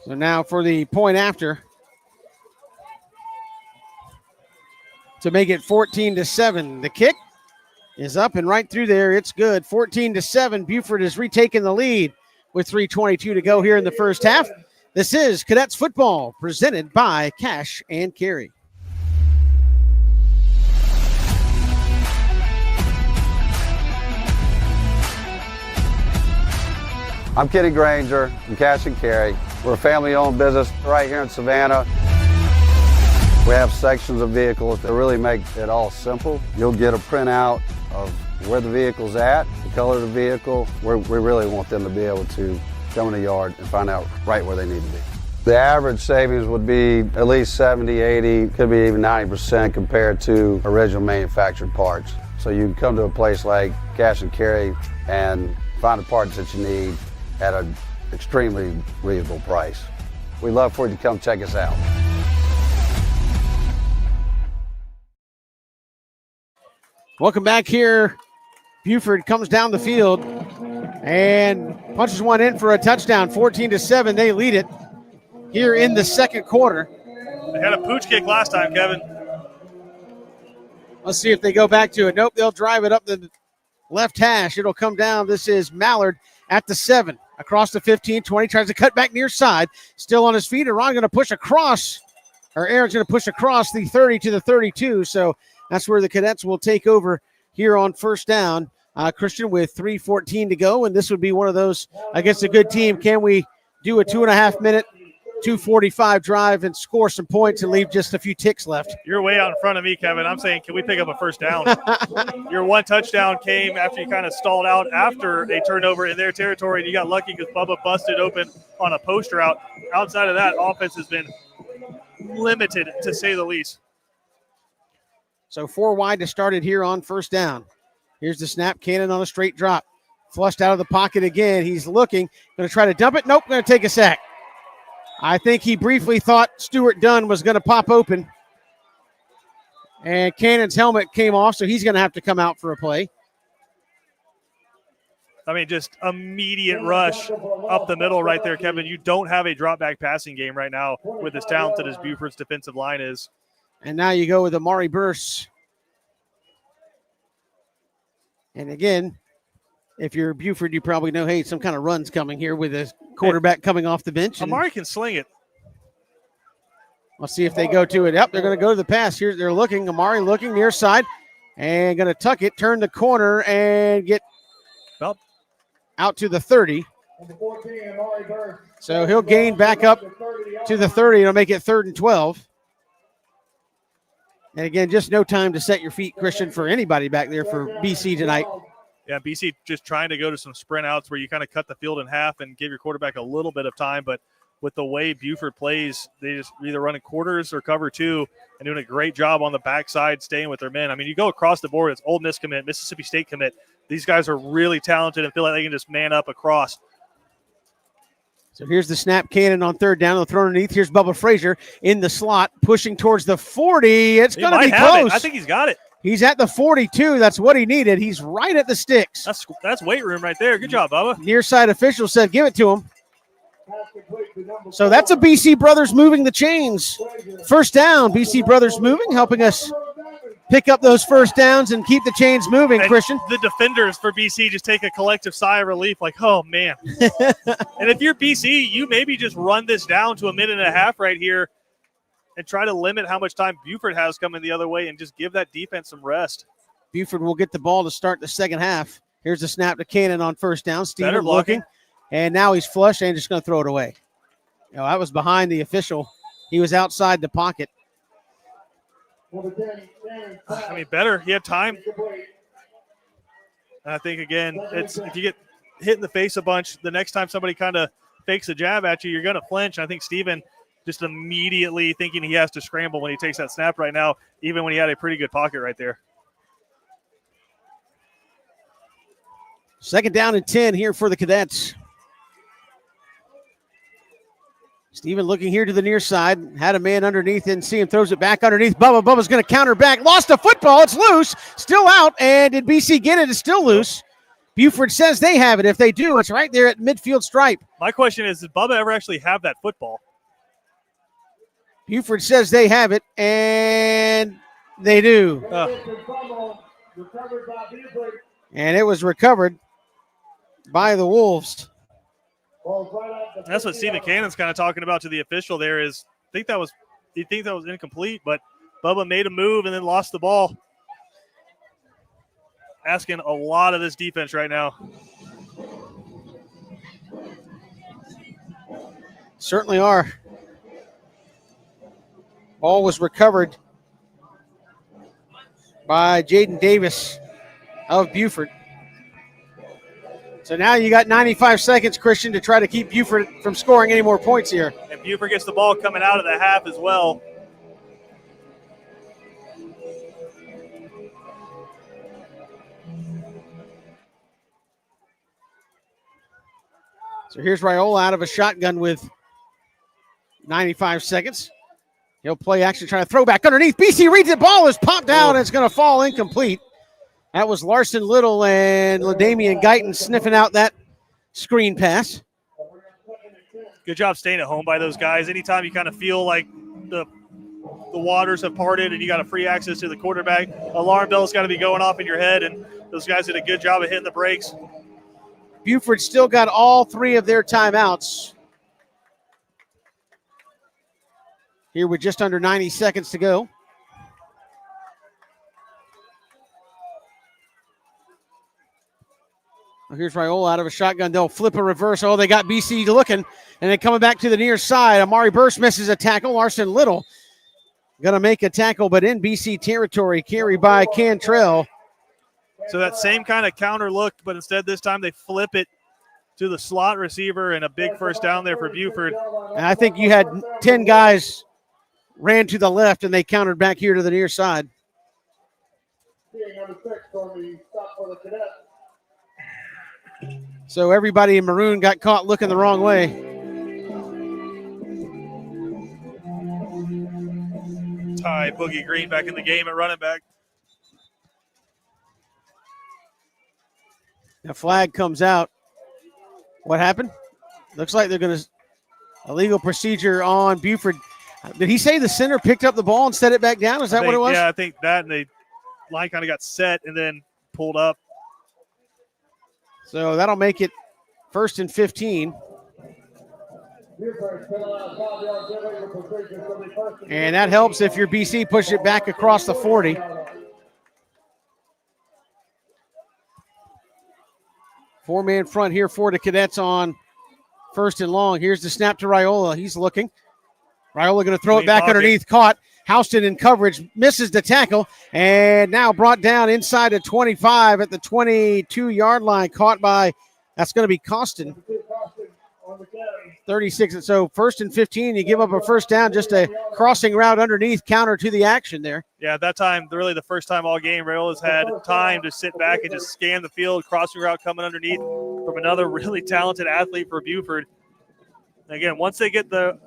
So now for the point after to make it 14-7. The kick is up and right through there. It's good. 14-7. Buford has retaken the lead with 3:22 to go here in the first half. This is Cadets football presented by Cash and Carry. I'm Kenny Granger from Cash and Carry. We're a family-owned business right here in Savannah. We have sections of vehicles that really make it all simple. You'll get a printout of where the vehicle's at, the color of the vehicle. We really want them to be able to come in the yard and find out right where they need to be. The average savings would be at least 70, 80, could be even 90% compared to original manufactured parts. So you can come to a place like Cash and Carry and find the parts that you need at an extremely reasonable price. We'd love for you to come check us out. Welcome back here. Buford comes down the field and punches one in for a touchdown. 14-7, they lead it here in the second quarter. They had a pooch kick last time, Kevin. Let's see if they go back to it. Nope, they'll drive it up the left hash. It'll come down. This is Mallard at the 7. Across the 15, 20, tries to cut back near side. Still on his feet. Aaron going to push across, or Aaron's going to push across the 30 to the 32. So that's where the Cadets will take over here on first down. Christian with 3:14 to go, and this would be one of those against a good team. Can we do a 2.5-minute, 2:45 drive and score some points and leave just a few ticks left? You're way out in front of me, Kevin. I'm saying, can we pick up a first down? Your one touchdown came after you kind of stalled out after a turnover in their territory, and you got lucky because Bubba busted open on a post route. Outside of that, offense has been limited, to say the least. So 4 wide to start it here on first down. Here's the snap. Cannon on a straight drop. Flushed out of the pocket again. He's looking. Going to try to dump it. Nope, going to take a sack. I think he briefly thought Stuart Dunn was going to pop open. And Cannon's helmet came off, so he's going to have to come out for a play. I mean, just immediate rush up the middle right there, Kevin. You don't have a drop-back passing game right now with as talented as Buford's defensive line is. And now you go with Amari Burse. And again, if you're Buford, you probably know, hey, some kind of run's coming here with a quarterback coming off the bench. Amari can sling it. Let's see if they go to it. Yep, they're going to go to the pass. Here they're looking. Amari looking near side and going to tuck it, turn the corner, and get out to the 30. So he'll gain back up to the 30. It'll make it 3rd and 12. And again, just no time to set your feet, Christian, for anybody back there for BC tonight. Yeah, BC just trying to go to some sprint outs where you kind of cut the field in half and give your quarterback a little bit of time. But with the way Buford plays, they just either running quarters or cover 2 and doing a great job on the backside, staying with their men. I mean, you go across the board, it's Ole Miss commit, Mississippi State commit. These guys are really talented and feel like they can just man up across. So here's the snap cannon on 3rd down. They'll throw underneath. Here's Bubba Frazier in the slot, pushing towards the 40. It's going to be close. I think he's got it. He's at the 42. That's what he needed. He's right at the sticks. That's weight room right there. Good job, Bubba. Near side official said give it to him. So that's a BC Brothers moving the chains. 1st down, BC Brothers moving, helping us pick up those 1st downs and keep the chains moving, and Christian. The defenders for BC just take a collective sigh of relief, like, oh, man. And if you're BC, you maybe just run this down to a minute and a half right here and try to limit how much time Buford has coming the other way and just give that defense some rest. Buford will get the ball to start the 2nd half. Here's the snap to Cannon on 1st down. Steven looking, and now he's flush and just going to throw it away. You know, that was behind the official. He was outside the pocket. I mean, better. He had time. And I think, again, it's if you get hit in the face a bunch, the next time somebody kind of fakes a jab at you, you're going to flinch. I think Steven just immediately thinking he has to scramble when he takes that snap right now, even when he had a pretty good pocket right there. 2nd down and 10 here for the Cadets. Steven looking here to the near side. Had a man underneath and see him throws it back underneath. Bubba's going to counter back. Lost a football. It's loose. Still out. And did BC get it? It's still loose. Buford says they have it. If they do, it's right there at midfield stripe. My question is, did Bubba ever actually have that football? Buford says they have it, and they do. And it was recovered by the Wolves. That's what Stephen Cannon's kind of talking about to the official there is he think that was incomplete, but Bubba made a move and then lost the ball. Asking a lot of this defense right now. Certainly are. Ball was recovered by Jaden Davis of Buford. So now you got 95 seconds, Christian, to try to keep Buford from scoring any more points here. And Buford gets the ball coming out of the half as well. So here's Raiola out of a shotgun with 95 seconds. He'll play action, trying to throw back underneath. BC reads the ball, is popped out, and it's going to fall incomplete. That was Larson Little and LaDamian Guyton sniffing out that screen pass. Good job staying at home by those guys. Anytime you kind of feel like the waters have parted and you got a free access to the quarterback, alarm bell's got to be going off in your head, and those guys did a good job of hitting the brakes. Buford still got all 3 of their timeouts. Here with just under 90 seconds to go. Here's Raiola out of a shotgun. They'll flip a reverse. Oh, they got BC looking, and then coming back to the near side. Amari Burst misses a tackle. Larson Little going to make a tackle, but in BC territory, carried by Cantrell. So that same kind of counter look, but instead this time they flip it to the slot receiver, and a big first down there for Buford. And I think you had 10 guys ran to the left, and they countered back here to the near side. So everybody in maroon got caught looking the wrong way. Ty Boogie Green back in the game at running back. The flag comes out. What happened? Looks like they're going to illegal procedure on Buford. Did he say the center picked up the ball and set it back down? Is that what it was? Yeah, I think that, and the line kind of got set and then pulled up. So that'll make it 1st and 15 And that helps if you're BC, push it back across the 40. Four-man front here for the Cadets on first and long. Here's the snap to Raiola. He's looking. Raiola going to throw it back underneath. Caught. Houston in coverage. Misses the tackle. And now brought down inside the 25 at the 22-yard line. Caught by, that's going to be Costin. 36. And so first and 15, you give up a first down, just a crossing route underneath, counter to the action there. Yeah, at that time, really the first time all game, Raiola's had time to sit back and just scan the field, crossing route coming underneath from another really talented athlete for Buford. And again, once they get their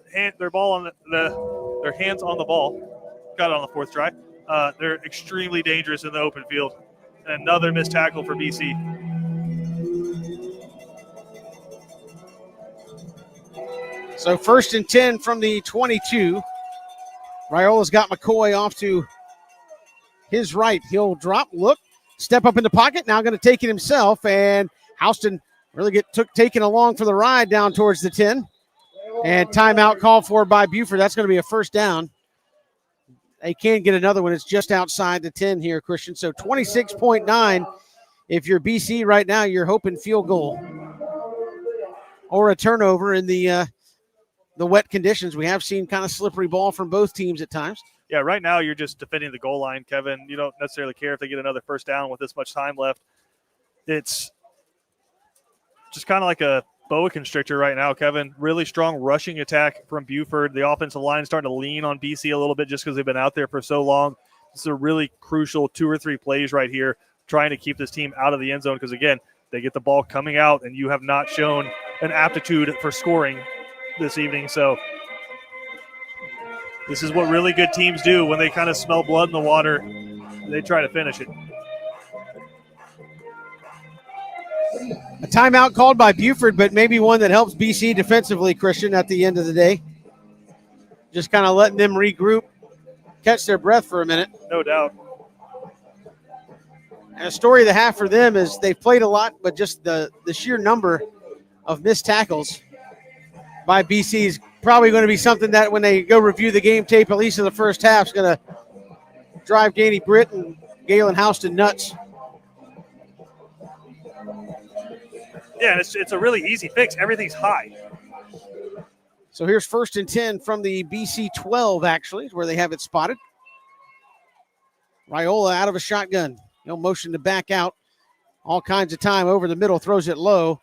ball on their hands on the ball, got it on the fourth try, they're extremely dangerous in the open field. And another missed tackle for BC. So first and 10 from the 22. Raiola's got McCoy off to his right. He'll drop, look, step up in the pocket. Now going to take it himself. And Houston really taken along for the ride down towards the 10. And timeout called for by Buford. That's going to be a first down. They can get another one. It's just outside the 10 here, Christian. So 26.9. If you're BC right now, you're hoping field goal or a turnover in the wet conditions. We have seen kind of slippery ball from both teams at times. Yeah, right now you're just defending the goal line, Kevin. You don't necessarily care if they get another first down with this much time left. It's just kind of like a boa constrictor right now, Kevin. Really strong rushing attack from Buford. The offensive line is starting to lean on BC a little bit just because they've been out there for so long. This is a really crucial 2 or 3 plays right here trying to keep this team out of the end zone because, again, they get the ball coming out, and you have not shown an aptitude for scoring this evening. So this is what really good teams do when they kind of smell blood in the water. They try to finish it. A timeout called by Buford, but maybe one that helps BC defensively, Christian, at the end of the day. Just kind of letting them regroup, catch their breath for a minute. No doubt. And a story of the half for them is they've played a lot, but just the sheer number of missed tackles by BC is probably going to be something that when they go review the game tape, at least in the first half, is going to drive Danny Britt and Galen Houston nuts. Yeah, and it's a really easy fix. Everything's high. So here's first and 10 from the BC 12, actually, where they have it spotted. Raiola out of a shotgun. He'll motion to back out. All kinds of time over the middle, throws it low.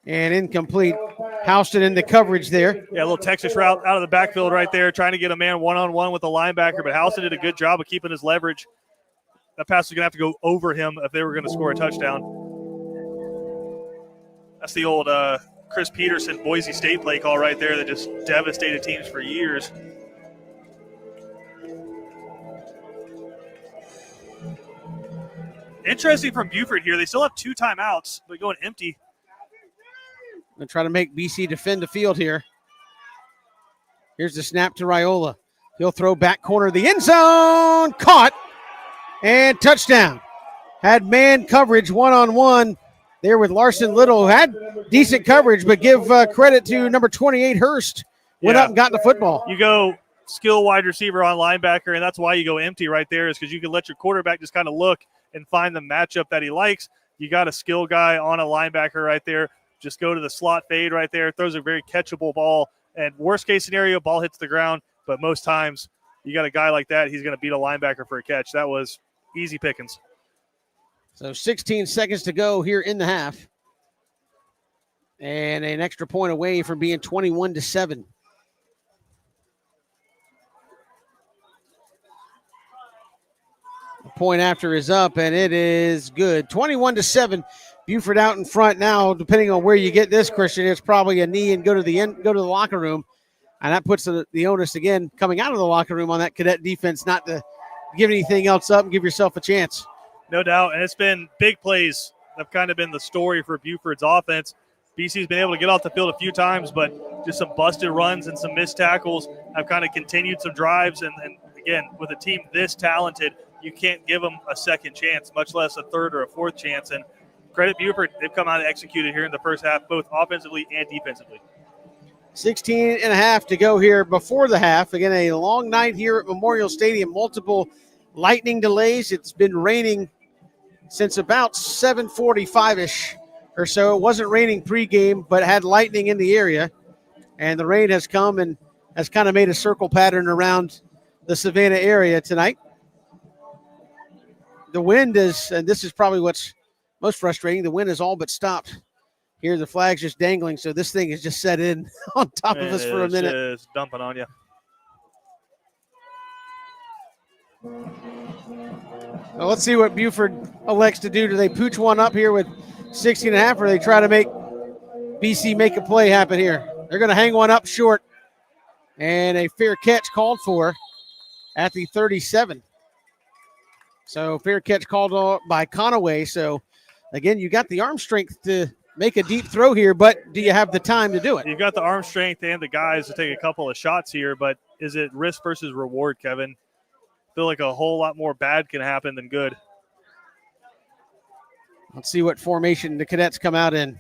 And incomplete. Houston in the coverage there. Yeah, a little Texas route out of the backfield right there, trying to get a man one-on-one with the linebacker, but Houston did a good job of keeping his leverage. That pass was going to have to go over him if they were going to score a touchdown. That's the old Chris Peterson Boise State play call right there that just devastated teams for years. Interesting from Buford here. They still have 2 timeouts, but going empty. Going to try to make BC defend the field here. Here's the snap to Raiola. He'll throw back corner of the end zone. Caught. And touchdown. Had man coverage one-on-one there with Larson Little. Had decent coverage, but give credit to number 28, Hurst. Went up and got the football. You go skill wide receiver on linebacker, and that's why you go empty right there, is because you can let your quarterback just kind of look and find the matchup that he likes. You got a skill guy on a linebacker right there. Just go to the slot fade right there. Throws a very catchable ball. And worst case scenario, ball hits the ground. But most times, you got a guy like that, he's going to beat a linebacker for a catch. That was easy pickings. So 16 seconds to go here in the half. And an extra point away from being 21-7. The point after is up, and it is good. 21-7. Buford out in front now. Depending on where you get this, Christian, it's probably a knee and go to the locker room, and that puts the onus again coming out of the locker room on that Cadet defense not to give anything else up and give yourself a chance. No doubt, and it's been big plays that have kind of been the story for Buford's offense. BC's been able to get off the field a few times, but just some busted runs and some missed tackles have kind of continued some drives. And again, with a team this talented, you can't give them a second chance, much less a third or a fourth chance. And credit Buford, they've come out and executed here in the first half, both offensively and defensively. 16 and a half to go here before the half. Again, a long night here at Memorial Stadium. Multiple lightning delays. It's been raining since about 7:45-ish or so. It wasn't raining pregame, but had lightning in the area. And the rain has come and has kind of made a circle pattern around the Savannah area tonight. The wind is, and this is probably what's most frustrating, the wind is all but stopped. Here, the flag's just dangling, so this thing is just set in on top of us for a minute. It's dumping on you. Well, let's see what Buford elects to do. Do they pooch one up here with 16 and a half, or they try to make BC make a play happen here? They're going to hang one up short, and a fair catch called for at the 37. So fair catch called by Conaway. So, again, you got the arm strength to make a deep throw here, but do you have the time to do it? You've got the arm strength and the guys to take a couple of shots here, but is it risk versus reward, Kevin? I feel like a whole lot more bad can happen than good. Let's see what formation the Cadets come out in.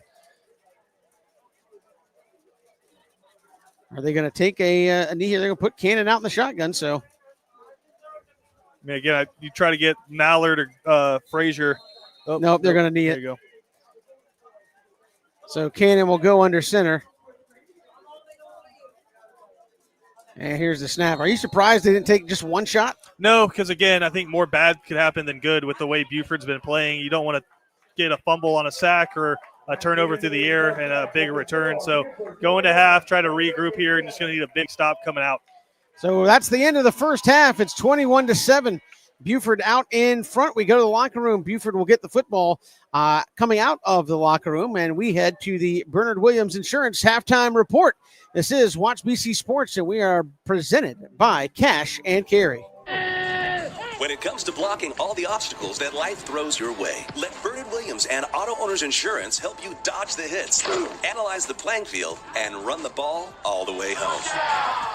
Are they going to take a knee here? They're going to put Cannon out in the shotgun, so. I mean, again, you try to get Mallard or Frazier. Oh, nope, they're going to knee it. There you go. So Cannon will go under center. And here's the snap. Are you surprised they didn't take just one shot? No, because, again, I think more bad could happen than good with the way Buford's been playing. You don't want to get a fumble on a sack or a turnover through the air and a big return. So going to half, try to regroup here, and just going to need a big stop coming out. So that's the end of the first half. It's 21-7. Buford out in front. We go to the locker room. Buford will get the football coming out of the locker room, and we head to the Bernard Williams Insurance halftime report. This is Watch BC Sports, and we are presented by Cash and Carry. When it comes to blocking all the obstacles that life throws your way, let Bernard Williams and Auto Owners Insurance help you dodge the hits, analyze the playing field, and run the ball all the way home.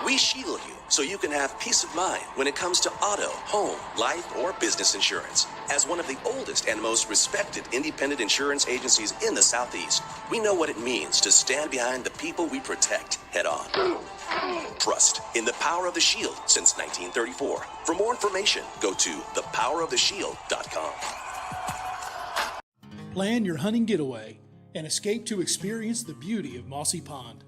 We shield you so you can have peace of mind when it comes to auto, home, life, or business insurance. As one of the oldest and most respected independent insurance agencies in the Southeast, we know what it means to stand behind the people we protect head on. Trust in the power of the shield since 1934. For more information, go to thepoweroftheshield.com. Plan your hunting getaway and escape to experience the beauty of Mossy Pond.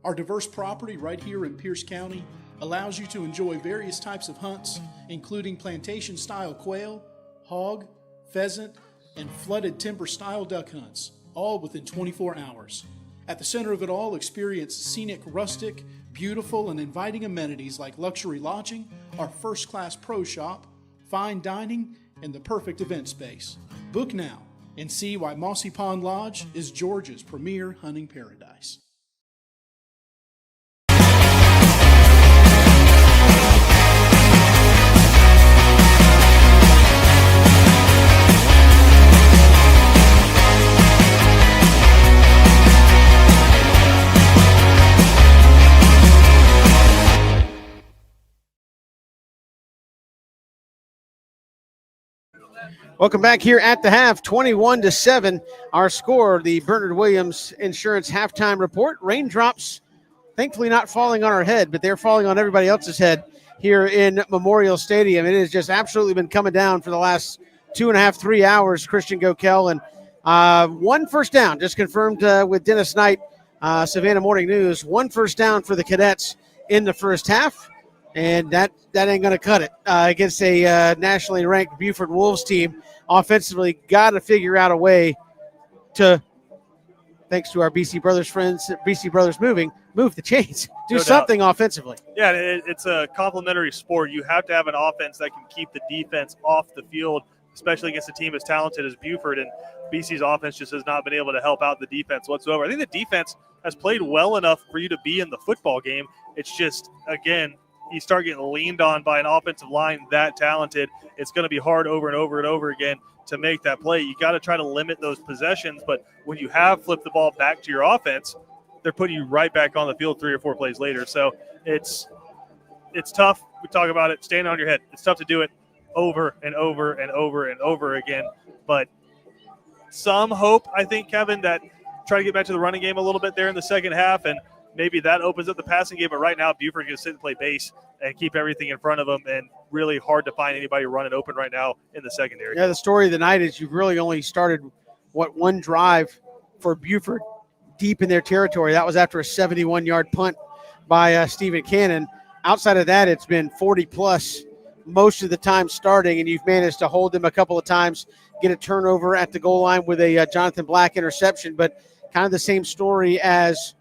Our diverse property right here in Pierce County allows you to enjoy various types of hunts, including plantation-style quail, hog, pheasant, and flooded timber-style duck hunts, all within 24 hours. At the center of it all, experience scenic, rustic, beautiful, and inviting amenities like luxury lodging, our first-class pro shop, fine dining, and the perfect event space. Book now and see why Mossy Pond Lodge is Georgia's premier hunting paradise. Welcome back here at the half, 21-7. Our score, the Bernard Williams Insurance halftime report. Raindrops, thankfully not falling on our head, but they're falling on everybody else's head here in Memorial Stadium. It has just absolutely been coming down for the last 2.5, 3 hours, Christian Gokel. And one first down, just confirmed with Dennis Knight, Savannah Morning News. One first down for the Cadets in the first half. And that ain't going to cut it against a nationally ranked Buford Wolves team. Offensively, got to figure out a way to, thanks to our BC Brothers friends, BC Brothers move the chains, do something offensively. Yeah, it's a complementary sport. You have to have an offense that can keep the defense off the field, especially against a team as talented as Buford. And BC's offense just has not been able to help out the defense whatsoever. I think the defense has played well enough for you to be in the football game. It's just, again, you start getting leaned on by an offensive line that talented, it's going to be hard over and over and over again to make that play. You got to try to limit those possessions, but when you have flipped the ball back to your offense, they're putting you right back on the field 3 or 4 plays later. So it's tough. We talk about it, stand on your head. It's tough to do it over and over and over and over again, but some hope, I think, Kevin, that try to get back to the running game a little bit there in the second half, and maybe that opens up the passing game. But right now, Buford can sit and play base and keep everything in front of them, and really hard to find anybody running open right now in the secondary. Yeah, the story of the night is you've really only started, one drive for Buford deep in their territory. That was after a 71-yard punt by Stephen Cannon. Outside of that, it's been 40-plus most of the time starting, and you've managed to hold them a couple of times, get a turnover at the goal line with a Jonathan Black interception, but kind of the same story as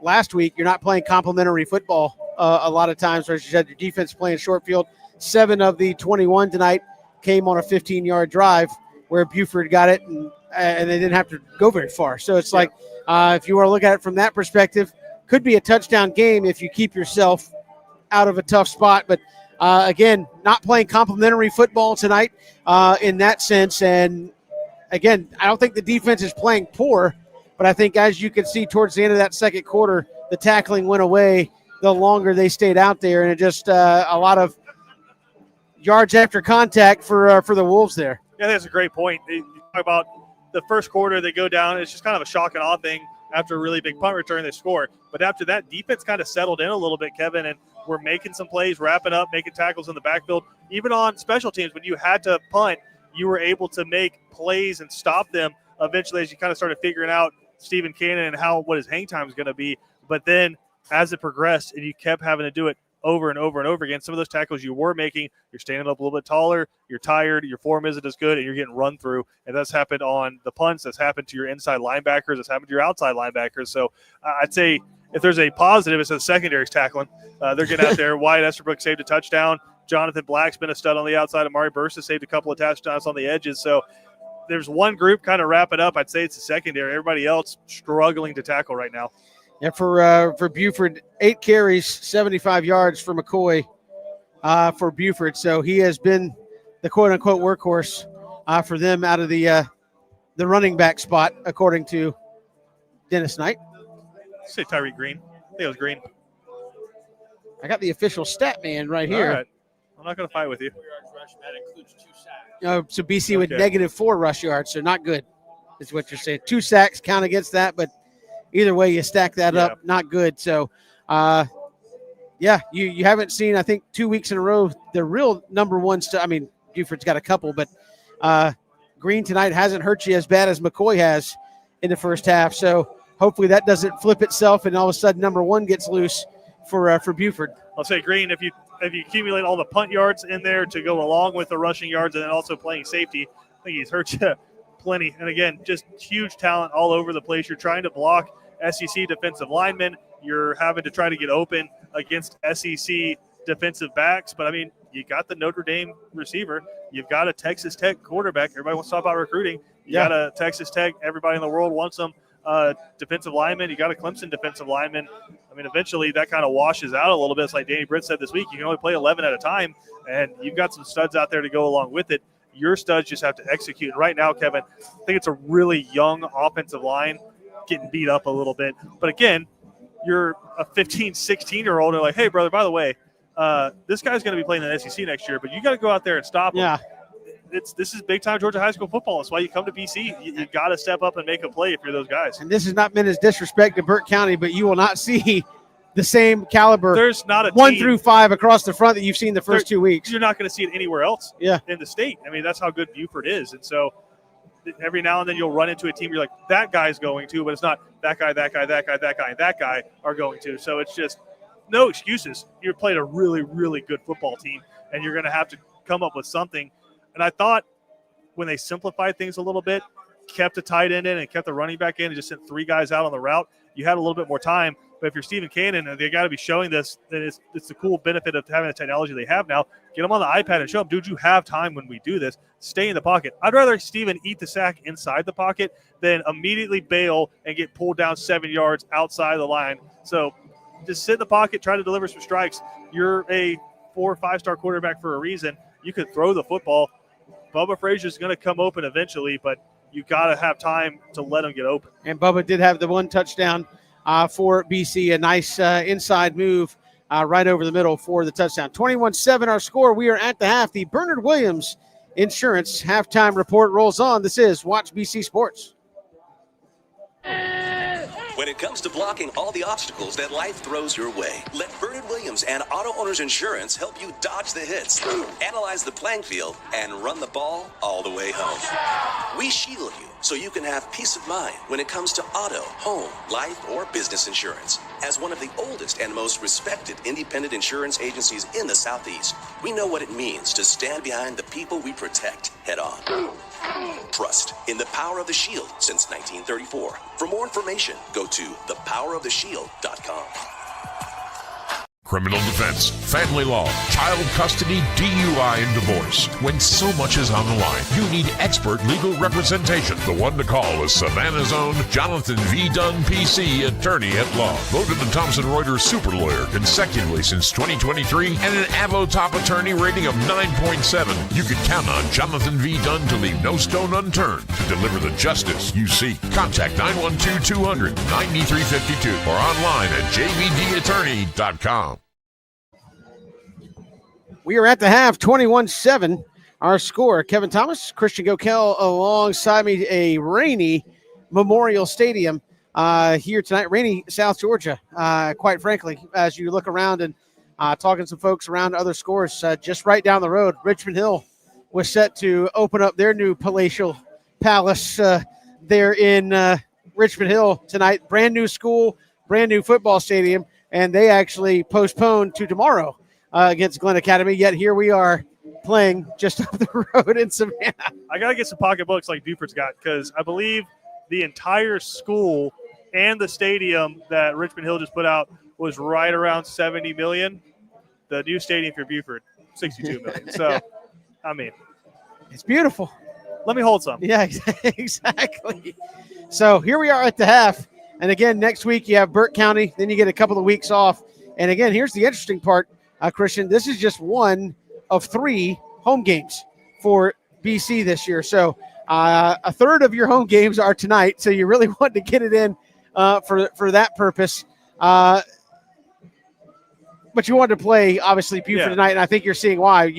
last week. You're not playing complementary football a lot of times, where you said your defense playing short field. 7 of the 21 tonight came on a 15-yard drive where Buford got it, and they didn't have to go very far. So it's like, if you want to look at it from that perspective, could be a touchdown game if you keep yourself out of a tough spot. But again, not playing complementary football tonight in that sense. And again, I don't think the defense is playing poor, but I think as you can see towards the end of that second quarter, the tackling went away the longer they stayed out there, and it just a lot of yards after contact for the Wolves there. Yeah, that's a great point. You talk about the first quarter, they go down. It's just kind of a shock and awe thing. After a really big punt return, they score. But after that, defense kind of settled in a little bit, Kevin, and we're making some plays, wrapping up, making tackles in the backfield. Even on special teams, when you had to punt, you were able to make plays and stop them eventually as you kind of started figuring out Stephen Cannon and what his hang time is going to be. But then as it progressed and you kept having to do it over and over and over again, some of those tackles you were making, you're standing up a little bit taller, you're tired, your form isn't as good, and you're getting run through. And that's happened on the punts. That's happened to your inside linebackers. That's happened to your outside linebackers. So I'd say if there's a positive, it's the secondary's tackling. They're getting out there. Wyatt Esterbrook saved a touchdown. Jonathan Black's been a stud on the outside. Amari Bursa saved a couple of touchdowns on the edges. So there's one group kind of wrapping up. I'd say it's the secondary. Everybody else struggling to tackle right now. Yeah, for Buford, 8 carries, 75 yards for McCoy for Buford. So he has been the quote-unquote workhorse for them out of the running back spot, according to Dennis Knight. Say Tyreek Green. I think it was Green. I got the official stat man right here. All right. I'm not going to fight with you. So BC with -4 rush yards, so not good is what you're saying. 2 sacks count against that, but either way you stack that up, not good. So, you haven't seen, I think, 2 weeks in a row, the real number one I mean, Buford's got a couple, but Green tonight hasn't hurt you as bad as McCoy has in the first half. So hopefully that doesn't flip itself and all of a sudden number one gets loose for Buford. I'll say Green, if you accumulate all the punt yards in there to go along with the rushing yards and then also playing safety, I think he's hurt you plenty. And again, just huge talent all over the place. You're trying to block SEC defensive linemen. You're having to try to get open against SEC defensive backs. But, I mean, you got the Notre Dame receiver. You've got a Texas Tech quarterback. Everybody wants to talk about recruiting. You got a Texas Tech. Everybody in the world wants them. Defensive lineman. You got a Clemson defensive lineman. I mean, eventually that kind of washes out a little bit. It's like Danny Britt said this week. You can only play 11 at a time, and you've got some studs out there to go along with it. Your studs just have to execute. And right now, Kevin, I think it's a really young offensive line getting beat up a little bit. But, again, you're a 15, 16-year-old and like, hey, brother, by the way, this guy's going to be playing in the SEC next year, but you got to go out there and stop him. Yeah. This is big-time Georgia high school football. That's why you come to BC. You got to step up and make a play if you're those guys. And this has not been as disrespect to Burke County, but you will not see the same caliber. There's not a 1 team through 5 across the front that you've seen the first 2 weeks. You're not going to see it anywhere else in the state. I mean, that's how good Buford is. And so every now and then you'll run into a team you're like, that guy's going to, but it's not that guy, that guy, that guy, that guy, and that guy are going to. So it's just no excuses. You're playing a really, really good football team, and you're going to have to come up with something. And I thought when they simplified things a little bit, kept a tight end in and kept the running back in and just sent 3 guys out on the route, you had a little bit more time. But if you're Stephen Cannon and they got to be showing this, then it's the cool benefit of having the technology they have now. Get them on the iPad and show them, dude, you have time when we do this. Stay in the pocket. I'd rather Stephen eat the sack inside the pocket than immediately bail and get pulled down 7 yards outside the line. So just sit in the pocket, try to deliver some strikes. You're a 4 or 5-star quarterback for a reason. You could throw the football. Bubba Frazier's going to come open eventually, but you got to have time to let him get open. And Bubba did have the 1 touchdown for BC, a nice inside move right over the middle for the touchdown. 21-7 our score. We are at the half. The Bernard Williams Insurance halftime report rolls on. This is Watch BC Sports. When it comes to blocking all the obstacles that life throws your way, let Bernard Williams and Auto Owners Insurance help you dodge the hits, analyze the playing field, and run the ball all the way home. We shield you so you can have peace of mind when it comes to auto, home, life, or business insurance. As one of the oldest and most respected independent insurance agencies in the Southeast, we know what it means to stand behind the people we protect head on. Trust in the power of the shield since 1934. For more information, go to thepoweroftheshield.com. Criminal defense, family law, child custody, DUI, and divorce. When so much is on the line, you need expert legal representation. The one to call is Savannah's own Jonathan V. Dunn, PC, attorney at law. Voted the Thomson Reuters super lawyer consecutively since 2023 and an Avo top attorney rating of 9.7. You can count on Jonathan V. Dunn to leave no stone unturned to deliver the justice you seek. Contact 912-200-9352 or online at jvdattorney.com. We are at the half, 21-7. Our score, Kevin Thomas, Christian Gokel alongside me, a rainy Memorial Stadium here tonight, rainy South Georgia, quite frankly, as you look around and talking to some folks around other scores. Just right down the road, Richmond Hill was set to open up their new palatial palace there in Richmond Hill tonight. Brand new school, brand new football stadium, and they actually postponed to tomorrow against Glenn Academy, yet here we are playing just up the road in Savannah. I got to get some pocketbooks like Buford's got, because I believe the entire school and the stadium that Richmond Hill just put out was right around $70 million. The new stadium for Buford, $62 million. So, I mean, it's beautiful. Let me hold some. Yeah, exactly. So here we are at the half. And again, next week you have Burke County, then you get a couple of weeks off. And again, here's the interesting part. Christian, this is just one of 3 home games for BC this year. So a third of your home games are tonight. So you really want to get it in for that purpose. But you wanted to play, obviously, Buford tonight, and I think you're seeing why.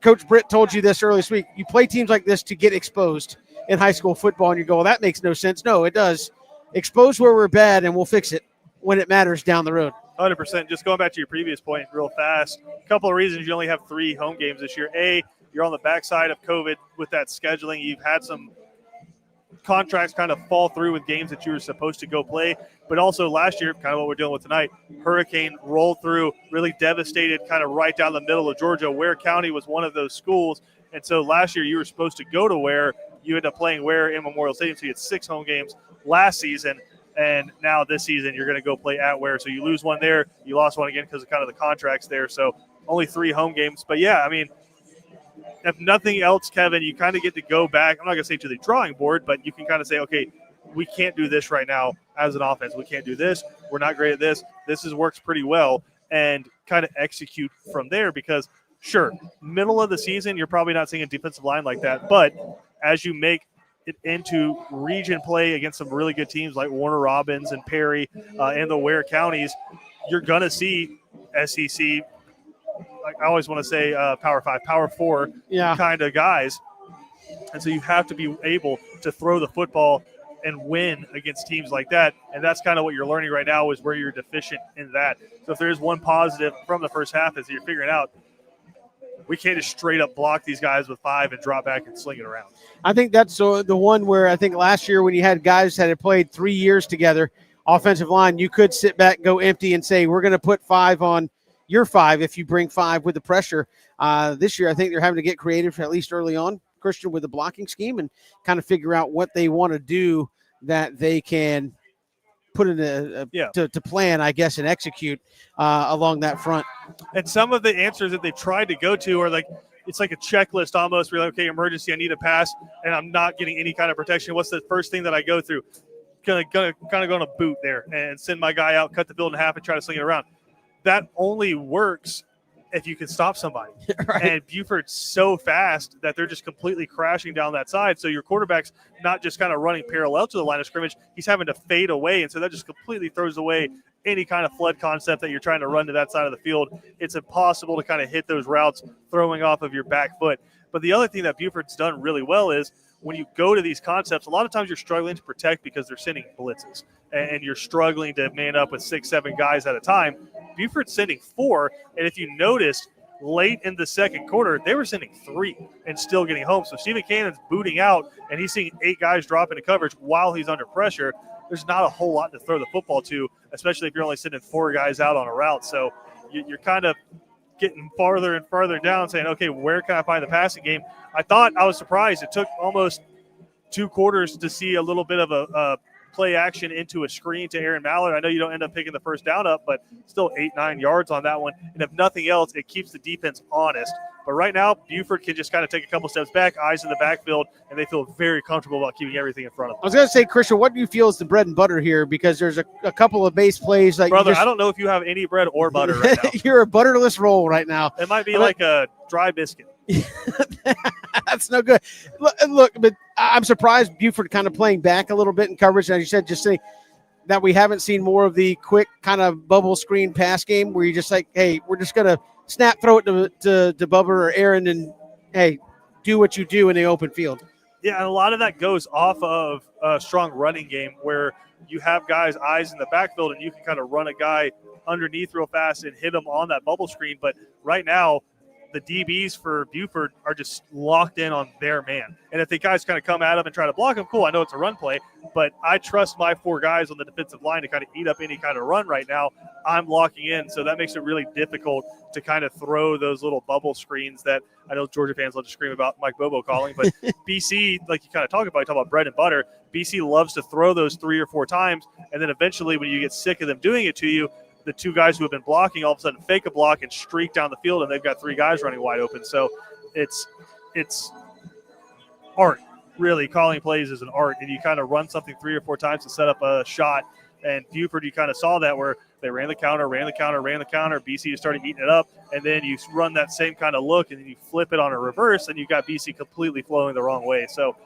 Coach Britt told you this earlier this week. You play teams like this to get exposed in high school football, and you go, well, that makes no sense. No, it does. Expose where we're bad, and we'll fix it when it matters down the road. 100%. Just going back to your previous point real fast, a couple of reasons you only have 3 home games this year. A, you're on the backside of COVID with that scheduling. You've had some contracts kind of fall through with games that you were supposed to go play. But also last year, kind of what we're dealing with tonight, hurricane rolled through, really devastated kind of right down the middle of Georgia. Ware County was one of those schools. And so last year you were supposed to go to Ware. You ended up playing Ware in Memorial Stadium. So you had 6 home games last season. And now this season, you're going to go play at Ware. So you lose one there. You lost one again because of kind of the contracts there. So only 3 home games. But, yeah, I mean, if nothing else, Kevin, you kind of get to go back. I'm not going to say to the drawing board, but you can kind of say, okay, we can't do this right now as an offense. We can't do this. We're not great at this. This works pretty well, and kind of execute from there because, sure, middle of the season, you're probably not seeing a defensive line like that. But as you make it into region play against some really good teams like Warner Robins and Perry and the Ware counties, you're going to see SEC, like I always want to say Power 5, Power 4 kind of guys. And so you have to be able to throw the football and win against teams like that. And that's kind of what you're learning right now is where you're deficient in that. So if there's one positive from the first half is you're figuring out we can't just straight up block these guys with 5 and drop back and sling it around. I think that's the one where I think last year when you had guys that had played 3 years together, offensive line, you could sit back and go empty and say, we're going to put 5 on your 5 if you bring 5 with the pressure. This year, I think they're having to get creative, at least early on, Christian, with the blocking scheme and kind of figure out what they want to do that they can put in to plan, I guess, and execute along that front. And some of the answers that they've tried to go to are like, it's like a checklist almost. We're like, okay, emergency, I need a pass, and I'm not getting any kind of protection. What's the first thing that I go through? Gonna kind of go on a boot there and send my guy out, cut the field in half, and try to sling it around. That only works if you can stop somebody. Right. And Buford's so fast that they're just completely crashing down that side. So your quarterback's not just kind of running parallel to the line of scrimmage. He's having to fade away. And so that just completely throws away any kind of flood concept that you're trying to run to that side of the field. It's impossible to kind of hit those routes throwing off of your back foot. But the other thing that Buford's done really well is when you go to these concepts, a lot of times you're struggling to protect because they're sending blitzes, and you're struggling to man up with 6-7 guys at a time. Buford's sending 4, and if you noticed, late in the second quarter, they were sending 3 and still getting home. So Stephen Cannon's booting out, and he's seeing 8 guys drop into coverage while he's under pressure. There's not a whole lot to throw the football to, especially if you're only sending 4 guys out on a route. So you're kind of getting farther and farther down, saying, okay, where can I find the passing game? I was surprised. It took almost 2 quarters to see a little bit of a play action into a screen to Aaron Mallard. I know you don't end up picking the first down up, but still 8-9 yards on that one. And if nothing else, it keeps the defense honest. But right now, Buford can just kind of take a couple steps back, eyes in the backfield, and they feel very comfortable about keeping everything in front of them. I was going to say, Christian, what do you feel is the bread and butter here? Because there's a couple of base plays. Like Brother, I don't know if you have any bread or butter right now. You're a butterless roll right now. It might be like a dry biscuit. That's no good. Look, but I'm surprised Buford kind of playing back a little bit in coverage. As you said, just saying that we haven't seen more of the quick kind of bubble screen pass game where you're just like, hey, we're just going to snap, throw it to Bubba or Aaron, and, hey, do what you do in the open field. Yeah, and a lot of that goes off of a strong running game where you have guys' eyes in the backfield and you can kind of run a guy underneath real fast and hit him on that bubble screen. But right now, the DBs for Buford are just locked in on their man. And if the guys kind of come at him and try to block him, cool, I know it's a run play, but I trust my 4 guys on the defensive line to kind of eat up any kind of run right now. I'm locking in, so that makes it really difficult to kind of throw those little bubble screens that I know Georgia fans love to scream about Mike Bobo calling, but BC, like you kind of talk about bread and butter, BC loves to throw those 3 or 4 times, and then eventually when you get sick of them doing it to you, the 2 guys who have been blocking all of a sudden fake a block and streak down the field, and they've got 3 guys running wide open. So it's art, really. Calling plays is an art, and you kind of run something 3 or 4 times to set up a shot. And Buford, you kind of saw that where they ran the counter. BC started eating it up, and then you run that same kind of look, and then you flip it on a reverse, and you got BC completely flowing the wrong way. So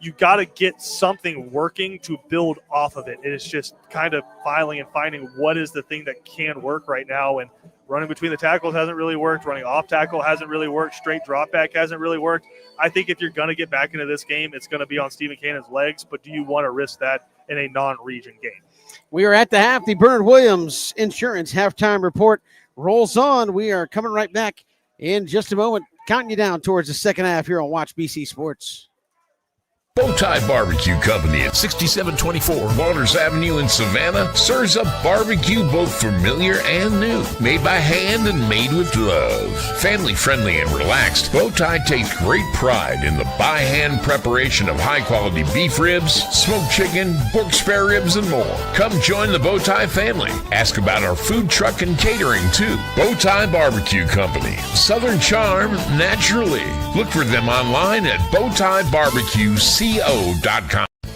you got to get something working to build off of it. It is just kind of filing and finding what is the thing that can work right now. And running between the tackles hasn't really worked. Running off tackle hasn't really worked. Straight drop back hasn't really worked. I think if you're going to get back into this game, it's going to be on Stephen Cannon's legs. But do you want to risk that in a non-region game? We are at the half. The Bernard Williams Insurance halftime report rolls on. We are coming right back in just a moment, counting you down towards the second half here on Watch BC Sports. Bowtie Barbecue Company at 6724 Waters Avenue in Savannah serves up barbecue both familiar and new, made by hand and made with love. Family friendly and relaxed, Bowtie takes great pride in the by hand preparation of high quality beef ribs, smoked chicken, pork spare ribs, and more. Come join the Bowtie family. Ask about our food truck and catering too. Bowtie Barbecue Company, Southern charm naturally. Look for them online at bowtiebbq.com.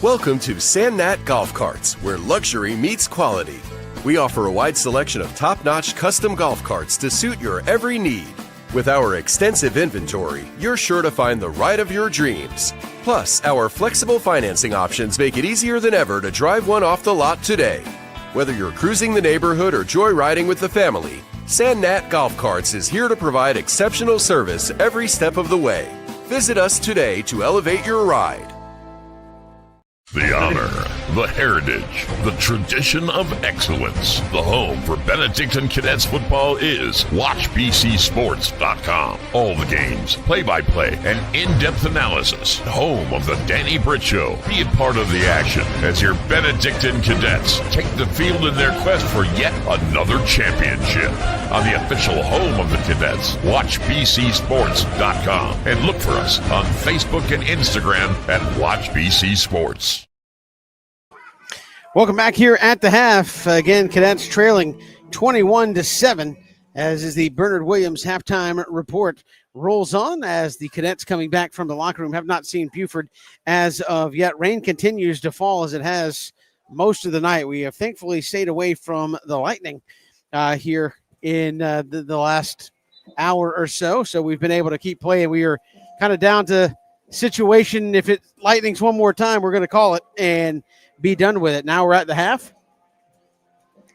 Welcome to Sandnat Golf Carts, where luxury meets quality. We offer a wide selection of top-notch custom golf carts to suit your every need. With our extensive inventory, you're sure to find the ride of your dreams. Plus, our flexible financing options make it easier than ever to drive one off the lot today. Whether you're cruising the neighborhood or joyriding with the family, Sandnat Golf Carts is here to provide exceptional service every step of the way. Visit us today to elevate your ride. The honor, the heritage, the tradition of excellence. The home for Benedictine Cadets football is WatchBCSports.com. All the games, play-by-play, and in-depth analysis. Home of the Danny Britt Show. Be a part of the action as your Benedictine Cadets take the field in their quest for yet another championship. On the official home of the Cadets, WatchBCSports.com. And look for us on Facebook and Instagram at WatchBCSports. Welcome back here at the half. Again, Cadets trailing 21-7, as is the Bernard Williams halftime report rolls on, as the Cadets coming back from the locker room have not seen Buford as of yet. Rain continues to fall as it has most of the night. We have thankfully stayed away from the lightning here in the last hour or so. So we've been able to keep playing. We are kind of down to situation. If it lightnings one more time, we're going to call it and be done with it. Now we're at the half,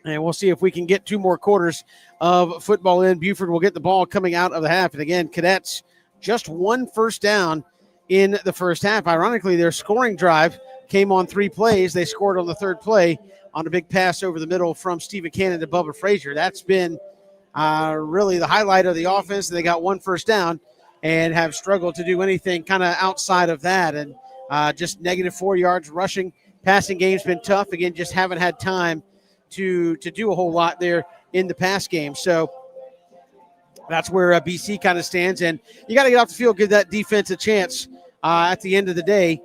and we'll see if we can get 2 more quarters of football in. Buford will get the ball coming out of the half. And again, Cadets just 1 first down in the first half. Ironically, their scoring drive came on 3 plays. They scored on the 3rd play on a big pass over the middle from Stephen Cannon to Bubba Frazier. That's been really the highlight of the offense. They got 1 first down and have struggled to do anything kind of outside of that. And just -4 yards rushing. Passing game's been tough. Again, just haven't had time to do a whole lot there in the pass game. So that's where BC kind of stands. And you got to get off the field, give that defense a chance at the end of the day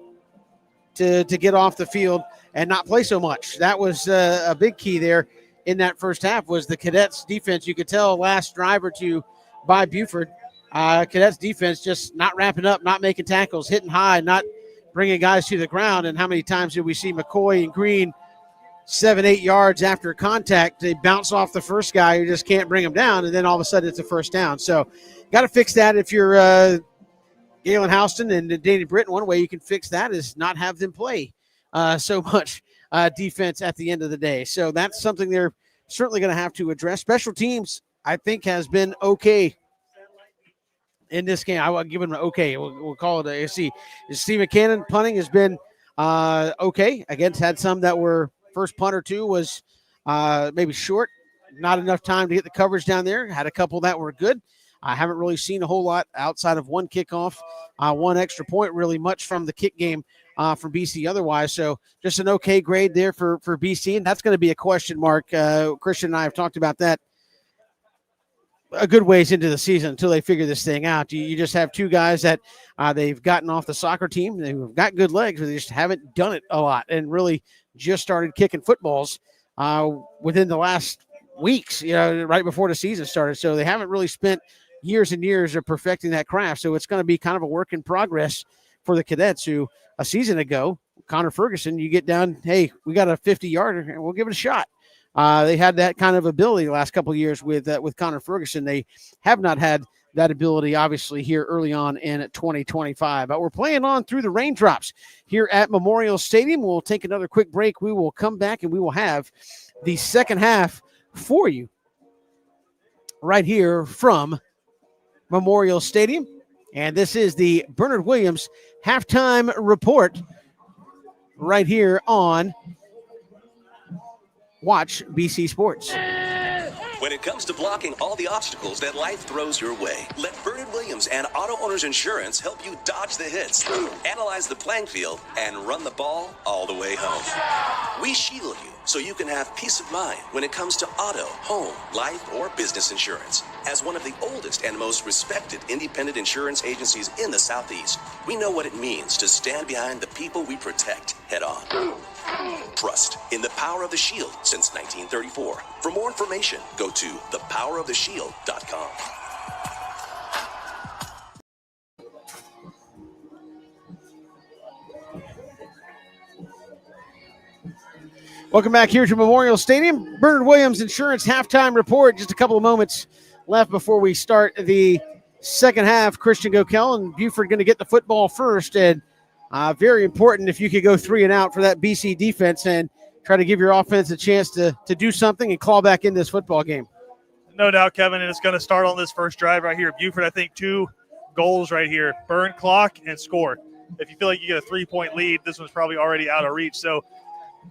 to get off the field and not play so much. That was a big key there in that first half was the Cadets defense. You could tell last drive or two by Buford, Cadets defense just not wrapping up, not making tackles, hitting high, not bringing guys to the ground. And how many times did we see McCoy and Green 7-8 yards after contact, they bounce off the first guy who just can't bring them down, and then all of a sudden it's a first down. So got to fix that if you're Galen Houston and Danny Britton. One way you can fix that is not have them play so much defense at the end of the day. So that's something they're certainly going to have to address. Special teams, I think, has been okay in this game. I will give them an okay. We'll call it a C. Stephen Cannon punting has been okay. Again, had some that were first punt or two was maybe short, not enough time to get the coverage down there. Had a couple that were good. I haven't really seen a whole lot outside of 1 kickoff, 1 extra point, really much from the kick game from BC otherwise. So just an okay grade there for BC, and that's going to be a question mark. Christian and I have talked about that a good ways into the season until they figure this thing out. You just have 2 guys that they've gotten off the soccer team. They've got good legs, but they just haven't done it a lot and really just started kicking footballs within the last weeks, right before the season started. So they haven't really spent years and years of perfecting that craft. So it's going to be kind of a work in progress for the Cadets who a season ago, Connor Ferguson, you get down, hey, we got a 50-yarder, we'll give it a shot. They had that kind of ability the last couple of years with Connor Ferguson. They have not had that ability, obviously, here early on in 2025. But we're playing on through the raindrops here at Memorial Stadium. We'll take another quick break. We will come back and we will have the second half for you right here from Memorial Stadium. And this is the Bernard Williams halftime report right here on Watch BC Sports. When it comes to blocking all the obstacles that life throws your way, let Bernard Williams and Auto Owners Insurance help you dodge the hits, analyze the playing field, and run the ball all the way home. We shield you so you can have peace of mind when it comes to auto, home, life, or business insurance. As one of the oldest and most respected independent insurance agencies in the Southeast, we know what it means to stand behind the people we protect head on. Trust in the power of the shield since 1934. For more information, go to thepoweroftheshield.com. Welcome back here to Memorial Stadium. Bernard Williams Insurance halftime report. Just a couple of moments left before we start the second half. Christian Gokel and Buford going to get the football first, and very important if you could go 3 and out for that BC defense and try to give your offense a chance to do something and claw back in this football game. No doubt, Kevin, and it's going to start on this first drive right here. Buford, I think 2 goals right here, burn clock and score. If you feel like you get a 3-point lead, this one's probably already out of reach. So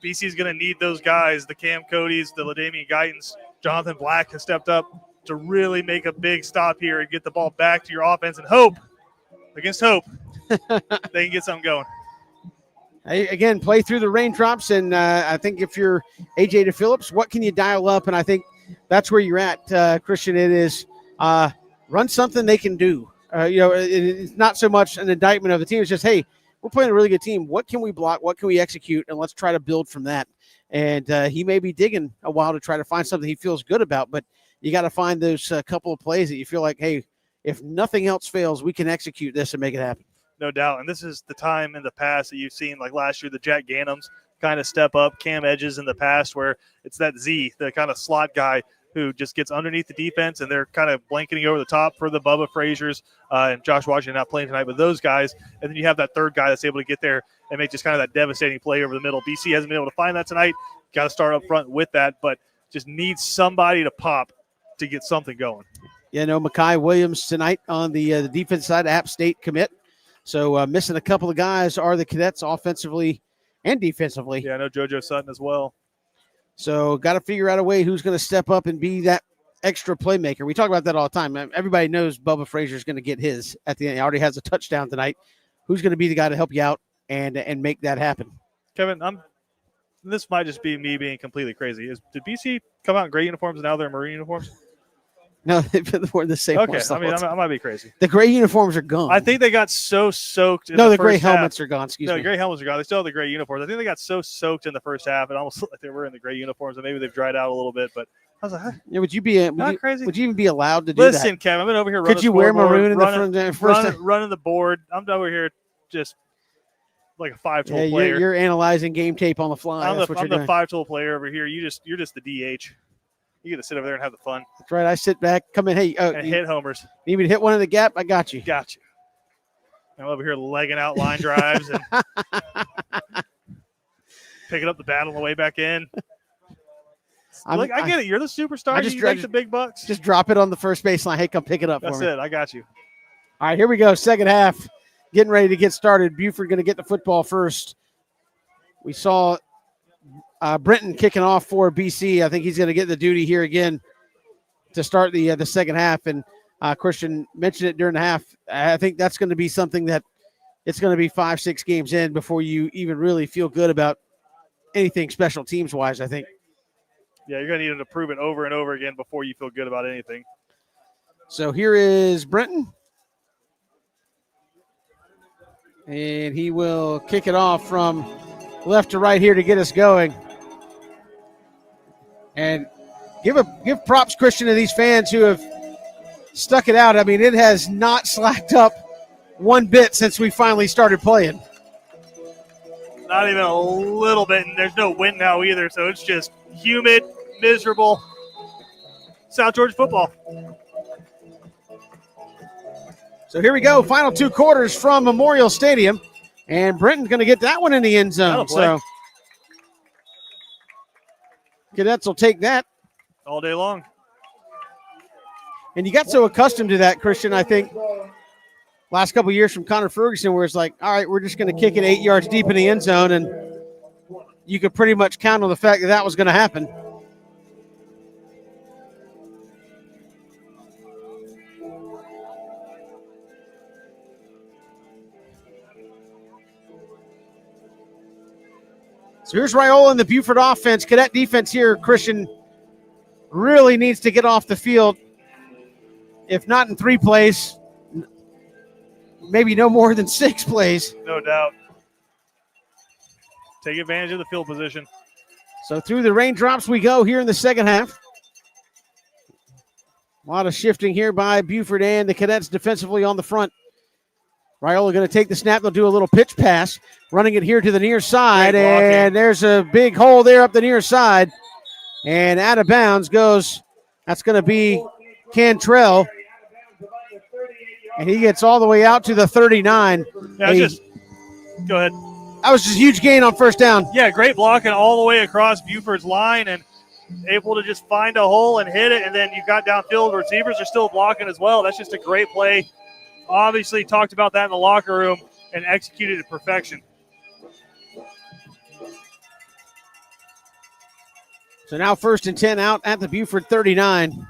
BC is going to need those guys, the Cam Codys, the LaDamian Guytons, Jonathan Black has stepped up to really make a big stop here and get the ball back to your offense and hope, against hope, they can get something going. Again, play through the raindrops, and I think if you're A.J. DePhillips, what can you dial up? And I think that's where you're at, Christian. It is run something they can do. It's not so much an indictment of the team. It's just, hey, we're playing a really good team. What can we block? What can we execute? And let's try to build from that. And he may be digging a while to try to find something he feels good about, but you got to find those couple of plays that you feel like, hey, if nothing else fails, we can execute this and make it happen. No doubt. And this is the time in the past that you've seen, like last year, the Jack Gannums kind of step up, Cam Edges in the past, where it's that Z, the kind of slot guy who just gets underneath the defense, and they're kind of blanketing over the top for the Bubba Fraziers and Josh Washington not playing tonight, but those guys. And then you have that third guy that's able to get there and make just kind of that devastating play over the middle. BC hasn't been able to find that tonight. Got to start up front with that, but just needs somebody to pop to get something going. Makai Williams tonight on the defense side, App State commit. So missing a couple of guys are the Cadets offensively and defensively. Yeah, I know JoJo Sutton as well. So got to figure out a way who's going to step up and be that extra playmaker. We talk about that all the time. Everybody knows Bubba Frazier's going to get his at the end. He already has a touchdown tonight. Who's going to be the guy to help you out and make that happen? Kevin, this might just be me being completely crazy. Did BC come out in gray uniforms and now they're in maroon uniforms? No, they've been worn the same. Okay, I might be crazy. The gray uniforms are gone. I think they got so soaked. The gray helmets are gone. Excuse me. The gray helmets are gone. They still have the gray uniforms. I think they got so soaked in the first half, it almost looked like they were in the gray uniforms, and maybe they've dried out a little bit. But I was like, yeah, would you be crazy? Would you even be allowed to do Listen, that? Kevin, I've been over here. Could you wear maroon in the first running the board? I'm over here just like a 5-tool yeah, player. You're analyzing game tape on the fly. I'm That's the 5-tool player over here. You're just the DH. You get to sit over there and have the fun. That's right. I sit back, come in. Hey, and hit homers. Need me to hit one in the gap? I got you. Got you. I'm over here legging out line drives and picking up the bat on the way back in. I get it. You're the superstar. You make the big bucks. Just drop it on the first baseline. Hey, come pick it up. That's for me. it. I got you. All right, here we go. Second half. Getting ready to get started. Buford going to get the football first. We saw Brenton kicking off for BC. I think he's going to get the duty here again to start the second half. And Christian mentioned it during the half. I think that's going to be something that it's going to be 5-6 games in before you even really feel good about anything special teams wise, I think. Yeah, you're going to need to prove it over and over again before you feel good about anything. So here is Brenton. And he will kick it off from left to right here to get us going. And give props, Christian, to these fans who have stuck it out. I mean, it has not slacked up one bit since we finally started playing. Not even a little bit, and there's no wind now either, so it's just humid, miserable South Georgia football. So here we go, final 2 quarters from Memorial Stadium, and Brenton's going to get that one in the end zone. So Cadets will take that all day long. And you got so accustomed to that, Christian, I think, last couple of years from Connor Ferguson, where it's like, all right, we're just going to kick it 8 yards deep in the end zone, and you could pretty much count on the fact that that was going to happen. So here's Raiola in the Buford offense. Cadet defense here, Christian, really needs to get off the field. If not in 3 plays, maybe no more than 6 plays. No doubt. Take advantage of the field position. So through the raindrops we go here in the second half. A lot of shifting here by Buford and the Cadets defensively on the front. Raiola going to take the snap. They'll do a little pitch pass, running it here to the near side, and there's a big hole there up the near side. And out of bounds goes, that's going to be Cantrell. And he gets all the way out to the 39. Yeah, go ahead. That was just a huge gain on first down. Yeah, great blocking all the way across Buford's line and able to just find a hole and hit it. And then you got downfield. Receivers are still blocking as well. That's just a great play. Obviously talked about that in the locker room and executed it to perfection. So now 1st and 10 out at the Buford 39.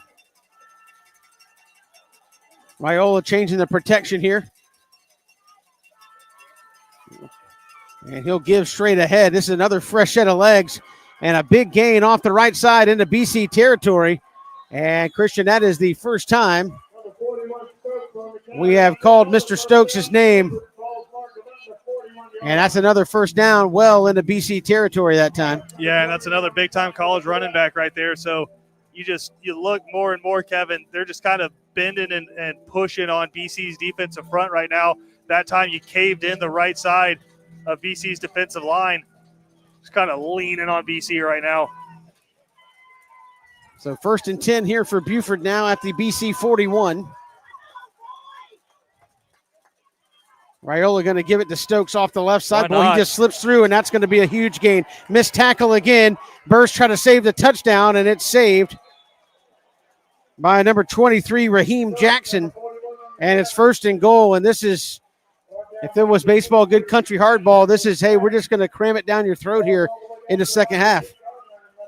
Raiola changing the protection here. And he'll give straight ahead. This is another fresh set of legs and a big gain off the right side into BC territory. And Christian, that is the first time we have called Mr. Stokes' name. And that's another first down well into BC territory that time. Yeah, and that's another big-time college running back right there. So you look more and more, Kevin, they're just kind of bending and pushing on BC's defensive front right now. That time you caved in the right side of BC's defensive line. Just kind of leaning on BC right now. So 1st and 10 here for Buford now at the BC 41. Raiola going to give it to Stokes off the left side. Boy, he just slips through, and that's going to be a huge gain. Missed tackle again. Burst trying to save the touchdown, and it's saved by number 23, Raheem Jackson. And it's 1st and goal, and this is If it was baseball, good country hardball, this is, hey, we're just going to cram it down your throat here in the second half.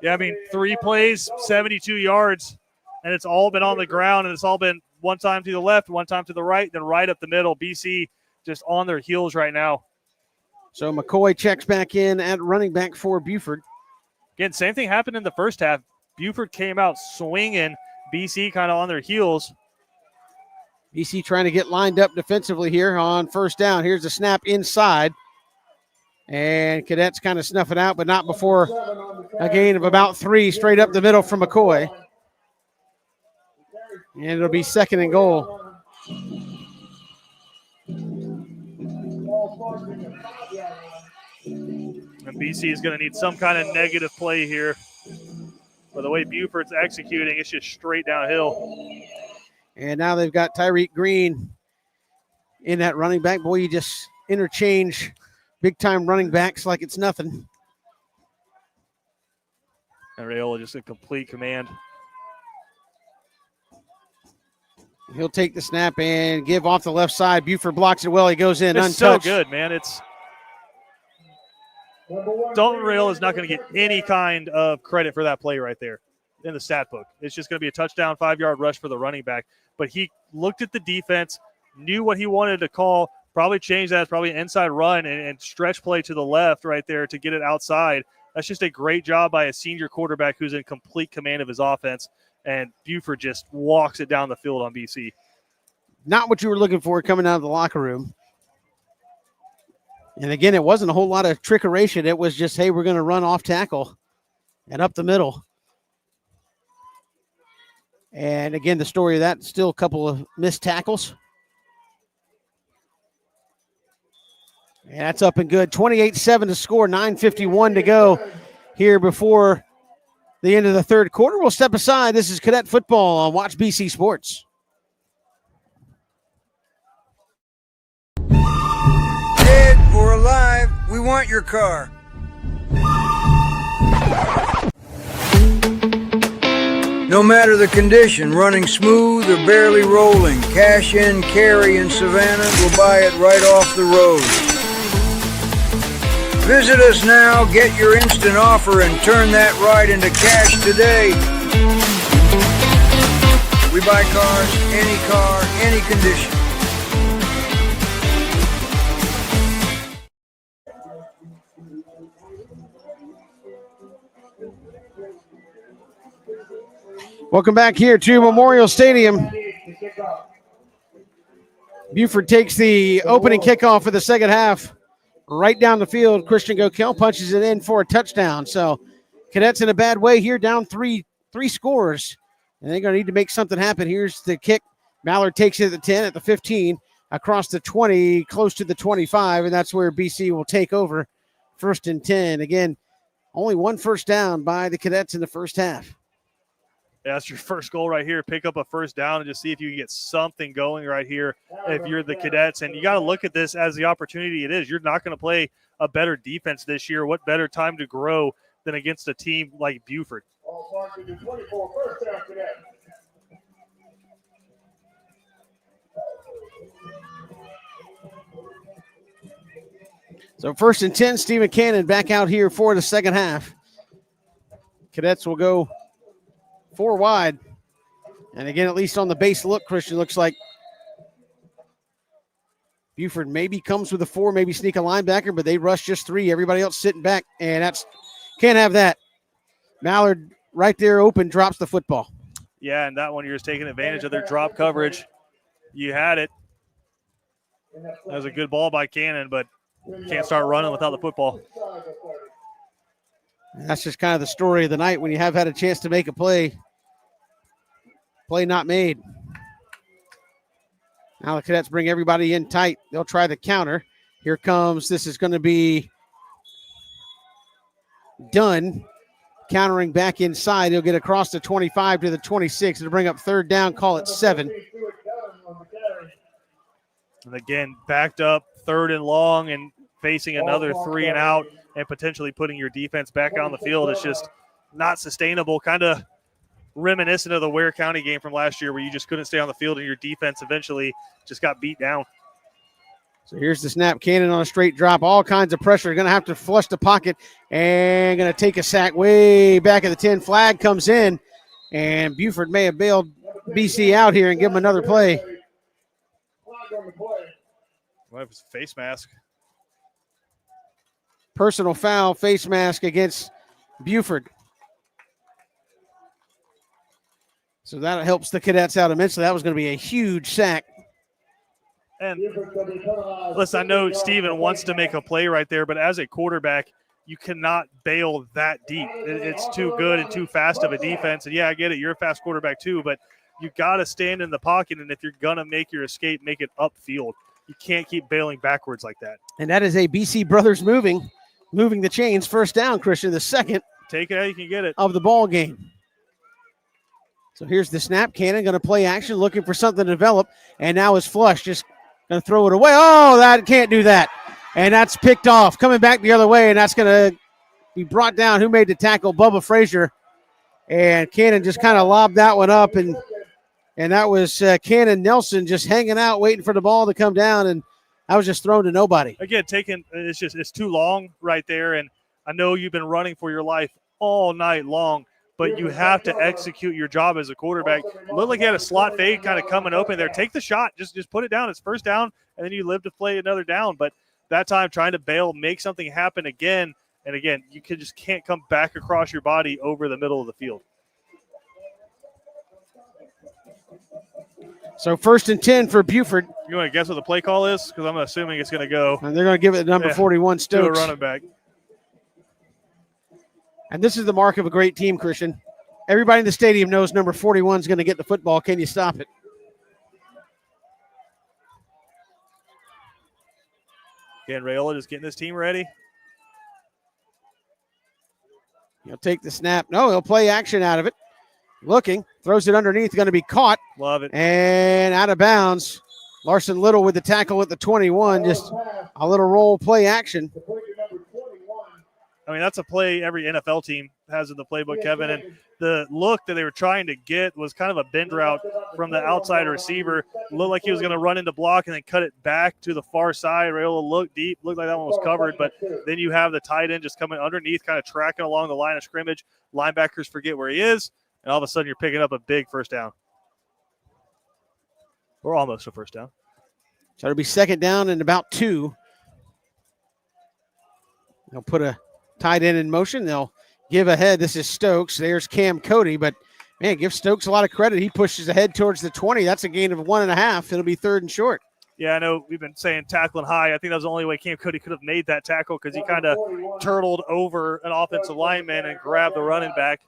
Yeah, I mean, 3 plays, 72 yards, and it's all been on the ground, and it's all been one time to the left, one time to the right, then right up the middle. BC just on their heels right now. So McCoy checks back in at running back for Buford. Again, same thing happened in the first half. Buford came out swinging, BC kind of on their heels. BC trying to get lined up defensively here on first down. Here's the snap inside. And Cadets kind of snuff it out, but not before a gain of about 3 straight up the middle from McCoy. And it'll be 2nd and goal. And BC is going to need some kind of negative play here. But the way Buford's executing, it's just straight downhill. And now they've got Tyreek Green in that running back. Boy, you just interchange big-time running backs like it's nothing. And Rayola just in complete command. He'll take the snap and give off the left side. Buford blocks it well. He goes in it's untouched. So good, man. Dalton Rayola is not going to get any kind of credit for that play right there in the stat book. It's just going to be a touchdown, 5-yard rush for the running back. But he looked at the defense, knew what he wanted to call, probably changed that. It's probably an inside run and stretch play to the left right there to get it outside. That's just a great job by a senior quarterback who's in complete command of his offense. And Buford just walks it down the field on BC. Not what you were looking for coming out of the locker room. And again, it wasn't a whole lot of trickeration. It was just, hey, we're going to run off tackle and up the middle. And again, the story of that, still a couple of missed tackles. And that's up and good. 28-7 to score, 9:51 to go here before the end of the third quarter. We'll step aside. This is Cadet Football on Watch BC Sports. Dead or alive, we want your car. No matter the condition, running smooth or barely rolling, Cash In Carry in Savannah will buy it right off the road. Visit us now, get your instant offer, and turn that ride into cash today. We buy cars, any condition. Welcome back here to Memorial Stadium. Buford takes the opening kickoff for the second half. Right down the field, Christian Gokel punches it in for a touchdown. So Cadets in a bad way here, down three scores. And they're going to need to make something happen. Here's the kick. Mallard takes it at the 10, at the 15, across the 20, close to the 25, and that's where BC will take over 1st and 10. Again, only 1 first down by the Cadets in the first half. Yeah, that's your first goal right here. Pick up a first down and just see if you can get something going right here if you're the Cadets. And you got to look at this as the opportunity it is. You're not going to play a better defense this year. What better time to grow than against a team like Buford? So 1st and 10, Stephen Cannon back out here for the second half. Cadets will go 4 wide. And again, at least on the base look, Christian, looks like Buford maybe comes with a 4, maybe sneak a linebacker, but they rush just 3. Everybody else sitting back, and that's can't have that. Mallard right there open, drops the football. Yeah, and that one you're just taking advantage of their drop coverage. You had it. That was a good ball by Cannon, but can't start running without the football. That's just kind of the story of the night when you have had a chance to make a play. Play not made. Now the Cadets bring everybody in tight. They'll try the counter. Here comes, this is going to be Dunn. Countering back inside. He'll get across the 25 to the 26. It'll bring up 3rd down, call it 7. And again, backed up 3rd and long and facing another 3 and out and potentially putting your defense back on the field. It's just not sustainable. Kind of reminiscent of the Ware County game from last year where you just couldn't stay on the field and your defense eventually just got beat down. So here's the snap. Cannon on a straight drop. All kinds of pressure. Going to have to flush the pocket and going to take a sack way back at the 10. Flag comes in, and Buford may have bailed BC out here and give them another play. Well, it was face mask. Personal foul, face mask against Buford. So that helps the Cadets out immensely. That was going to be a huge sack. And listen, I know Steven wants to make a play right there, but as a quarterback, you cannot bail that deep. It's too good and too fast of a defense. And, yeah, I get it. You're a fast quarterback too, but you got to stand in the pocket, and if you're going to make your escape, make it upfield. You can't keep bailing backwards like that. And that is a BC Brothers moving the chains. First down, Christian, the second. Take it how you can get it. Of the ball game. So here's the snap. Cannon going to play action, looking for something to develop, and now is flush. Just going to throw it away. Oh, that can't do that. And that's picked off. Coming back the other way, and that's going to be brought down. Who made the tackle? Bubba Frazier. And Cannon just kind of lobbed that one up, and that was Cannon Nelson just hanging out, waiting for the ball to come down, and that was just thrown to nobody. Again, it's too long right there, and I know you've been running for your life all night long, but you have to execute your job as a quarterback. It looked like he had a slot fade kind of coming open there. Take the shot. Just put it down. It's first down, and then you live to play another down. But that time trying to bail, make something happen again, and again, you just can't come back across your body over the middle of the field. So 1st and 10 for Buford. You want to guess what the play call is? Because I'm assuming it's going to go. And they're going to give it to number 41, Stokes. To a running back. And this is the mark of a great team, Christian. Everybody in the stadium knows number 41 is going to get the football. Can you stop it? Again, Rayola just getting his team ready. He'll take the snap. No, he'll play action out of it. Looking, throws it underneath, going to be caught. Love it. And out of bounds. Larson Little with the tackle at the 21. Just a little roll play action. I mean, that's a play every NFL team has in the playbook, Kevin. And the look that they were trying to get was kind of a bend route from the outside receiver. Looked like he was going to run into block and then cut it back to the far side. Rayola looked deep. Looked like that one was covered. But then you have the tight end just coming underneath, kind of tracking along the line of scrimmage. Linebackers forget where he is. And all of a sudden you're picking up a big first down. Or almost a first down. So it'll be 2nd down and about 2. They'll put a tight end in motion. They'll give ahead. This is Stokes. There's Cam Cody. But, man, give Stokes a lot of credit. He pushes ahead towards the 20. That's a gain of 1.5. It'll be 3rd and short. Yeah, I know we've been saying tackling high. I think that was the only way Cam Cody could have made that tackle because he kind of turtled over an offensive lineman and grabbed the running back.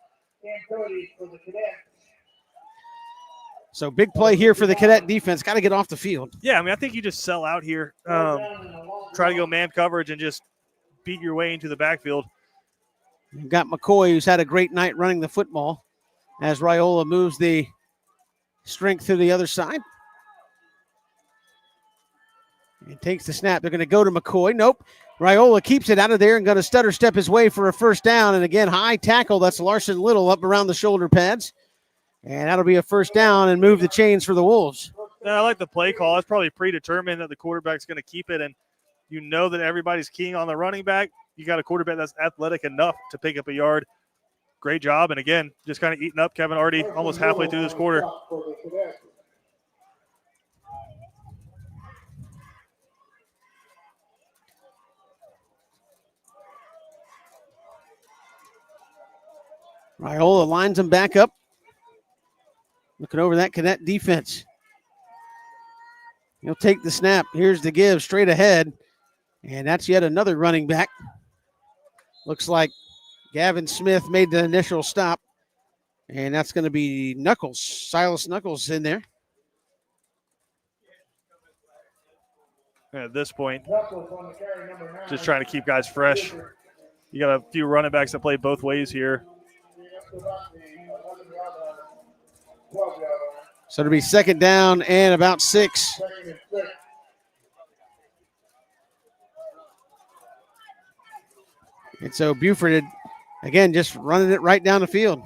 So big play here for the Cadet defense. Got to get off the field. Yeah, I mean, I think you just sell out here. Try to go man coverage and just beat your way into the backfield. You've got McCoy, who's had a great night running the football, as Raiola moves the strength to the other side. He takes the snap. They're going to go to McCoy. Nope. Raiola keeps it out of there and going to stutter step his way for a first down. And again, high tackle. That's Larson Little up around the shoulder pads. And that'll be a first down and move the chains for the Wolves. Yeah, I like the play call. It's probably predetermined that the quarterback's going to keep it. And you know that everybody's keying on the running back. You got a quarterback that's athletic enough to pick up a yard. Great job. And again, just kind of eating up Kevin already almost halfway through this quarter. Raiola lines him back up. Looking over that Cadet defense. He'll take the snap. Here's the give straight ahead. And that's yet another running back. Looks like Gavin Smith made the initial stop. And that's going to be Knuckles, Silas Knuckles in there. At this point, just trying to keep guys fresh. You got a few running backs that play both ways here. So it'll be 2nd down and about 6. And so Buford, again, just running it right down the field.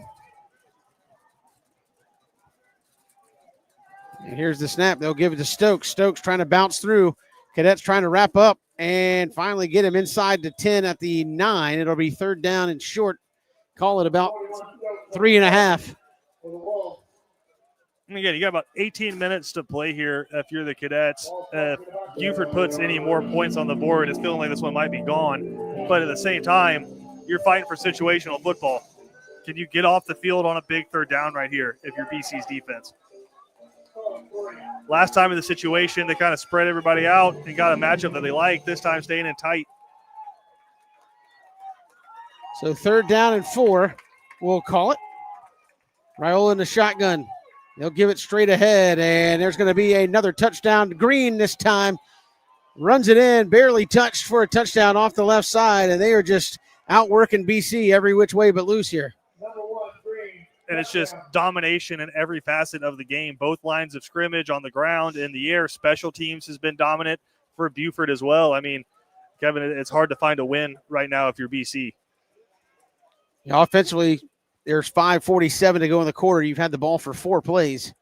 And here's the snap. They'll give it to Stokes. Stokes trying to bounce through. Cadets trying to wrap up and finally get him inside the 10 at the 9. It'll be third down and short. Call it about 3.5. And again, you got about 18 minutes to play here if you're the Cadets. If Buford puts any more points on the board, it's feeling like this one might be gone. But at the same time, you're fighting for situational football. Can you get off the field on a big third down right here if you're BC's defense? Last time in the situation, they kind of spread everybody out and got a matchup that they like. This time staying in tight. So third down and 4, we'll call it. Raiola in the shotgun. They'll give it straight ahead, and there's going to be another touchdown. Green this time. Runs it in, barely touched for a touchdown off the left side, and they are just outworking BC every which way but loose here. And it's just domination in every facet of the game. Both lines of scrimmage, on the ground, in the air. Special teams has been dominant for Buford as well. I mean, Kevin, it's hard to find a win right now if you're BC. Yeah, offensively, there's 5:47 to go in the quarter. You've had the ball for 4 plays.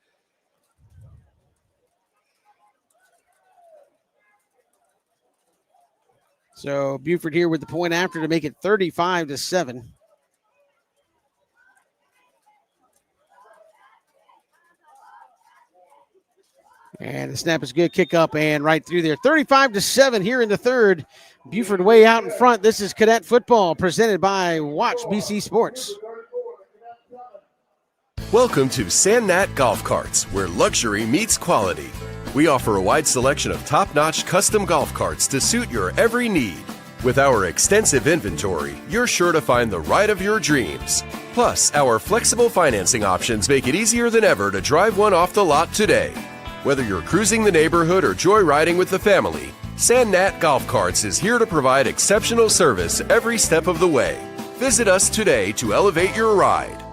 So Buford here with the point after to make it 35-7. And the snap is good. Kick up and right through there. 35-7 here in the third. Buford way out in front. This is Cadet football presented by Watch BC Sports. Welcome to Sandnat Golf Carts, where luxury meets quality. We offer a wide selection of top-notch custom golf carts to suit your every need. With our extensive inventory, you're sure to find the ride of your dreams. Plus, our flexible financing options make it easier than ever to drive one off the lot today. Whether you're cruising the neighborhood or joyriding with the family, Sandnat Golf Carts is here to provide exceptional service every step of the way. Visit us today to elevate your ride.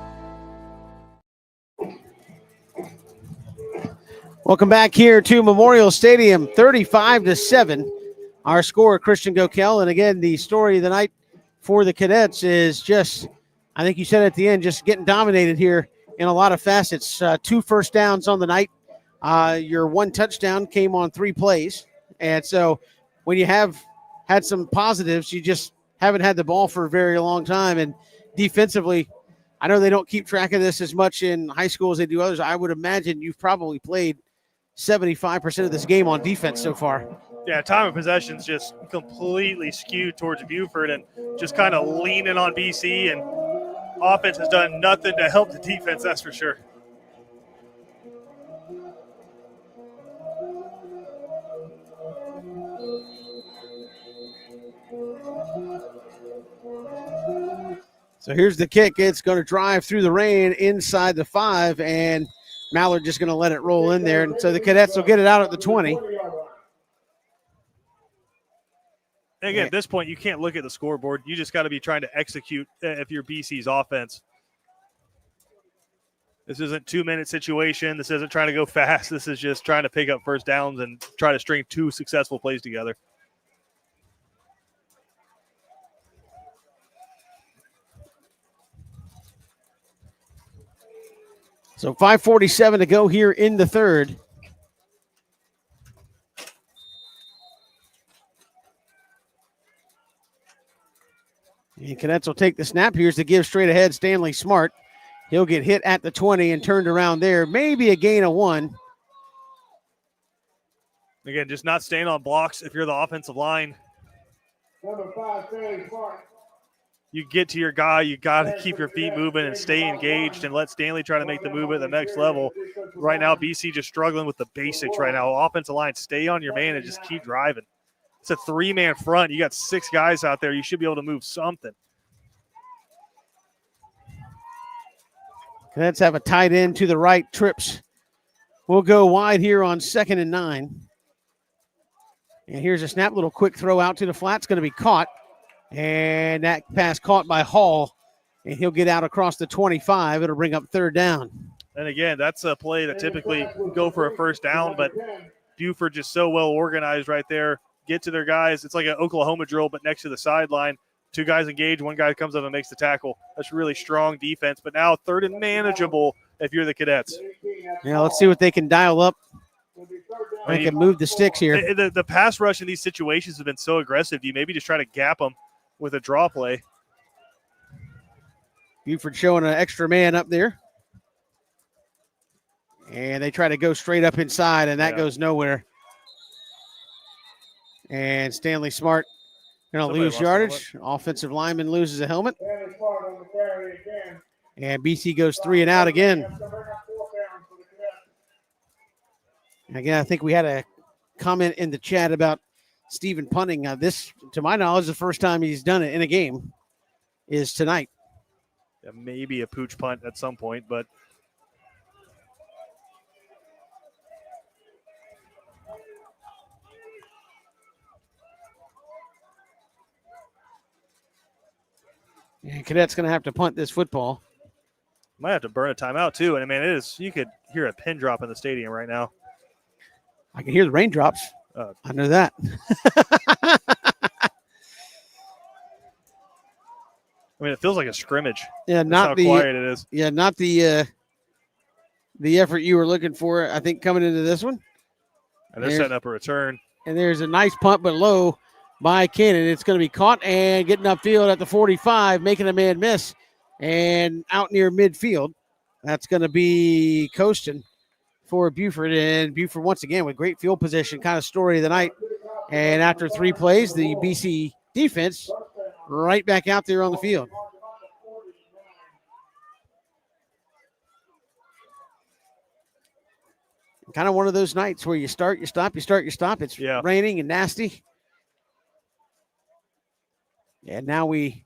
Welcome back here to Memorial Stadium, 35-7. Our scorer, Christian Gokel. And again, the story of the night for the Cadets is just, I think you said at the end, just getting dominated here in a lot of facets. 2 first downs on the night. Your 1 touchdown came on 3 plays. And so when you have had some positives, you just haven't had the ball for a very long time. And defensively, I know they don't keep track of this as much in high school as they do others. I would imagine you've probably played 75% of this game on defense so far. Yeah, time of possession's just completely skewed towards Buford and just kind of leaning on BC, and offense has done nothing to help the defense, that's for sure. So here's the kick. It's going to drive through the rain inside the 5, and Mallard just going to let it roll in there. And so the Cadets will get it out at the 20. Again, at this point, you can't look at the scoreboard. You just got to be trying to execute if you're BC's offense. This isn't 2-minute situation. This isn't trying to go fast. This is just trying to pick up first downs and try to string 2 successful plays together. So 5:47 to go here in the third. And Cadets will take the snap. Here's the give straight ahead. Stanley Smart. He'll get hit at the 20 and turned around there. Maybe a gain of 1. Again, just not staying on blocks if you're the offensive line. Number 5, Stanley Smart. You get to your guy, you got to keep your feet moving and stay engaged and let Stanley try to make the move at the next level. Right now, BC just struggling with the basics right now. Offensive line, stay on your man and just keep driving. It's a 3-man front. You got 6 guys out there. You should be able to move something. Cadets have a tight end to the right. Trips will go wide here on 2nd and 9. And here's a snap, little quick throw out to the flat. It's going to be caught. And that pass caught by Hall. And he'll get out across the 25. It'll bring up 3rd down. And again, that's a play that typically go for a first down, but Buford just so well organized right there. Get to their guys. It's like an Oklahoma drill, but next to the sideline. 2 guys engage, 1 guy comes up and makes the tackle. That's really strong defense. But now 3rd and manageable if you're the Cadets. Yeah, let's see what they can dial up I can move the sticks here. The pass rush in these situations has been so aggressive. You maybe just try to gap them with a draw play. Buford showing an extra man up there. And they try to go straight up inside, and that goes nowhere. And Stanley Smart going to lose yardage. Offensive lineman loses a helmet. And BC goes 3 and out again. Again, I think we had a comment in the chat about Stephen punting. This, to my knowledge, the first time he's done it in a game is tonight. Yeah, maybe a pooch punt at some point, but yeah, Cadet's going to have to punt this football. Might have to burn a timeout too. And I mean, it is. You could hear a pin drop in the stadium right now. I can hear the raindrops. I know that. I mean, it feels like a scrimmage. Yeah, That's not how the quiet it is. Yeah, not the effort you were looking for. I think coming into this one. And they're setting up a return. And there's a nice punt, but low by Cannon. It's going to be caught and getting upfield at the 45, making a man miss, and out near midfield. That's going to be Coaston for Buford, and Buford once again with great field position, kind of story of the night. And after 3 plays, the BC defense right back out there on the field. Kind of one of those nights where you start, you stop, you start, you stop. It's raining and nasty. And now we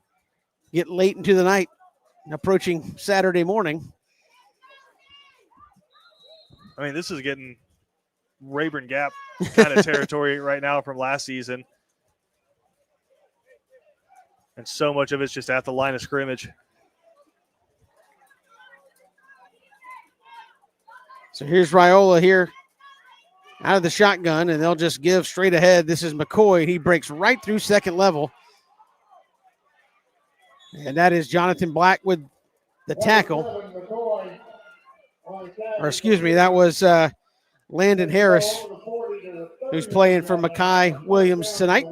get late into the night, approaching Saturday morning. I mean, this is getting Rayburn Gap kind of territory right now from last season. And so much of it's just at the line of scrimmage. So here's Raiola here out of the shotgun, and they'll just give straight ahead. This is McCoy. He breaks right through second level. And that is Jonathan Black with the tackle. Or excuse me, that was Landon Harris, who's playing for Mackay Williams tonight.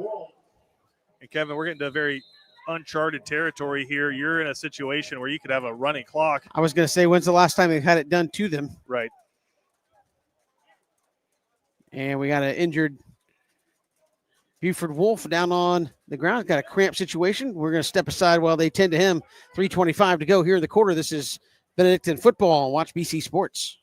And Kevin, we're getting to a very uncharted territory here. You're in a situation where you could have a running clock. I was going to say, when's the last time they had it done to them? Right. And we got an injured Buford Wolf down on the ground. Got a cramp situation. We're going to step aside while they tend to him. 3:25 to go here in the quarter. This is Benedictine football. Watch BC Sports.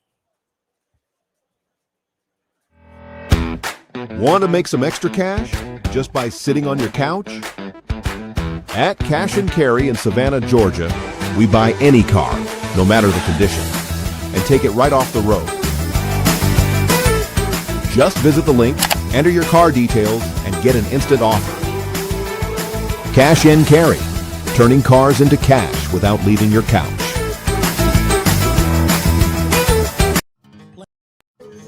Want to make some extra cash just by sitting on your couch? At Cash and Carry in Savannah, Georgia, we buy any car, no matter the condition, and take it right off the road. Just visit the link, enter your car details, and get an instant offer. Cash and Carry, turning cars into cash without leaving your couch.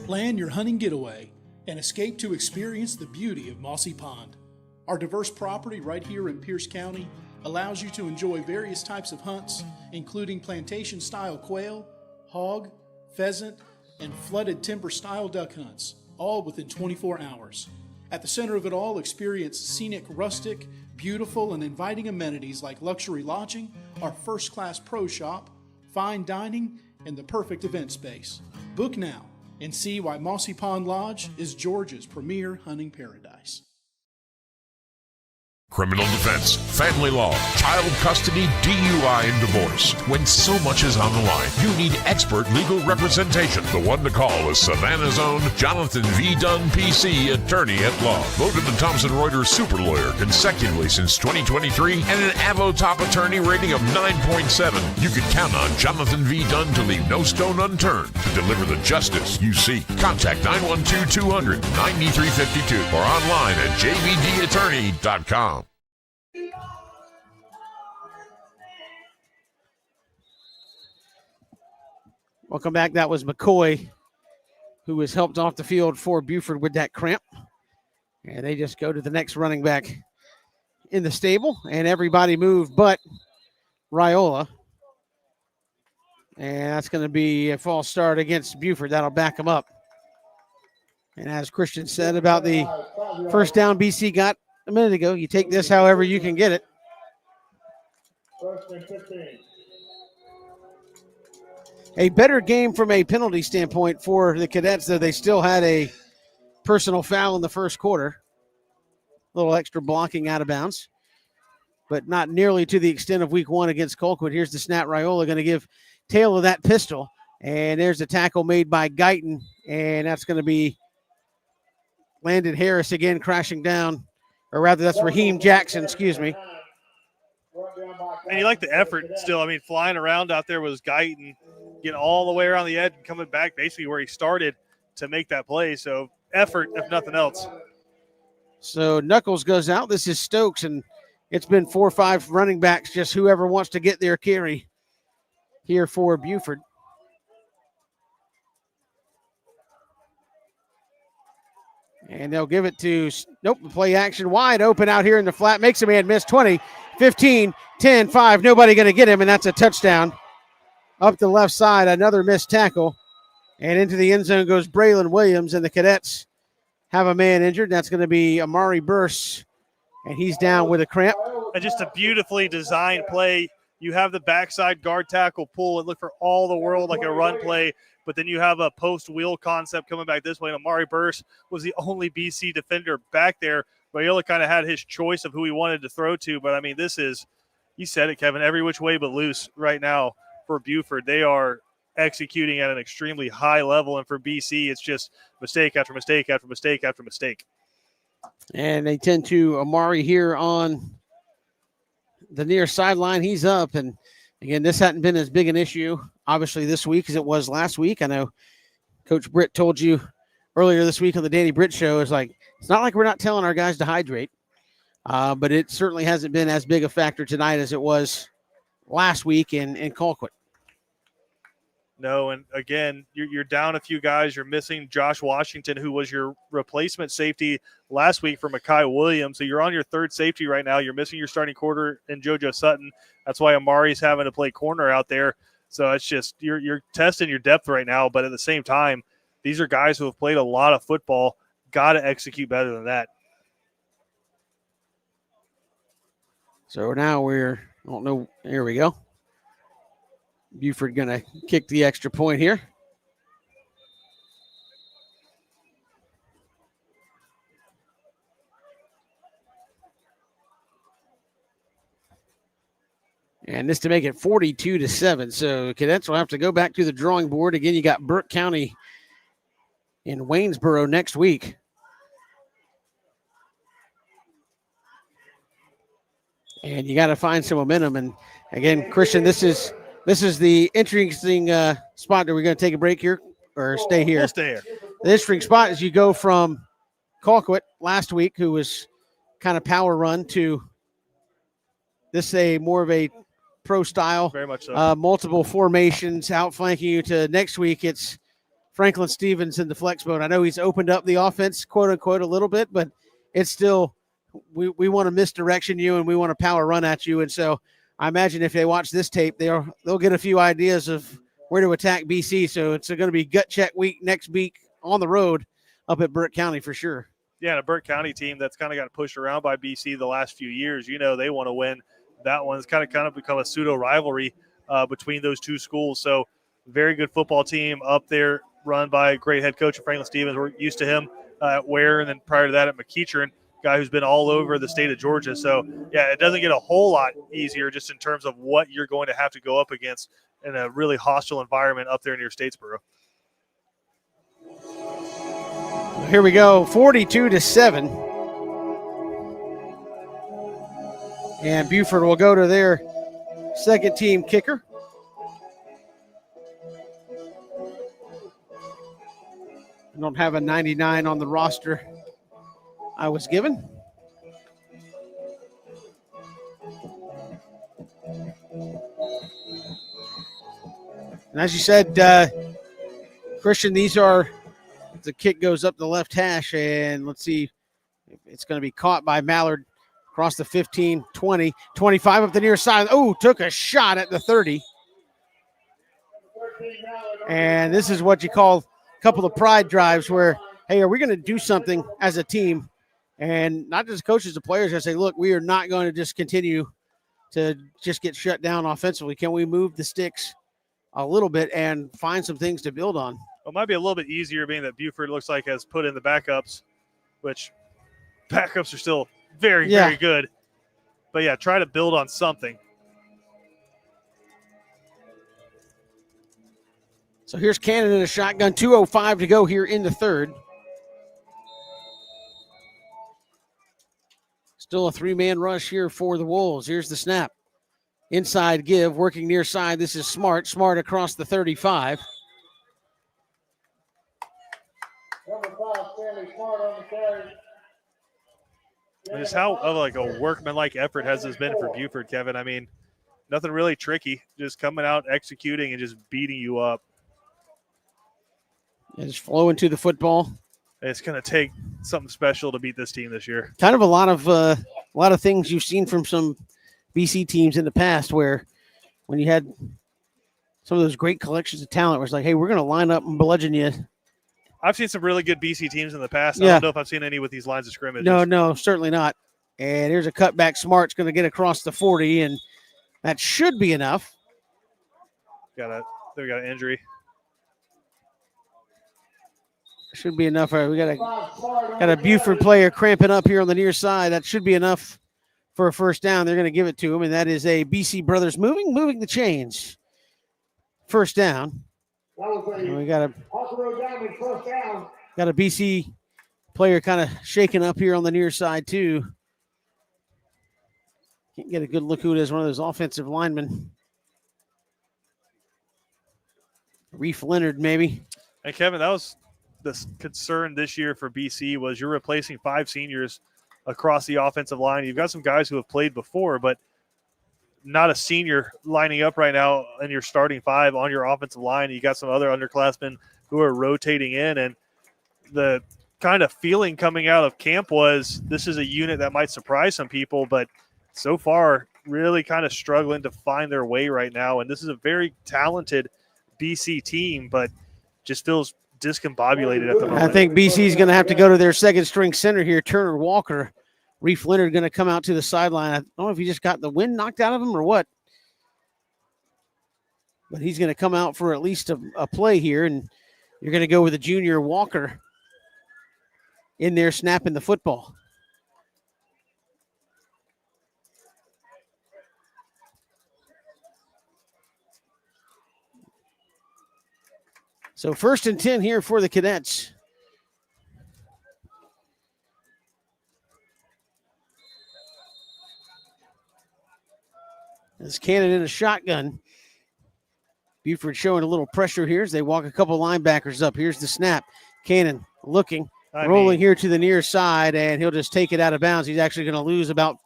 Plan your hunting getaway and escape to experience the beauty of Mossy Pond. Our diverse property right here in Pierce County allows you to enjoy various types of hunts, including plantation-style quail, hog, pheasant, and flooded timber-style duck hunts, all within 24 hours. At the center of it all, experience scenic, rustic, beautiful, and inviting amenities like luxury lodging, our first-class pro shop, fine dining, and the perfect event space. Book now and see why Mossy Pond Lodge is Georgia's premier hunting paradise. Criminal defense, family law, child custody, DUI, and divorce. When so much is on the line, you need expert legal representation. The one to call is Savannah's own Jonathan V. Dunn, PC, attorney at law. Voted the Thomson Reuters super lawyer consecutively since 2023 and an Avo top attorney rating of 9.7. You can count on Jonathan V. Dunn to leave no stone unturned to deliver the justice you seek. Contact 912-200-9352 or online at jvdattorney.com. Welcome back. That was McCoy, who was helped off the field for Buford with that cramp. And they just go to the next running back in the stable, and everybody moved but Raiola. And that's going to be a false start against Buford. That'll back him up. And as Christian said about the first down BC got a minute ago, you take this however you can get it. First and 15. A better game from a penalty standpoint for the Cadets, though they still had a personal foul in the first quarter. A little extra blocking out of bounds, but not nearly to the extent of week one against Colquitt. Here's the snap. Raiola going to give Taylor that pistol, and there's a tackle made by Guyton, and that's going to be Landon Harris again crashing down, or rather that's Raheem Jackson, excuse me. And you like the effort still. I mean, flying around out there was Guyton, getting all the way around the edge and coming back basically where he started to make that play. So effort, if nothing else. So Knuckles goes out. This is Stokes, and it's been 4 or 5 running backs, just whoever wants to get their carry here for Buford. And they'll give it to, nope, play action wide open out here in the flat. Makes a man miss. 20, 15, 10, 5. Nobody going to get him, and that's a touchdown. Up the left side, another missed tackle. And into the end zone goes Braylon Williams, and the Cadets have a man injured. That's going to be Amari Burse, and he's down with a cramp. And just a beautifully designed play. You have the backside guard tackle pull and look for all the world like a run play, but then you have a post wheel concept coming back this way. And Amari Burse was the only BC defender back there. Raiola kind of had his choice of who he wanted to throw to, but I mean, this is, you said it, Kevin, every which way but loose right now for Buford. They are executing at an extremely high level, and for BC, it's just mistake after mistake after mistake after mistake. And they tend to Amari here on the near sideline. He's up, and again, this hadn't been as big an issue, obviously, this week as it was last week. I know Coach Britt told you earlier this week on the Danny Britt show, it's not like we're not telling our guys to hydrate, but it certainly hasn't been as big a factor tonight as it was last week in Colquitt. No, and again, you're down a few guys. You're missing Josh Washington, who was your replacement safety last week for Mekhi Williams. So you're on your third safety right now. You're missing your starting quarter in JoJo Sutton. That's why Amari's having to play corner out there. So it's just you're testing your depth right now. But at the same time, these are guys who have played a lot of football. Got to execute better than that. So now I don't know, here we go. Buford going to kick the extra point here. And this to make it 42-7. So Cadets will have to go back to the drawing board. Again, you got Burke County in Waynesboro next week. And you got to find some momentum. And again, Christian, this is the interesting spot. Are we going to take a break here or stay here? We'll stay here. The interesting spot is you go from Colquitt last week, who was kind of power run, to this more of a pro style. Very much so. Multiple formations outflanking you, to next week it's Franklin Stevens in the flex mode. I know he's opened up the offense, quote unquote, a little bit, but it's still we want to misdirection you and we want to power run at you. And so I imagine if they watch this tape, they'll get a few ideas of where to attack BC. So it's going to be gut check week next week on the road up at Burke County for sure. Yeah, and a Burke County team that's kind of got pushed around by BC the last few years. You know, they want to win that one. It's kind of become a pseudo rivalry between those two schools. So very good football team up there, run by a great head coach, Franklin Stevens. We're used to him at Ware, and then prior to that at McEachern, guy who's been all over the state of Georgia. So, yeah, it doesn't get a whole lot easier just in terms of what you're going to have to go up against in a really hostile environment up there near Statesboro. Here we go, 42-7. And Buford will go to their second team kicker. I don't have a 99 on the roster I was given. And as you said, Christian, the kick goes up the left hash, and let's see if it's going to be caught by Mallard across the 15, 20, 25 up the near side. Oh, took a shot at the 30. And this is what you call a couple of pride drives where hey, are we going to do something as a team? And not just coaches, the players, I say, look, we are not going to just continue to just get shut down offensively. Can we move the sticks a little bit and find some things to build on? Well, it might be a little bit easier being that Buford looks like has put in the backups, which backups are still very, very good. But, yeah, try to build on something. So here's Cannon in a shotgun, 2:05 to go here in the third. Still a three-man rush here for the Wolves. Here's the snap. Inside give, working near side. This is Smart. Smart across the 35. Number 5, Stanley Smart on the carry. And just how of like a workmanlike effort has this been for Buford, Kevin? I mean, nothing really tricky. Just coming out, executing, and just beating you up. And just flowing to the football. It's going to take something special to beat this team this year. Kind of a lot of things you've seen from some BC teams in the past, where when you had some of those great collections of talent, where it's like, hey, we're going to line up and bludgeon you. I've seen some really good BC teams in the past. Yeah. I don't know if I've seen any with these lines of scrimmage. No, certainly not. And here's a cutback. Smart's going to get across the 40, and that should be enough. They got an injury. Should be enough. We got a Buford player cramping up here on the near side. That should be enough for a first down. They're going to give it to him, and that is a BC Brothers moving the chains. First down. And we got a BC player kind of shaking up here on the near side too. Can't get a good look who it is. One of those offensive linemen. Reef Leonard, maybe. And Kevin, that was the concern this year for BC was you're replacing 5 seniors across the offensive line. You've got some guys who have played before, but not a senior lining up right now in your starting 5 on your offensive line. You got some other underclassmen who are rotating in, and the kind of feeling coming out of camp was this is a unit that might surprise some people, but so far really kind of struggling to find their way right now. And this is a very talented BC team, but just feels discombobulated at the moment. I think BC is going to have to go to their second string center here, Turner Walker. Reef Leonard going to come out to the sideline. I don't know if he just got the wind knocked out of him or what, but he's going to come out for at least a play here, and you're going to go with the junior Walker in there snapping the football. So 1st and 10 here for the Cadets. This Cannon in a shotgun. Buford showing a little pressure here as they walk a couple linebackers up. Here's the snap. Cannon looking, rolling here to the near side, and he'll just take it out of bounds. He's actually going to lose about,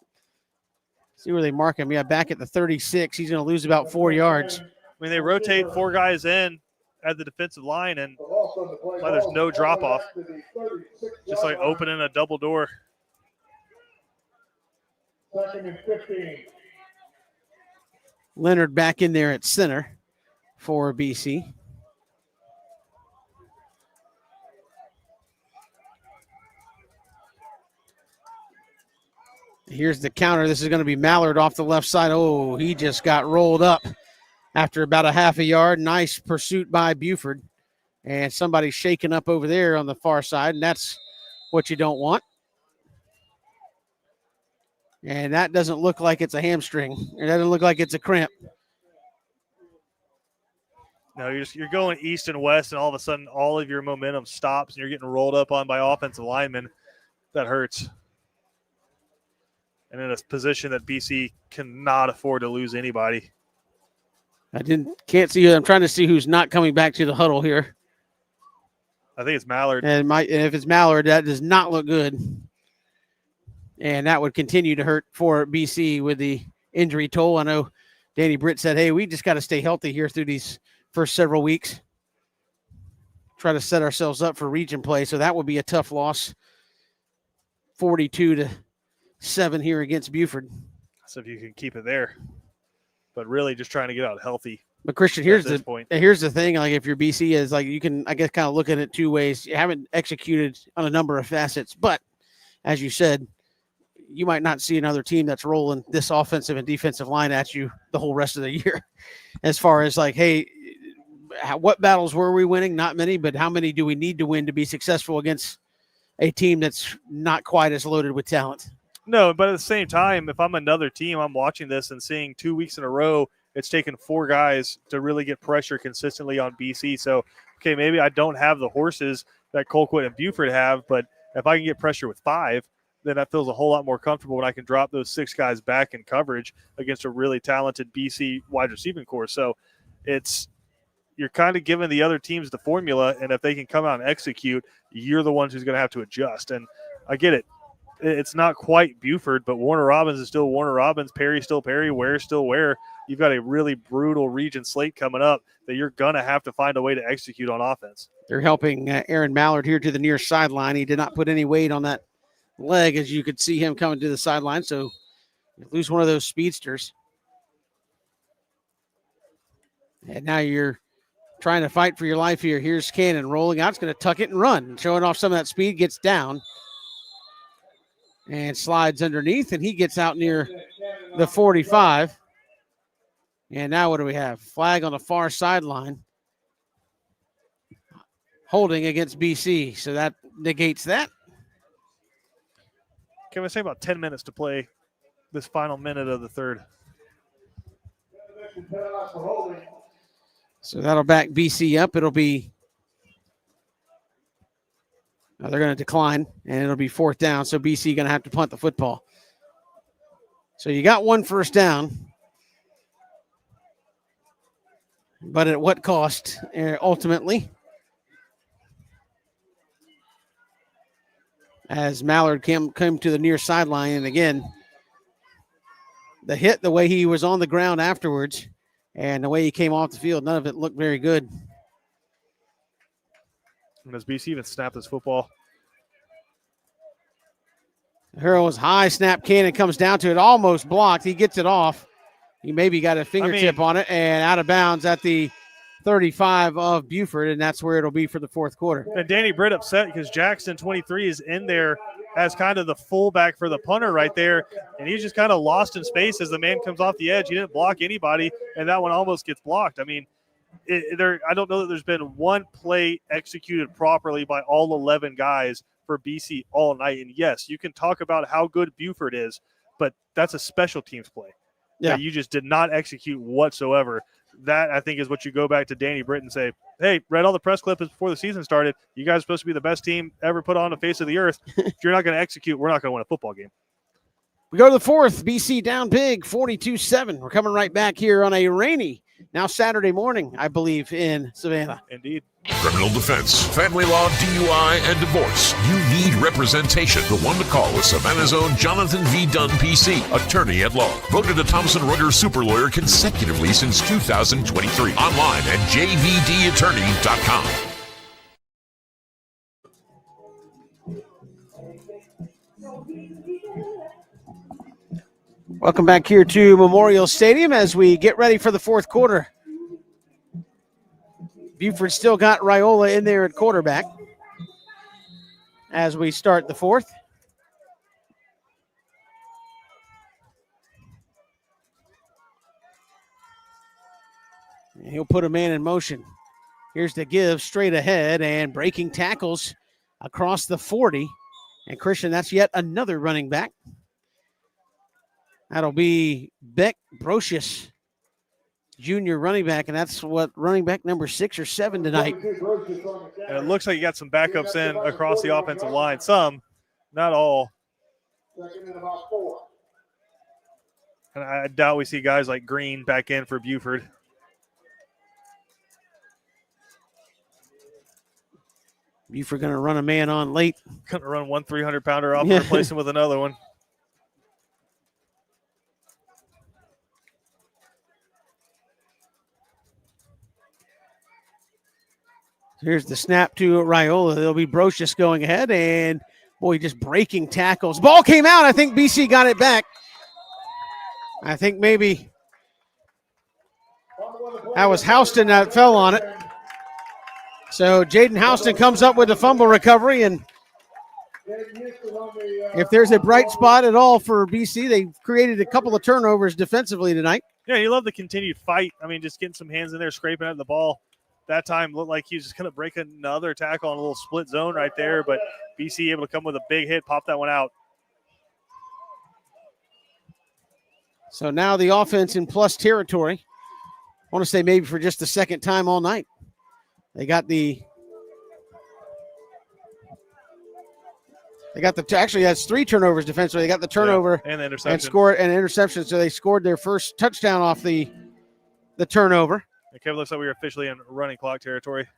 see where they mark him. Yeah, back at the 36. He's going to lose about 4 yards. I mean, they rotate 4 guys in at the defensive line, and there's no drop-off. Just like opening a double door. 2nd and 15. Leonard back in there at center for BC. Here's the counter. This is going to be Mallard off the left side. Oh, he just got rolled up after about a half a yard. Nice pursuit by Buford. And somebody's shaking up over there on the far side, and that's what you don't want. And that doesn't look like it's a hamstring. It doesn't look like it's a cramp. No, you're going east and west, and all of a sudden all of your momentum stops, and you're getting rolled up on by offensive linemen. That hurts. And in a position that BC cannot afford to lose anybody. Can't see. I'm trying to see who's not coming back to the huddle here. I think it's Mallard. And if it's Mallard, that does not look good. And that would continue to hurt for BC with the injury toll. I know Danny Britt said, hey, we just got to stay healthy here through these first several weeks. Try to set ourselves up for region play. So that would be a tough loss. 42-7 here against Buford. So if you can keep it there. But really just trying to get out healthy But Christian, here's the thing. Like if your BC is like, you can, I guess, kind of look at it two ways. You haven't executed on a number of facets, but as you said, you might not see another team that's rolling this offensive and defensive line at you the whole rest of the year. As far as like, hey, what battles were we winning? Not many, but how many do we need to win to be successful against a team that's not quite as loaded with talent? No, but at the same time, if I'm another team, I'm watching this and seeing 2 weeks in a row, it's taken 4 guys to really get pressure consistently on BC. So, okay, maybe I don't have the horses that Colquitt and Buford have, but if I can get pressure with 5, then that feels a whole lot more comfortable when I can drop those 6 guys back in coverage against a really talented BC wide receiving corps. So you're kind of giving the other teams the formula, and if they can come out and execute, you're the ones who's going to have to adjust. And I get it. It's not quite Buford, but Warner Robins is still Warner Robins, Perry's still Perry, Ware's still Ware. You've got a really brutal region slate coming up that you're going to have to find a way to execute on offense. They're helping Aaron Mallard here to the near sideline. He did not put any weight on that leg, as you could see him coming to the sideline, so you lose one of those speedsters. And now you're trying to fight for your life here. Here's Cannon rolling out. It's going to tuck it and run. Showing off some of that speed, gets down and slides underneath, and he gets out near the 45. And now what do we have? Flag on the far sideline. Holding against BC, so that negates that. Can we say about 10 minutes to play this final minute of the third? So that'll back BC up. It'll be they're going to decline, and it'll be 4th down. So BC going to have to punt the football. So you got 1 first down, but at what cost ultimately? As Mallard came to the near sideline, and again, the hit, the way he was on the ground afterwards, and the way he came off the field, none of it looked very good. And does BC even snap this football? Hero was high, snap, Cannon comes down to it, almost blocked. He gets it off. He maybe got a fingertip on it, and out of bounds at the 35 of Buford, and that's where it'll be for the 4th quarter. And Danny Britt upset because Jackson, 23, is in there as kind of the fullback for the punter right there, and he's just kind of lost in space as the man comes off the edge. He didn't block anybody, and that one almost gets blocked. I mean, I don't know that there's been one play executed properly by all 11 guys for BC all night. And yes, you can talk about how good Buford is, but that's a special teams play. Yeah, you just did not execute whatsoever. That, I think, is what you go back to Danny Britt and say, hey, read all the press clips before the season started. You guys are supposed to be the best team ever put on the face of the earth. If you're not going to execute, we're not going to win a football game. We go to the 4th. BC down big, 42-7. We're coming right back here on a rainy, now Saturday morning, I believe, in Savannah. Indeed. Criminal defense, family law, DUI, and divorce. You need representation. The one to call is Savannah's own Jonathan V. Dunn, PC, attorney at law. Voted a Thomson Reuters super lawyer consecutively since 2023. Online at jvdattorney.com. Welcome back here to Memorial Stadium as we get ready for the 4th quarter. Buford still got Raiola in there at quarterback as we start the 4th. He'll put a man in motion. Here's the give straight ahead and breaking tackles across the 40. And Christian, that's yet another running back. That'll be Beck Brocious, junior running back, and that's what running back number 6 or 7 tonight. And it looks like you got some backups in across the offensive line. Some, not all. And I doubt we see guys like Green back in for Buford. Buford going to run a man on late. Going to run one 300-pounder off and replace him with another one. Here's the snap to Raiola. There'll be Brocious going ahead, and boy, just breaking tackles. Ball came out. I think BC got it back. I think maybe That was Houston that fell on it. So Jaden Houston comes up with a fumble recovery, and if there's a bright spot at all for BC, they've created a couple of turnovers defensively tonight. Yeah, you love the continued fight. I mean, just getting some hands in there, scraping at the ball. That time looked like he was just going to break another tackle on a little split zone right there, but BC able to come with a big hit, pop that one out. So now the offense in plus territory. I want to say maybe for just the second time all night. They got actually that's 3 turnovers defensively. They got the turnover and the interception. And scored an interception. So they scored their first touchdown off the turnover. Okay, it looks like we are officially in running clock territory.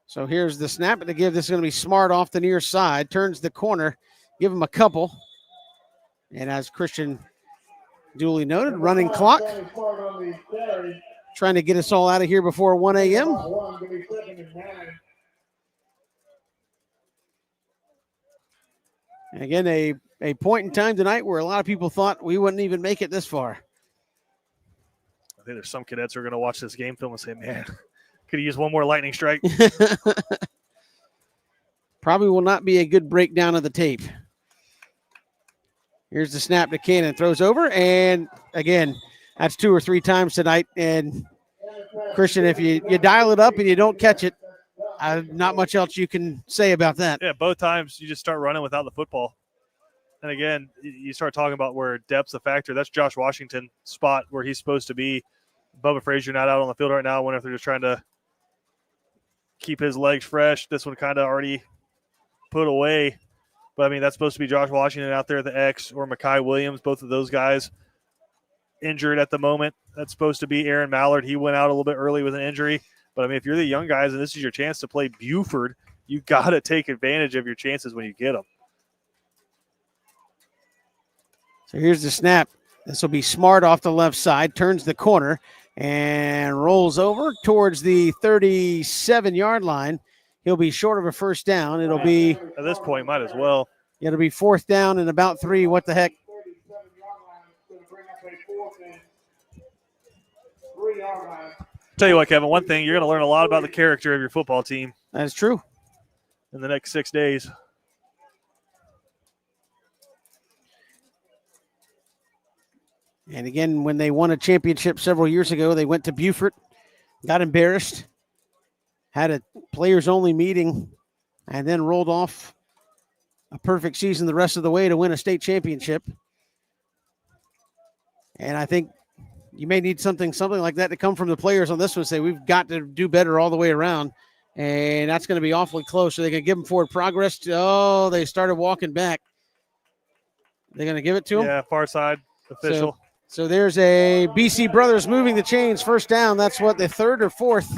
So here's the snap to give. This is going to be Smart off the near side. Turns the corner. Give him a couple. And as Christian duly noted, running clock. Trying to get us all out of here before 1 a.m. And again, a point in time tonight where a lot of people thought we wouldn't even make it this far. I think there's some cadets who are going to watch this game film and say, man, could have used one more lightning strike. Probably will not be a good breakdown of the tape. Here's the snap to Cannon. Throws over, and again, that's 2 or 3 times tonight. And, Christian, if you dial it up and you don't catch it, not much else you can say about that. Yeah, both times you just start running without the football. And, again, you start talking about where depth's a factor. That's Josh Washington's spot where he's supposed to be. Bubba Frazier not out on the field right now. I wonder if they're just trying to keep his legs fresh. This one kind of already put away. But, I mean, that's supposed to be Josh Washington out there at the X or Mekhi Williams, both of those guys injured at the moment. That's supposed to be Aaron Mallard. He went out a little bit early with an injury. But, I mean, if you're the young guys and this is your chance to play Buford, you got to take advantage of your chances when you get them. So here's the snap. This will be Smart off the left side, turns the corner, and rolls over towards the 37-yard line. He'll be short of a first down. It'll be at this point, might as well. It'll be 4th down and about 3. What the heck? Tell you what, Kevin, one thing, you're going to learn a lot about the character of your football team. That's true. In the next 6 days. And again, when they won a championship several years ago, they went to Buford, got embarrassed, had a players-only meeting, and then rolled off a perfect season the rest of the way to win a state championship. And I think you may need something like that to come from the players on this one. Say, we've got to do better all the way around. And that's going to be awfully close. So they can give them forward progress. Oh, they started walking back. They're going to give it to them? Yeah, far side, official. So there's a BC Brothers moving the chains. First down. That's what, the 3rd or 4th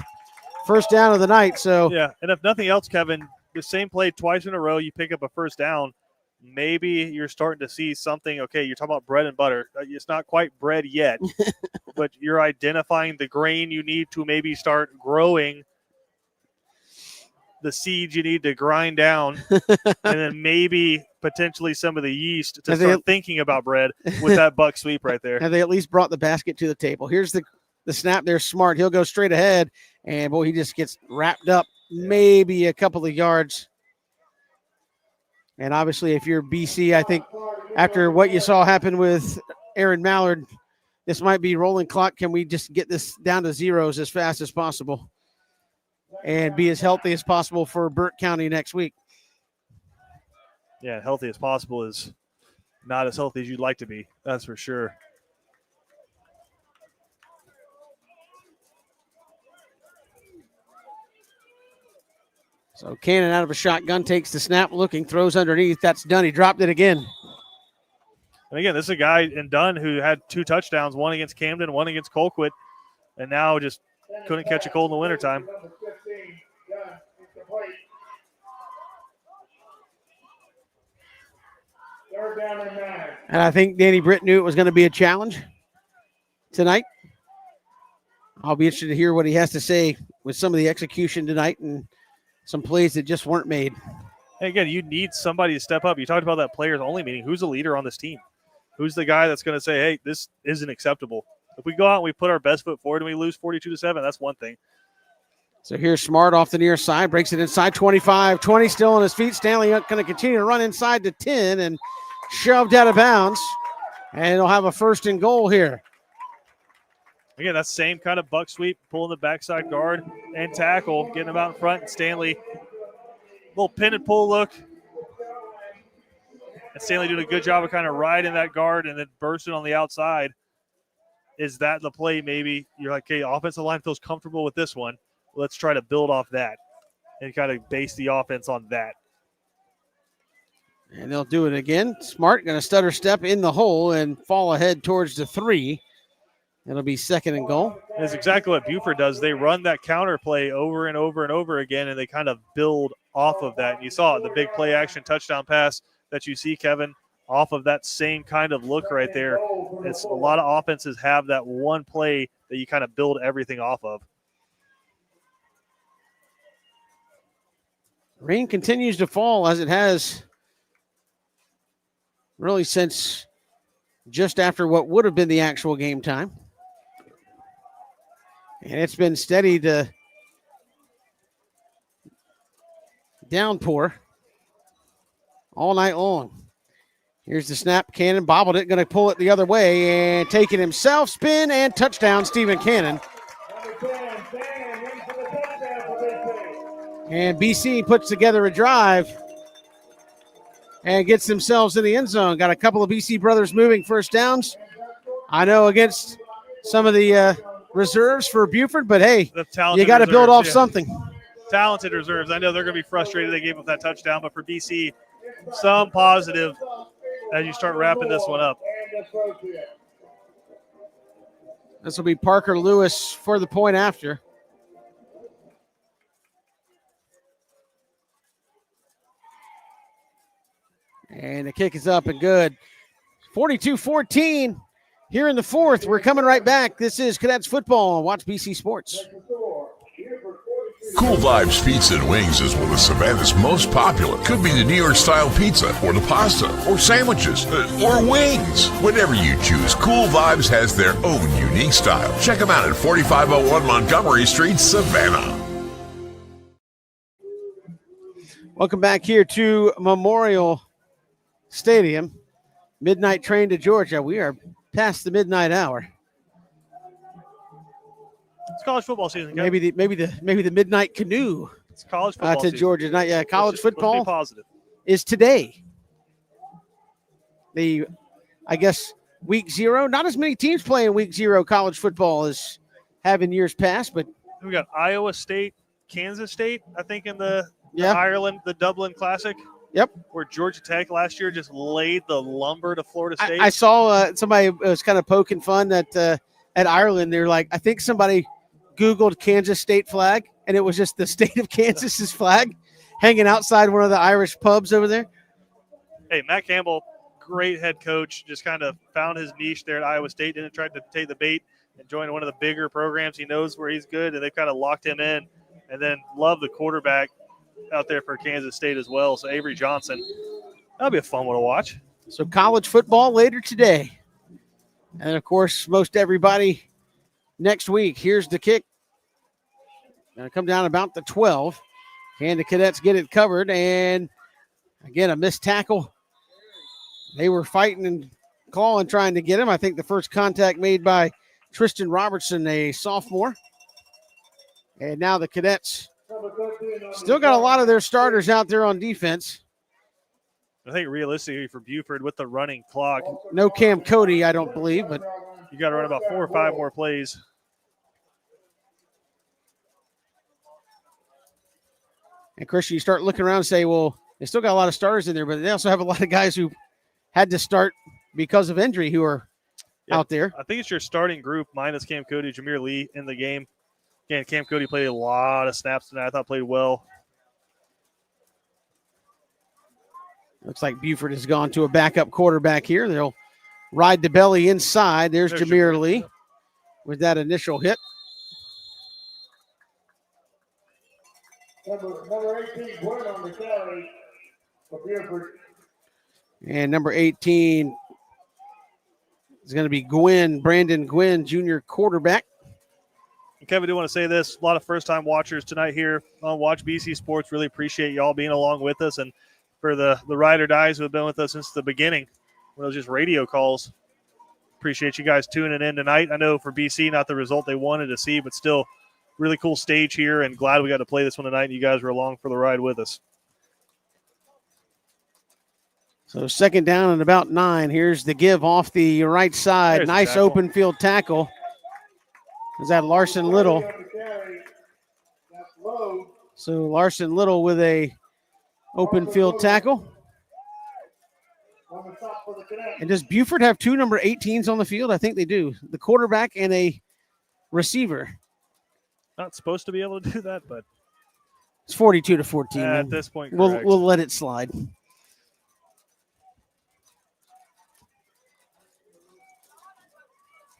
first down of the night. So yeah, and if nothing else, Kevin, the same play twice in a row, you pick up a first down. Maybe you're starting to see something. Okay, you're talking about bread and butter. It's not quite bread yet, but you're identifying the grain you need to maybe start growing, the seeds you need to grind down, and then maybe potentially some of the yeast to start thinking about bread with that buck sweep right there. Have they at least brought the basket to the table? Here's the snap there. Smart. He'll go straight ahead, and, boy, he just gets wrapped up maybe a couple of yards. And obviously, if you're BC, I think after what you saw happen with Aaron Mallard, this might be rolling clock. Can we just get this down to zeros as fast as possible and be as healthy as possible for Burt County next week? Yeah, healthy as possible is not as healthy as you'd like to be. That's for sure. So Cannon out of a shotgun, takes the snap, looking, throws underneath. That's done. He dropped it again. And again, this is a guy in Dunn who had 2 touchdowns, one against Camden, one against Colquitt, and now just couldn't catch a cold in the wintertime. And I think Danny Britt knew it was going to be a challenge tonight. I'll be interested to hear what he has to say with some of the execution tonight and some plays that just weren't made. And again, you need somebody to step up. You talked about that players only meeting. Who's the leader on this team? Who's the guy that's going to say, hey, this isn't acceptable? If we go out and we put our best foot forward and we lose 42-7, that's one thing. So here's Smart off the near side, breaks it inside 25, 20 still on his feet. Stanley going to continue to run inside to 10 and shoved out of bounds. And they'll have a first and goal here. Again, that same kind of buck sweep, pulling the backside guard and tackle, getting him out in front. And Stanley, little pin and pull look. And Stanley doing a good job of kind of riding that guard and then bursting on the outside. Is that the play maybe? You're like, okay, offensive line feels comfortable with this one. Let's try to build off that and kind of base the offense on that. And they'll do it again. Smart going to stutter step in the hole and fall ahead towards the 3. It'll be second and goal. That's exactly what Buford does. They run that counter play over and over and over again, and they kind of build off of that. And you saw it, the big play action touchdown pass that you see, Kevin, off of that same kind of look right there. It's a lot of offenses have that one play that you kind of build everything off of. Rain continues to fall as it has really since just after what would have been the actual game time. And it's been steady to downpour all night long. Here's the snap. Cannon bobbled it, going to pull it the other way and take it himself. Spin and touchdown, Stephen Cannon. And BC puts together a drive and gets themselves in the end zone. Got a couple of BC brothers moving first downs. I know against some of the reserves for Buford, but hey, you got to build off something. Talented reserves. I know they're going to be frustrated they gave up that touchdown, but for BC, some positive as you start wrapping this one up. This will be Parker Lewis for the point after. And the kick is up and good. 42-14 here in the fourth. We're coming right back. This is Cadets football on Watch BC Sports. Cool Vibes Pizza and Wings is one of Savannah's most popular. Could be the New York style pizza, or the pasta, or sandwiches, or wings. Whatever you choose, Cool Vibes has their own unique style. Check them out at 4501 Montgomery Street, Savannah. Welcome back here to Memorial Stadium. Midnight train to Georgia. We are past the midnight hour. It's college football season. Maybe the midnight canoe. It's college football to season. Georgia. Not yet. College football positive. is today. I guess week 0. Not as many teams playing week 0 college football as have in years past, but we got Iowa State, Kansas State, I think in the Ireland, the Dublin Classic. Yep. Where Georgia Tech last year just laid the lumber to Florida State. I saw somebody was kind of poking fun at Ireland. They're like, I think somebody Googled Kansas State flag, and it was just the state of Kansas's flag hanging outside one of the Irish pubs over there. Hey, Matt Campbell, great head coach, just kind of found his niche there at Iowa State, didn't try to take the bait and join one of the bigger programs. He knows where he's good, and they've kind of locked him in. And then love the quarterback out there for Kansas State as well. So Avery Johnson, that'll be a fun one to watch. So college football later today. And, of course, most everybody next week. Here's the kick. Going to come down about the 12. Can the Cadets get it covered? And, again, a missed tackle. They were fighting and clawing, trying to get him. I think the first contact made by Tristan Robertson, a sophomore. And now the Cadets still got a lot of their starters out there on defense. I think realistically for Buford with the running clock. No Cam Cody, I don't believe, but you got to run about 4 or 5 more plays. And Christian, you start looking around and say, well, they still got a lot of starters in there, but they also have a lot of guys who had to start because of injury who are out there. I think it's your starting group minus Cam Cody, Jameer Lee in the game. Again, Cam Cody played a lot of snaps tonight. I thought played well. Looks like Buford has gone to a backup quarterback here. They'll ride the belly inside. There's Jameer Lee with that initial hit. Number 18, Gwen on the carry for Buford. And number 18, is going to be Brandon Gwynn, junior quarterback. Kevin, I do want to say this. A lot of first-time watchers tonight here on Watch BC Sports. Really appreciate y'all being along with us. And for the ride or dies who have been with us since the beginning, when it was just radio calls, appreciate you guys tuning in tonight. I know for BC, not the result they wanted to see, but still really cool stage here, and glad we got to play this one tonight, and you guys were along for the ride with us. So second down and about 9. Here's the give off the right side. There's nice open field tackle. Is that Larson Little? So Larson Little with a open field tackle. And does Buford have 2 number 18s on the field? I think they do. The quarterback and a receiver. Not supposed to be able to do that, but it's 42-14. At this point, we'll let it slide.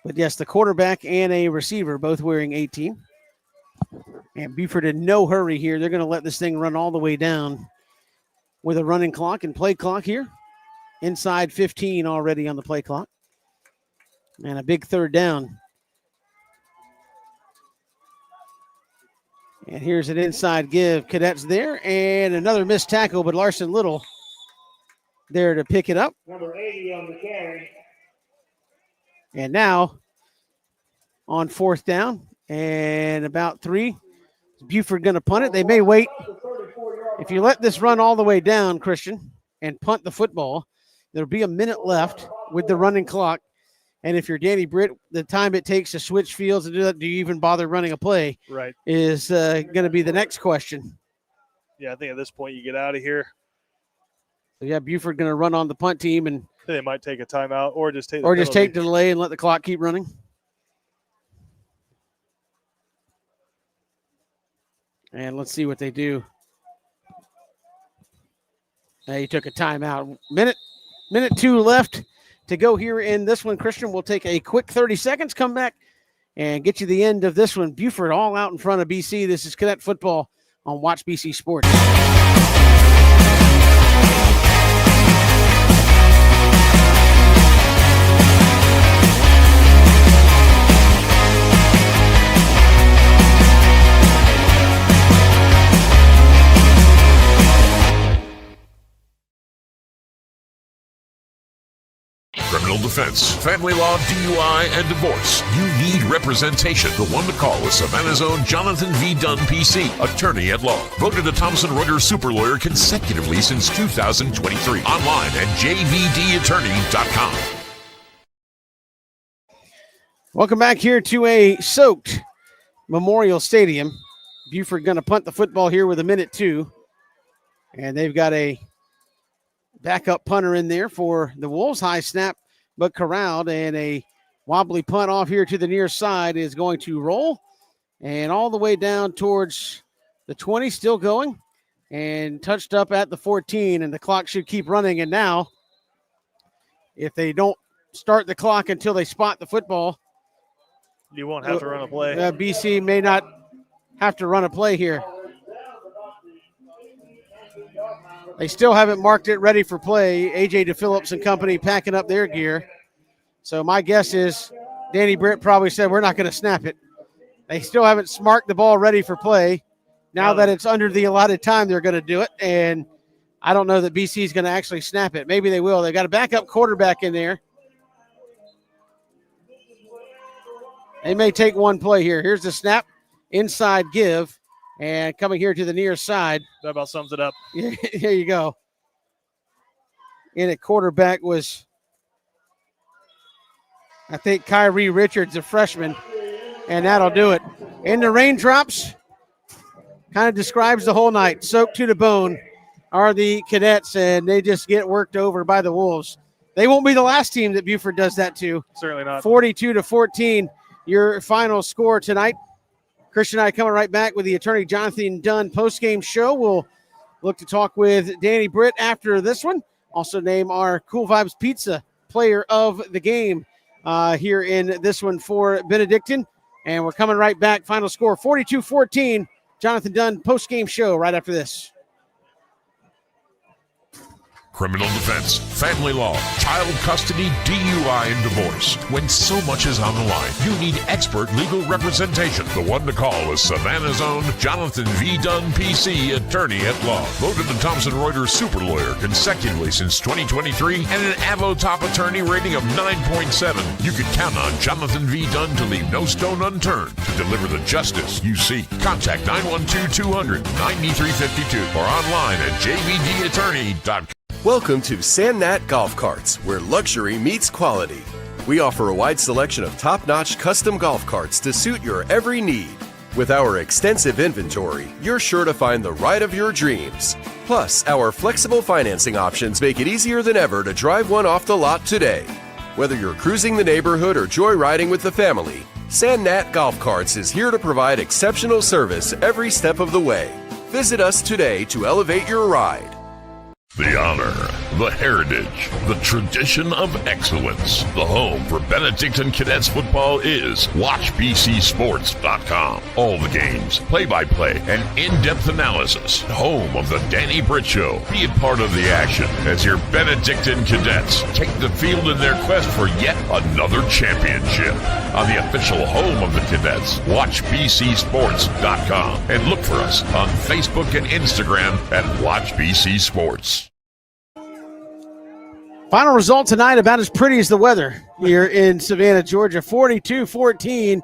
But yes, the quarterback and a receiver both wearing 18. And Buford in no hurry here. They're going to let this thing run all the way down with a running clock and play clock here. Inside 15 already on the play clock. And a big third down. And here's an inside give. Cadets there. And another missed tackle, but Larson Little there to pick it up. Number 80 on the carry. And now on fourth down and about 3, Buford going to punt it. They may wait. If you let this run all the way down, Christian, and punt the football, there'll be a minute left with the running clock. And if you're Danny Britt, the time it takes to switch fields and do that, do you even bother running a play? Right. Is going to be the next question. Yeah, I think at this point you get out of here. So yeah, Buford going to run on the punt team, and they might take a timeout or just take the delay and let the clock keep running. And let's see what they do. He took a timeout. Minute 2 left to go here in this one. Christian, we'll take a quick 30 seconds, come back, and get you the end of this one. Buford all out in front of BC. This is Cadet Football on Watch BC Sports. Criminal defense, family law, DUI, and divorce. You need representation. The one to call is Savannah's own Jonathan V. Dunn, PC, attorney at law. Voted a Thomson Reuters super lawyer consecutively since 2023. Online at jvdattorney.com. Welcome back here to a soaked Memorial Stadium. Buford going to punt the football here with a minute 2. And they've got a backup punter in there for the Wolves. High snap, but corralled, and a wobbly punt off here to the near side is going to roll. And all the way down towards the 20, still going, and touched up at the 14, and the clock should keep running. And now, if they don't start the clock until they spot the football, you won't have to run a play. BC may not have to run a play here. They still haven't marked it ready for play. A.J. DePhillips and company packing up their gear. So my guess is Danny Britt probably said, we're not going to snap it. They still haven't marked the ball ready for play. Now that it's under the allotted time, they're going to do it. And I don't know that BC is going to actually snap it. Maybe they will. They've got a backup quarterback in there. They may take one play here. Here's the snap. Inside give. And coming here to the near side. That about sums it up. Here you go. And at quarterback was, I think, Kyrie Richards, a freshman. And that'll do it. In the raindrops, kind of describes the whole night. Soaked to the bone are the Cadets, and they just get worked over by the Wolves. They won't be the last team that Buford does that to. Certainly not. 42-14, your final score tonight. Christian and I coming right back with the attorney Jonathan Dunn post-game show. We'll look to talk with Danny Britt after this one. Also name our Cool Vibes Pizza player of the game here in this one for Benedictine. And we're coming right back. Final score 42-14. Jonathan Dunn post-game show right after this. Criminal defense, family law, child custody, DUI, and divorce. When so much is on the line, you need expert legal representation. The one to call is Savannah's own Jonathan V. Dunn, PC, attorney at law. Voted the Thomson Reuters super lawyer consecutively since 2023 and an Avo top attorney rating of 9.7. You can count on Jonathan V. Dunn to leave no stone unturned to deliver the justice you seek. Contact 912-200-9352 or online at jvdattorney.com. Welcome to Sandnat Golf Carts, where luxury meets quality. We offer a wide selection of top-notch custom golf carts to suit your every need. With our extensive inventory, you're sure to find the ride of your dreams. Plus, our flexible financing options make it easier than ever to drive one off the lot today. Whether you're cruising the neighborhood or joyriding with the family, Sandnat Golf Carts is here to provide exceptional service every step of the way. Visit us today to elevate your ride. The honor, the heritage, the tradition of excellence. The home for Benedictine Cadets football is WatchBCSports.com. All the games, play-by-play, and in-depth analysis. Home of the Danny Britt Show. Be a part of the action as your Benedictine Cadets take the field in their quest for yet another championship. On the official home of the Cadets, WatchBCSports.com. And look for us on Facebook and Instagram at WatchBCSports. Final result tonight about as pretty as the weather here in Savannah, Georgia. 42-14.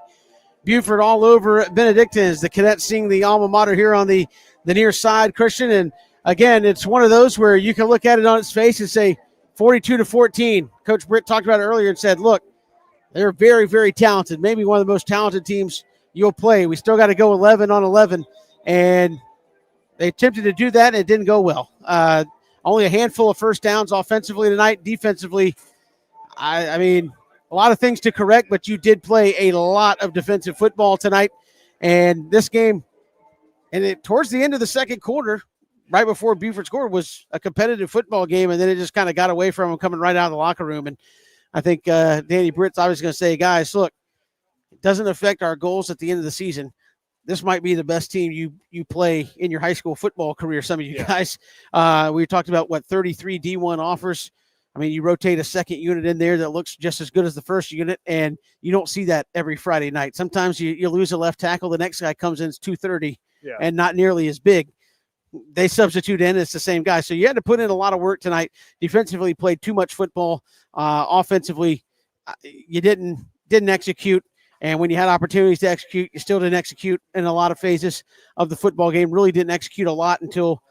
Buford all over Benedictine as the Cadets sing the alma mater here on the near side, Christian. And again, it's one of those where you can look at it on its face and say 42-14. Coach Britt talked about it earlier and said, look, they're very, very talented. Maybe one of the most talented teams you'll play. We still got to go 11 on 11. And they attempted to do that, and it didn't go well. Only a handful of first downs offensively tonight. Defensively, I mean, a lot of things to correct, but you did play a lot of defensive football tonight. And this game, towards the end of the second quarter, right before Buford scored, was a competitive football game, and then it just kind of got away from them coming right out of the locker room. And I think Danny Britt's obviously going to say, guys, look, it doesn't affect our goals at the end of the season. This might be the best team you play in your high school football career, some of you guys. We talked about, 33 D1 offers. I mean, you rotate a second unit in there that looks just as good as the first unit, and you don't see that every Friday night. Sometimes you lose a left tackle. The next guy comes in, it's 230 and not nearly as big. They substitute in, it's the same guy. So you had to put in a lot of work tonight. Defensively, played too much football. Offensively, you didn't execute. And when you had opportunities to execute, you still didn't execute in a lot of phases of the football game. Really didn't execute a lot until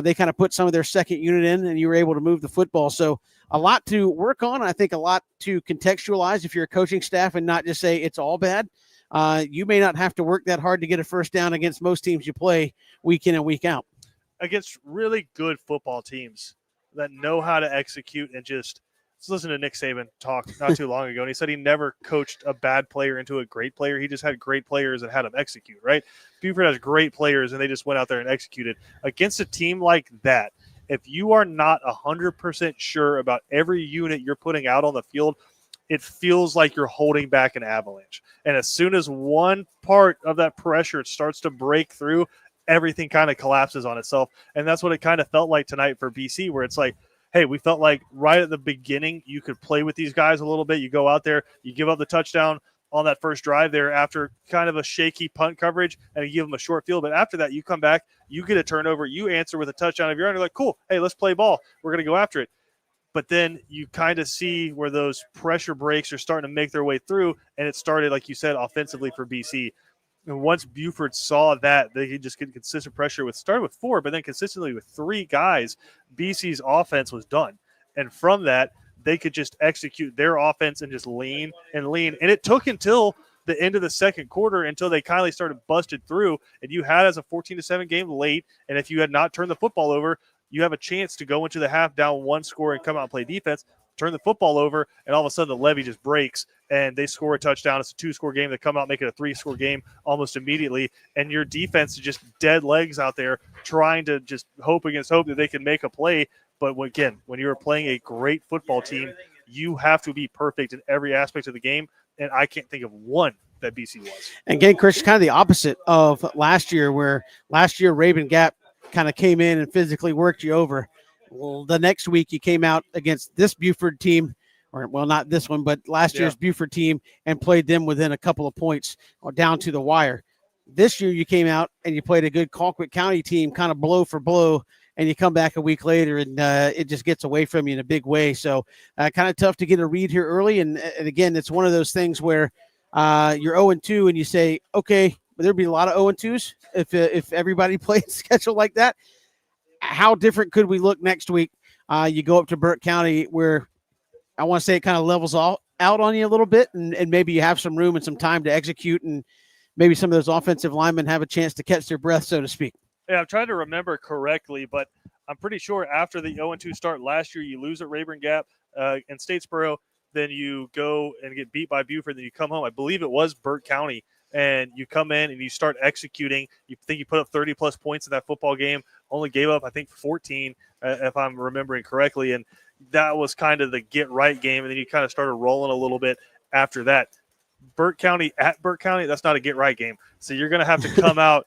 they kind of put some of their second unit in and you were able to move the football. So a lot to work on. I think a lot to contextualize if you're a coaching staff and not just say it's all bad. You may not have to work that hard to get a first down against most teams you play week in and week out. Against really good football teams that know how to execute and just – let's listen to Nick Saban talk not too long ago, and he said he never coached a bad player into a great player. He just had great players and had them execute, right? Buford has great players, and they just went out there and executed. Against a team like that, if you are not 100% sure about every unit you're putting out on the field, it feels like you're holding back an avalanche. And as soon as one part of that pressure starts to break through, everything kind of collapses on itself. And that's what it kind of felt like tonight for BC, where it's like, hey, we felt like right at the beginning you could play with these guys a little bit. You go out there, you give up the touchdown on that first drive there after kind of a shaky punt coverage, and you give them a short field. But after that, you come back, you get a turnover, you answer with a touchdown of your own. You're like, cool, hey, let's play ball. We're going to go after it. But then you kind of see where those pressure breaks are starting to make their way through, and it started, like you said, offensively for BC. And once Buford saw that, they could just get consistent pressure started with 4, but then consistently with 3 guys, BC's offense was done. And from that, they could just execute their offense and just lean and lean. And it took until the end of the second quarter until they kindly started busted through. And you had as a 14-7 game late. And if you had not turned the football over, you have a chance to go into the half down 1 score and come out and play defense. Turn the football over, and all of a sudden the levee just breaks, and they score a touchdown. It's a 2-score game. They come out, make it a 3-score game almost immediately, and your defense is just dead legs out there trying to just hope against hope that they can make a play. But again, when you're playing a great football team, you have to be perfect in every aspect of the game, and I can't think of one that BC was. And again, Chris, kind of the opposite of last year, where last year Raven Gap kind of came in and physically worked you over. Well, the next week you came out against this Buford team, or well, not this one, but last year's Buford team, and played them within a couple of points or down to the wire. This year you came out and you played a good Colquitt County team, kind of blow for blow, and you come back a week later and it just gets away from you in a big way. So kind of tough to get a read here early. And again, it's one of those things where you're 0-2 and you say, okay, there'd be a lot of 0-2s if everybody played schedule like that. How different could we look next week? You go up to Burke County where I want to say it kind of levels out on you a little bit, and maybe you have some room and some time to execute, and maybe some of those offensive linemen have a chance to catch their breath, so to speak. Yeah, I'm trying to remember correctly, but I'm pretty sure after the 0-2 start last year, you lose at Rayburn Gap in Statesboro, then you go and get beat by Buford, then you come home. I believe it was Burke County, and you come in and you start executing. You think you put up 30-plus points in that football game, only gave up, I think, 14, if I'm remembering correctly, and that was kind of the get-right game, and then you kind of started rolling a little bit after that. Burke County at Burke County, that's not a get-right game. So you're going to have to come out,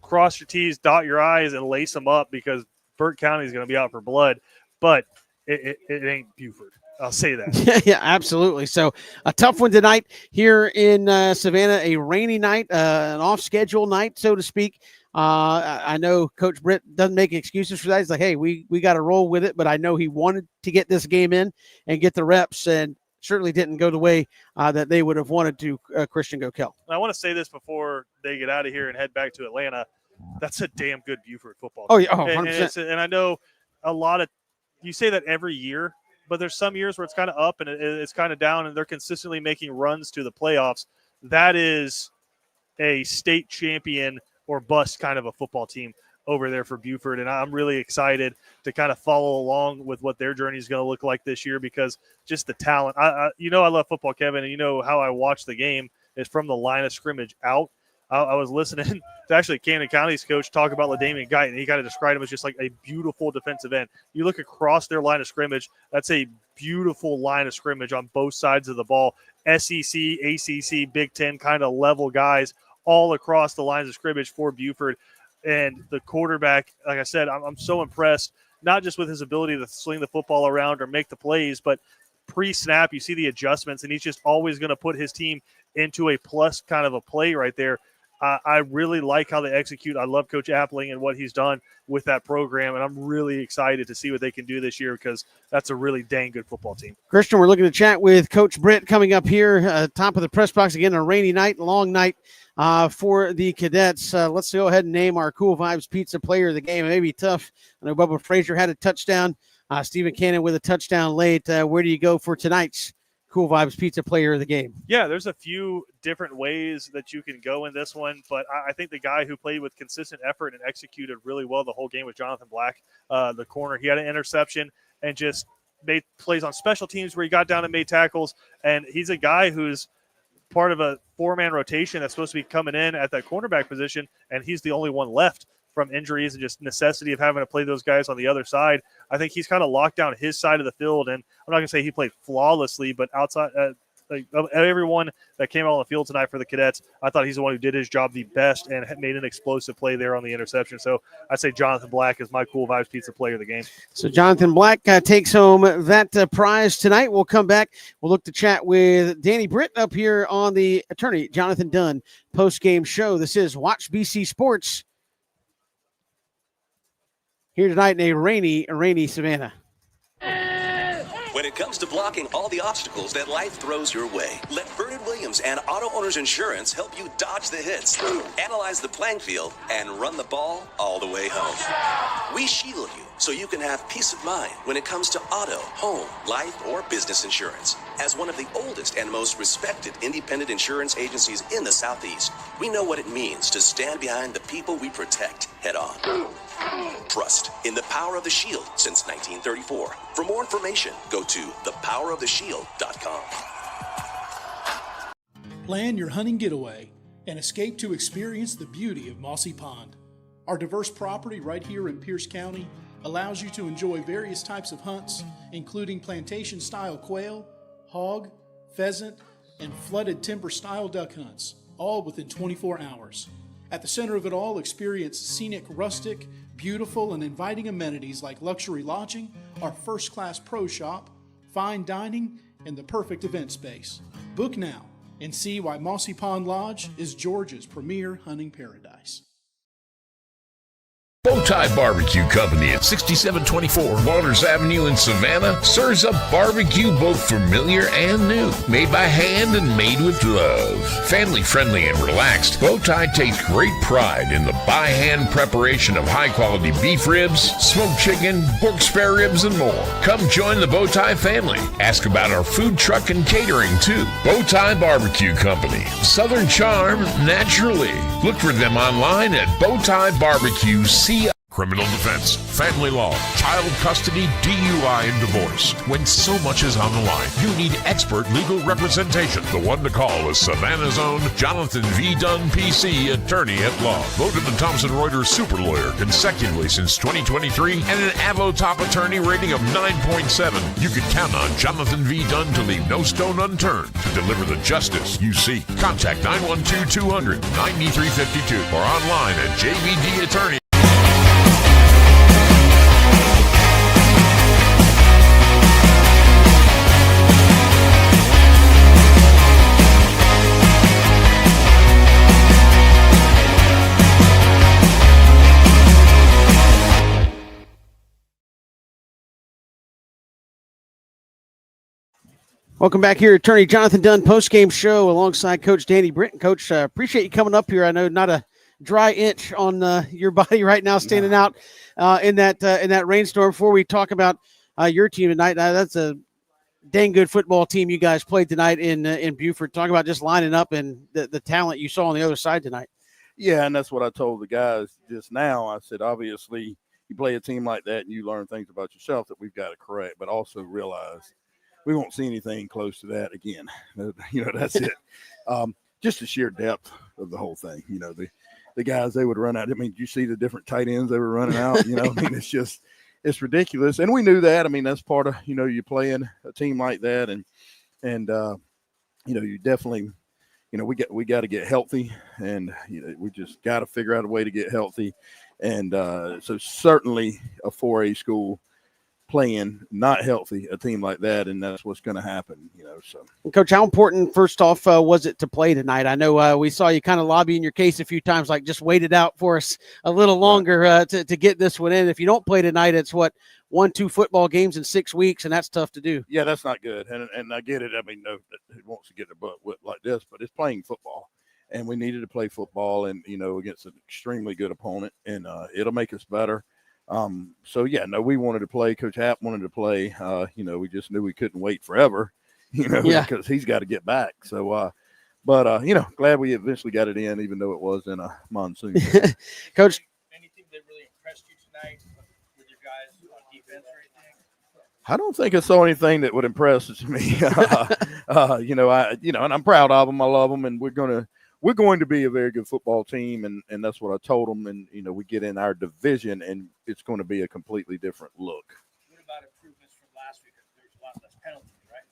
cross your T's, dot your I's, and lace them up because Burke County is going to be out for blood. But it ain't Buford. I'll say that. Yeah, absolutely. So a tough one tonight here in Savannah, a rainy night, an off-schedule night, so to speak. I know Coach Britt doesn't make excuses for that. He's like, hey, we got to roll with it, but I know he wanted to get this game in and get the reps, and certainly didn't go the way that they would have wanted to, Christian Gokel. I want to say this before they get out of here and head back to Atlanta. That's a damn good Buford football team. Oh, yeah, 100%. And I know a lot of – you say that every year, but there's some years where it's kind of up and it's kind of down, and they're consistently making runs to the playoffs. That is a state champion or bust kind of a football team over there for Buford, and I'm really excited to kind of follow along with what their journey is going to look like this year because just the talent. I love football, Kevin, and you know how I watch the game is from the line of scrimmage out. I was listening to actually Camden County's coach talk about LaDamian Guyton, and he kind of described him as just like a beautiful defensive end. You look across their line of scrimmage, that's a beautiful line of scrimmage on both sides of the ball. SEC, ACC, Big Ten kind of level guys all across the lines of scrimmage for Buford. And the quarterback, like I said, I'm so impressed, not just with his ability to sling the football around or make the plays, but pre-snap, you see the adjustments, and he's just always going to put his team into a plus kind of a play right there. I really like how they execute. I love Coach Appling and what he's done with that program, and I'm really excited to see what they can do this year because that's a really dang good football team. Christian, we're looking to chat with Coach Britt coming up here, top of the press box again, a rainy night, long night for the Cadets. Let's go ahead and name our Cool Vibes Pizza player of the game. It may be tough. I know Bubba Frazier had a touchdown. Stephen Cannon with a touchdown late. Where do you go for tonight's Cool Vibes Pizza player of the game? Yeah, there's a few different ways that you can go in this one, but I think the guy who played with consistent effort and executed really well the whole game was Jonathan Black, the corner. He had an interception and just made plays on special teams where he got down and made tackles, and he's a guy who's part of a four-man rotation that's supposed to be coming in at that cornerback position, and he's the only one left from injuries and just necessity of having to play those guys on the other side. I think he's kind of locked down his side of the field, and I'm not going to say he played flawlessly, but outside of everyone that came out on the field tonight for the Cadets, I thought he's the one who did his job the best and made an explosive play there on the interception. So I'd say Jonathan Black is my Cool Vibes Pizza player of the game. So Jonathan Black takes home that prize tonight. We'll come back. We'll look to chat with Danny Britt up here on the Attorney Jonathan Dunn post-game show. This is Watch BC Sports here tonight in a rainy Savannah. When it comes to blocking all the obstacles that life throws your way, let Vernon Williams and Auto Owners Insurance help you dodge the hits, analyze the playing field, and run the ball all the way home. We shield you so you can have peace of mind when it comes to auto, home, life, or business insurance. As one of the oldest and most respected independent insurance agencies in the Southeast, we know what it means to stand behind the people we protect head on. Trust in the power of the Shield since 1934. For more information, go to thepoweroftheshield.com. Plan your hunting getaway and escape to experience the beauty of Mossy Pond. Our diverse property right here in Pierce County allows you to enjoy various types of hunts, including plantation-style quail, hog, pheasant, and flooded timber-style duck hunts, all within 24 hours. At the center of it all, experience scenic, rustic, Beautiful and inviting amenities like luxury lodging, our first-class pro shop, fine dining, and the perfect event space. Book now and see why Mossy Pond Lodge is Georgia's premier hunting paradise. Bowtie Barbecue Company at 6724 Waters Avenue in Savannah serves up barbecue both familiar and new, made by hand and made with love. Family friendly and relaxed, Bowtie takes great pride in the by hand preparation of high quality beef ribs, smoked chicken, pork spare ribs, and more. Come join the Bowtie family. Ask about our food truck and catering too. Bowtie Barbecue Company, Southern charm naturally. Look for them online at Bowtie Barbecue. Criminal defense, family law, child custody, DUI, and divorce. When so much is on the line, you need expert legal representation. The one to call is Savannah's own Jonathan V. Dunn, PC, attorney at law. Voted the Thomson Reuters super lawyer consecutively since 2023 and an Avvo top attorney rating of 9.7. You can count on Jonathan V. Dunn to leave no stone unturned to deliver the justice you seek. Contact 912-200-9352 or online at JVD Attorney. Welcome back here, Attorney Jonathan Dunn postgame show alongside Coach Danny Britton. Coach, appreciate you coming up here. I know not a dry inch on your body right now, standing out in that rainstorm. Before we talk about your team tonight, that's a dang good football team you guys played tonight in Buford. Talk about just lining up and the talent you saw on the other side tonight. Yeah, and that's what I told the guys just now. I said, obviously, you play a team like that and you learn things about yourself that we've got to correct, but also realize we won't see anything close to that again. That's it. Just the sheer depth of the whole thing. The guys, they would run out. I mean, you see the different tight ends they were running out. It's ridiculous. And we knew that. I mean, that's part of, you playing a team like that. And you definitely, we got to get healthy. And we just got to figure out a way to get healthy. And so certainly a 4A school playing not healthy, a team like that, and that's what's going to happen, so. Coach, how important, first off, was it to play tonight? I know we saw you kind of lobbying your case a few times, like just wait it out for us a little longer to get this one in. If you don't play tonight, it's 1-2 football games in 6 weeks, and that's tough to do. Yeah, that's not good, and I get it. I mean, no, it wants to get their butt whipped like this, but it's playing football, and we needed to play football and, against an extremely good opponent, and it'll make us better. We wanted to play. Coach Happ wanted to play. We just knew we couldn't wait forever, because he's got to get back. So, glad we eventually got it in, even though it was in a monsoon. Coach, anything that really impressed you tonight with your guys on defense or anything? I don't think I saw anything that would impress me. And I'm proud of them. I love them, and we're going to be a very good football team, and that's what I told them. And, we get in our division, and it's going to be a completely different look. What about improvements from last week? There's a lot less penalties, right?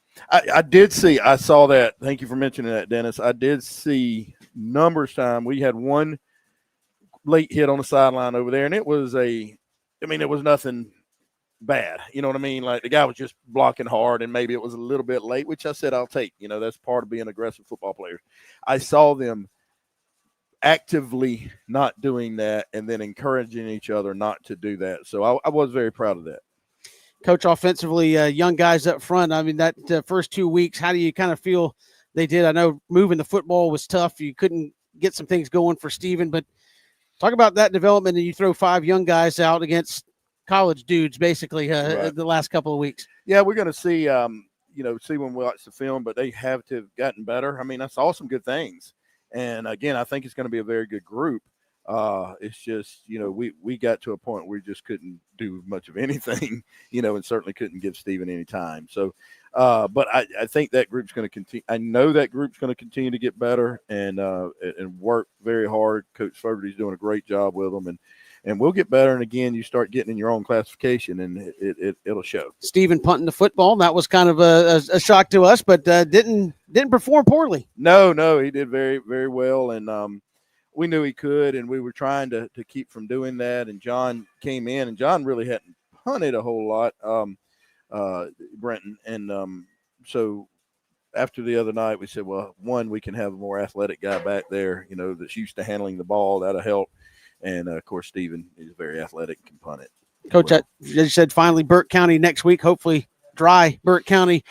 I saw that. Thank you for mentioning that, Dennis. I did see numbers time. We had one late hit on the sideline over there, and it was nothing bad. You know what I mean? Like, the guy was just blocking hard, and maybe it was a little bit late, which I said I'll take. That's part of being aggressive football players. I saw them actively not doing that and then encouraging each other not to do that. So I was very proud of that. Coach, offensively, young guys up front. I mean, that first 2 weeks, how do you kind of feel they did? I know moving the football was tough. You couldn't get some things going for Steven, but talk about that development, and you throw 5 young guys out against college dudes, basically, right, the last couple of weeks. Yeah, we're going to see, see when we watch the film, but they have to have gotten better. I mean, I saw some good things. And, again, I think it's going to be a very good group. It's just, we got to a point where we just couldn't do much of anything, and certainly couldn't give Steven any time. So, but I think that group's going to continue. I know that group's going to continue to get better and work very hard. Coach Fogarty's doing a great job with them, and we'll get better. And again, you start getting in your own classification, and it'll show. Steven punting the football, that was kind of a shock to us, but didn't perform poorly. No, he did very, very well. And we knew he could, and we were trying to keep from doing that. And John came in, and John really hadn't punted a whole lot, Brenton. And so after the other night, we said, well, one, we can have a more athletic guy back there, that's used to handling the ball. That'll help. And, of course, Steven is very athletic and can punt it. Coach, as you said, finally Burke County next week, hopefully dry Burke County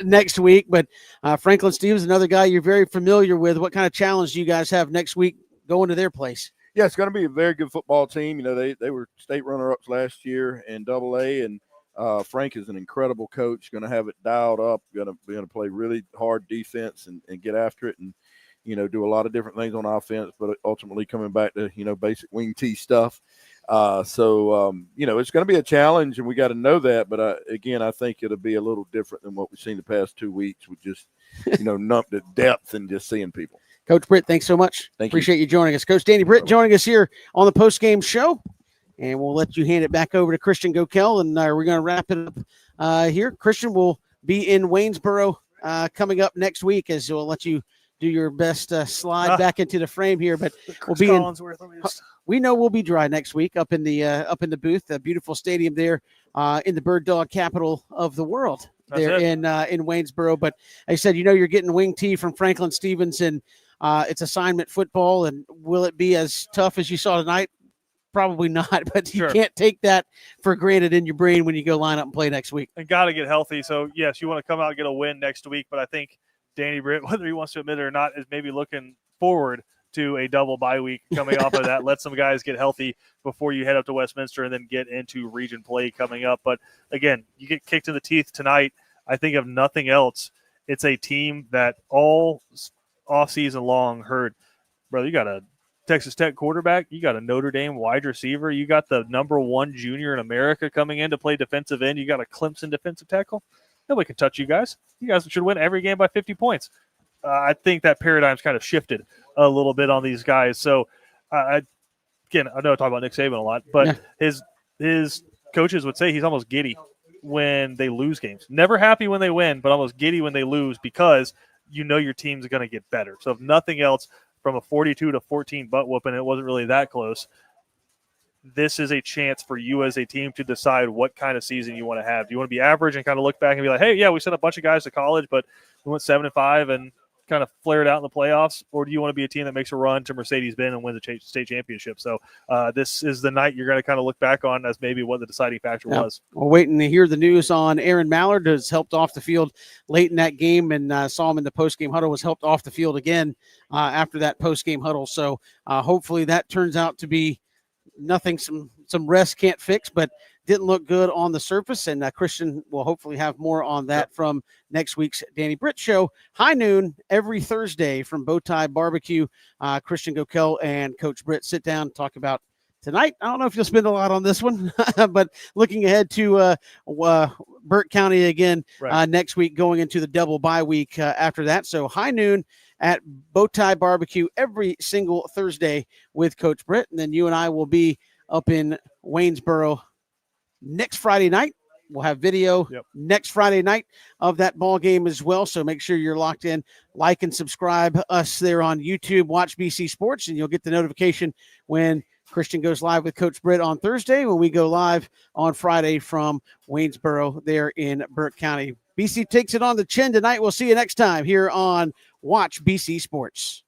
next week. But Franklin Stevens, another guy you're very familiar with. What kind of challenge do you guys have next week going to their place? Yeah, it's going to be a very good football team. They were state runner-ups last year in AA, and Frank is an incredible coach, going to have it dialed up, going to play really hard defense and get after it and, do a lot of different things on offense, but ultimately coming back to, basic wing tee stuff. It's going to be a challenge, and we got to know that. But again, I think it'll be a little different than what we've seen the past 2 weeks with just, numb to depth and just seeing people. Coach Britt, thanks so much. Appreciate you joining us. Coach Danny Britt joining us here on the post-game show. And we'll let you hand it back over to Christian Gokel, and we're going to wrap it up here. Christian will be in Waynesboro coming up next week, as we'll let you do your best slide back into the frame here. But we'll be we know we'll be dry next week up in the booth, the beautiful stadium there in the Bird Dog capital of the world. There in Waynesboro. But I said, you're getting wing tee from Franklin Stevens, and it's assignment football. And will it be as tough as you saw tonight? Probably not, but you can't take that for granted in your brain when you go line up and play next week. And got to get healthy. So, yes, you want to come out and get a win next week, but I think Danny Britt, whether he wants to admit it or not, is maybe looking forward to a double bye week coming off of that. Let some guys get healthy before you head up to Westminster and then get into region play coming up. But, again, you get kicked in the teeth tonight. I think of nothing else. It's a team that all offseason long heard, brother, you got a Texas Tech quarterback, you got a Notre Dame wide receiver, you got the #1 junior in America coming in to play defensive end, you got a Clemson defensive tackle. Nobody can touch you guys. You guys should win every game by 50 points. I think that paradigm's kind of shifted a little bit on these guys. So, again, I know I talk about Nick Saban a lot, but his coaches would say he's almost giddy when they lose games. Never happy when they win, but almost giddy when they lose because your team's going to get better. So, if nothing else, from a 42-14 butt whooping, it wasn't really that close. This is a chance for you as a team to decide what kind of season you want to have. Do you want to be average and kind of look back and be like, hey, yeah, we sent a bunch of guys to college, but we went 7-5 and kind of flared out in the playoffs? Or do you want to be a team that makes a run to Mercedes-Benz and win the state championship? So this is the night you're going to kind of look back on as maybe what the deciding factor was. We're waiting to hear the news on Aaron Mallard, who's helped off the field late in that game, and saw him in the post-game huddle, was helped off the field again after that post-game huddle. So hopefully that turns out to be nothing some rest can't fix, but didn't look good on the surface. And Christian will hopefully have more on that from next week's Danny Britt Show. High noon every Thursday from Bowtie Barbecue. Christian Gokel and Coach Britt sit down and talk about tonight. I don't know if you'll spend a lot on this one, but looking ahead to Burke County again next week, going into the double bye week after that. So high noon at Bowtie Barbecue every single Thursday with Coach Britt. And then you and I will be up in Waynesboro next Friday night. We'll have video next Friday night of that ball game as well. So make sure you're locked in, like and subscribe us there on YouTube, Watch BC Sports, and you'll get the notification when Christian goes live with Coach Britt on Thursday, when we go live on Friday from Waynesboro there in Burke County. BC takes it on the chin tonight. We'll see you next time here on Watch BC Sports.